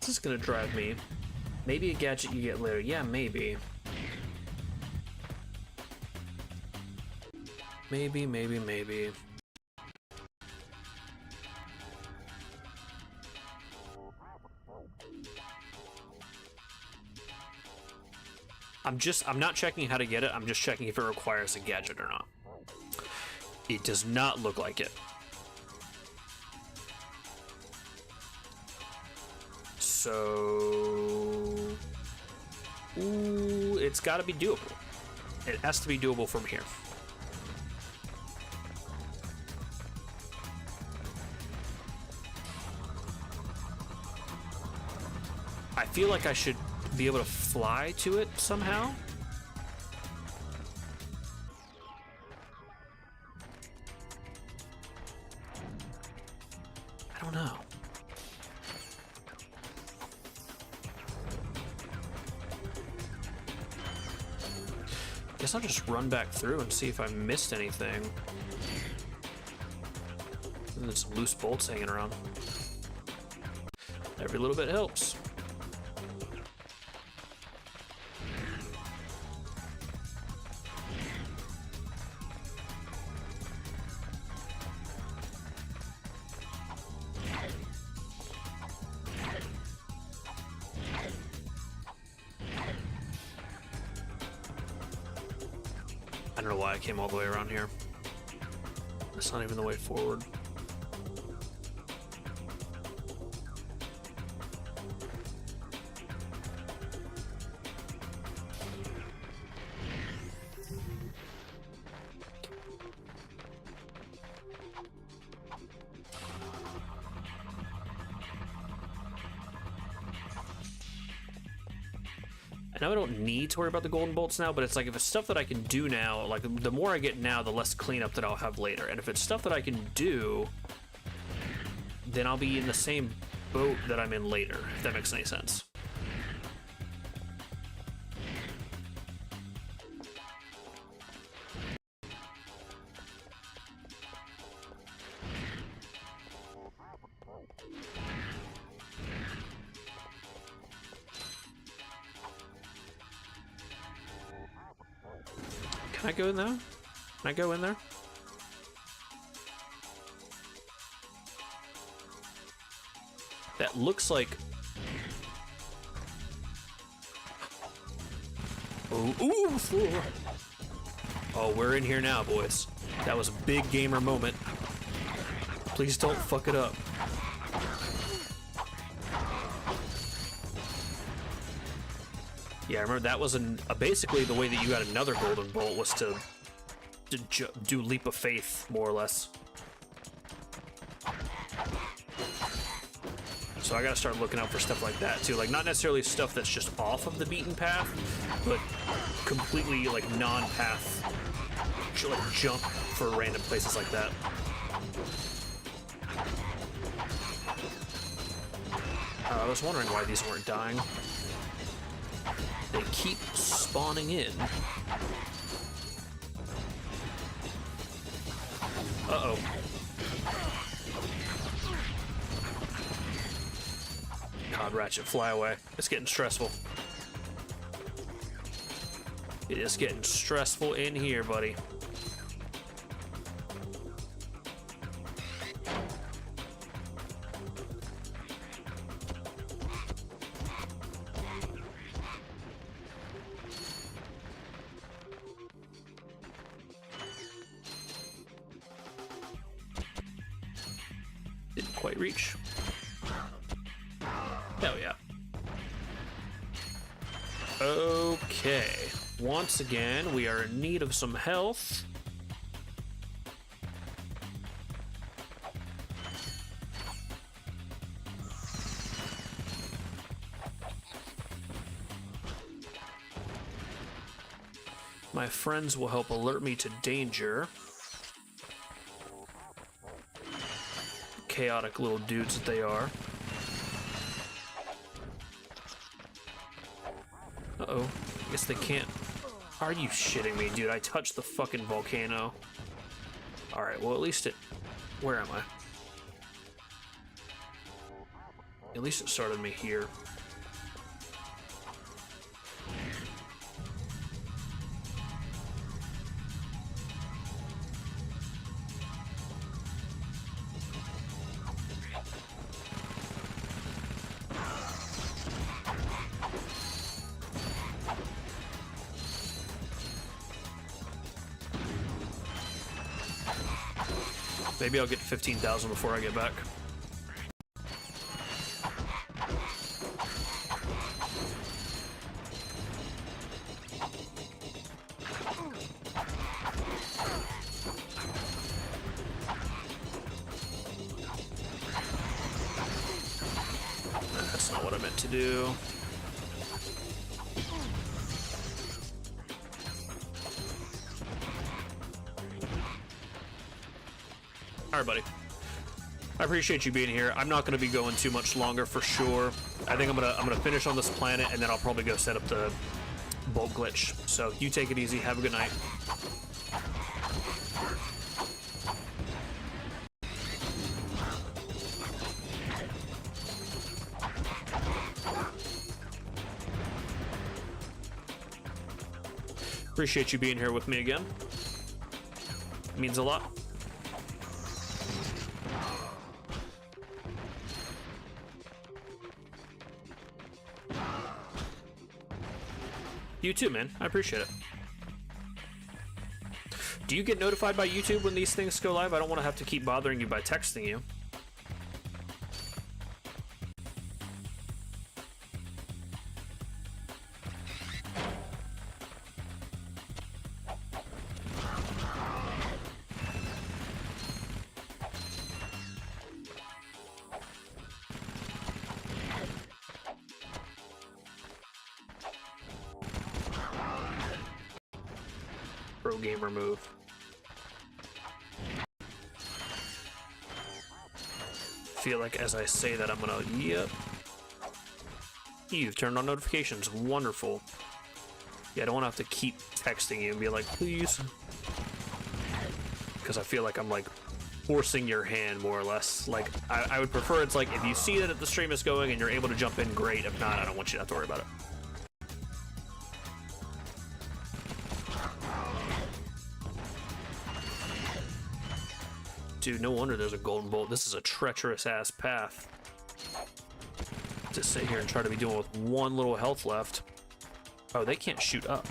This is gonna drive me. Maybe a gadget you get later. Yeah, maybe. Maybe. I'm not checking how to get it. I'm just checking if it requires a gadget or not. It does not look like it. So, ooh, it's got to be doable. It has to be doable from here. I feel like I should be able to fly to it somehow. I don't know. Guess I'll just run back through and see if I missed anything. And there's some loose bolts hanging around. Every little bit helps. I don't know why I came all the way around here. That's not even the way forward. I know I don't need to worry about the golden bolts now, but it's like if it's stuff that I can do now, like the more I get now, the less cleanup that I'll have later. And if it's stuff that I can do, then I'll be in the same boat that I'm in later, if that makes any sense. Can I go in there? Can I go in there? That looks like... Oh, ooh! Oh, we're in here now, boys. That was a big gamer moment. Please don't fuck it up. Yeah, I remember that was basically the way that you got another golden bolt was to do leap of faith, more or less. So I gotta start looking out for stuff like that too. Like, not necessarily stuff that's just off of the beaten path, but completely like non-path, like jump for random places like that. I was wondering why these weren't dying. They keep spawning in. Uh-oh. God, Ratchet, fly away. It's getting stressful. It is getting stressful in here, buddy. Didn't quite reach. Hell yeah. Okay. Once again, we are in need of some health. My friends will help alert me to danger. Chaotic little dudes that they are. Uh-oh. Guess they can't. Are you shitting me, dude? I touched the fucking volcano. Alright, well, at least it... Where am I? At least it started me here. Maybe I'll get 15,000 before I get back. That's not what I meant to do. Alright, buddy. I appreciate you being here. I'm not going to be going too much longer for sure. I think I'm gonna finish on this planet, and then I'll probably go set up the bolt glitch. So you take it easy. Have a good night. Appreciate you being here with me again. It means a lot. You too, man. I appreciate it. Do you get notified by YouTube when these things go live? I don't want to have to keep bothering you by texting you. Pro gamer move. Feel like as I say that, I'm gonna, yep. You've turned on notifications. Wonderful. Yeah, I don't want to have to keep texting you and be like, please. Because I feel like I'm like forcing your hand more or less. Like, I would prefer it's like if you see that the stream is going and you're able to jump in, great. If not, I don't want you to have to worry about it. Dude, no wonder there's a golden bolt. This is a treacherous ass path to sit here and try to be doing with one little health left. Oh, they can't shoot up.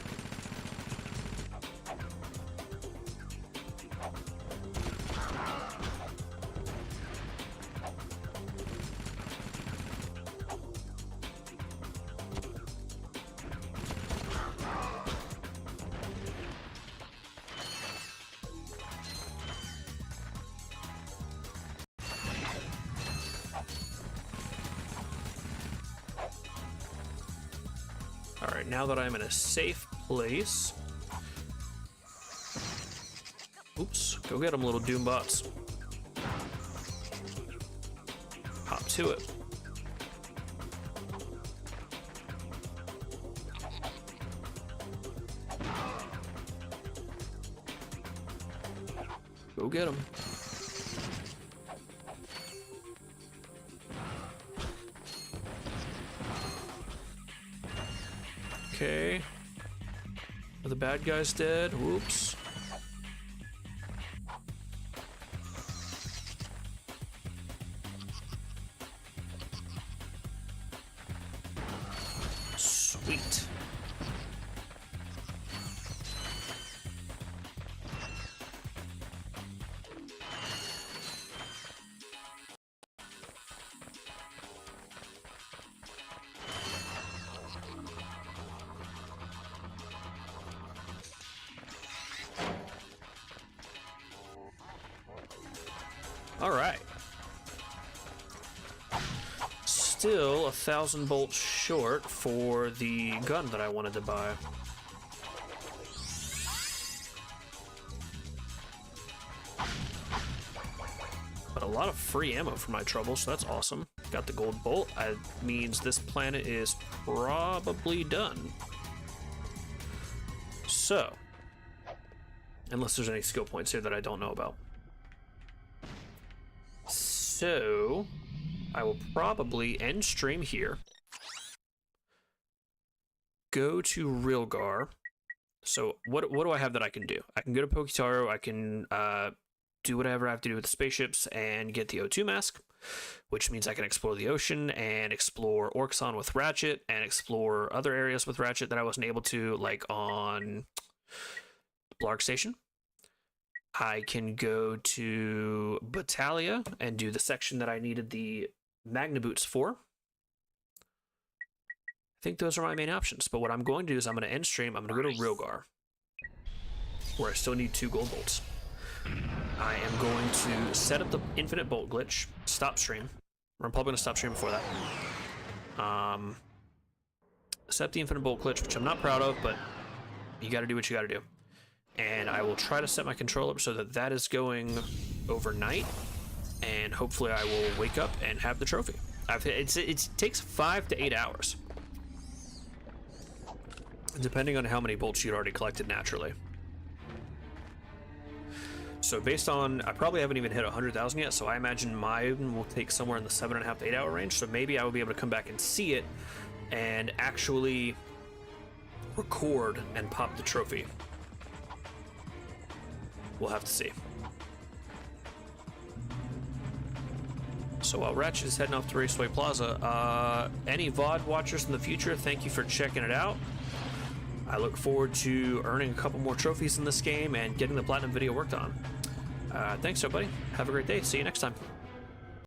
Alright, now that I'm in a safe place... Oops, go get them, little Doombots. Hop to it. Go get them. Okay. Are the bad guys dead? Whoops. Sweet. All right. Still 1,000 bolts short for the gun that I wanted to buy. But a lot of free ammo for my trouble, so that's awesome. Got the gold bolt. That means this planet is probably done. So, unless there's any skill points here that I don't know about. So, I will probably end stream here. Go to Rilgar. So, what do I have that I can do? I can go to Poketaro, I can do whatever I have to do with the spaceships and get the O2 mask, which means I can explore the ocean and explore Orxon with Ratchet and explore other areas with Ratchet that I wasn't able to, like on Blarg Station. I can go to Battalia and do the section that I needed the Magna Boots for. I think those are my main options, but what I'm going to do is I'm going to end stream, I'm going to go to Rilgar, where I still need 2 gold bolts. I am going to set up the infinite bolt glitch, stop stream, or I'm probably going to stop stream before that. Set up the infinite bolt glitch, which I'm not proud of, but you got to do what you got to do. And I will try to set my control up so that that is going overnight, and hopefully I will wake up and have the trophy. It takes 5 to 8 hours, depending on how many bolts you'd already collected naturally. So based on, I probably haven't even hit 100,000 yet, so I imagine mine will take somewhere in the 7.5 to 8 hour range, so maybe I will be able to come back and see it and actually record and pop the trophy. We'll have to see. So while Ratchet is heading off to Raceway Plaza, any VOD watchers in the future, thank you for checking it out. I look forward to earning a couple more trophies in this game and getting the platinum video worked on. Thanks everybody. Have a great day. See you next time.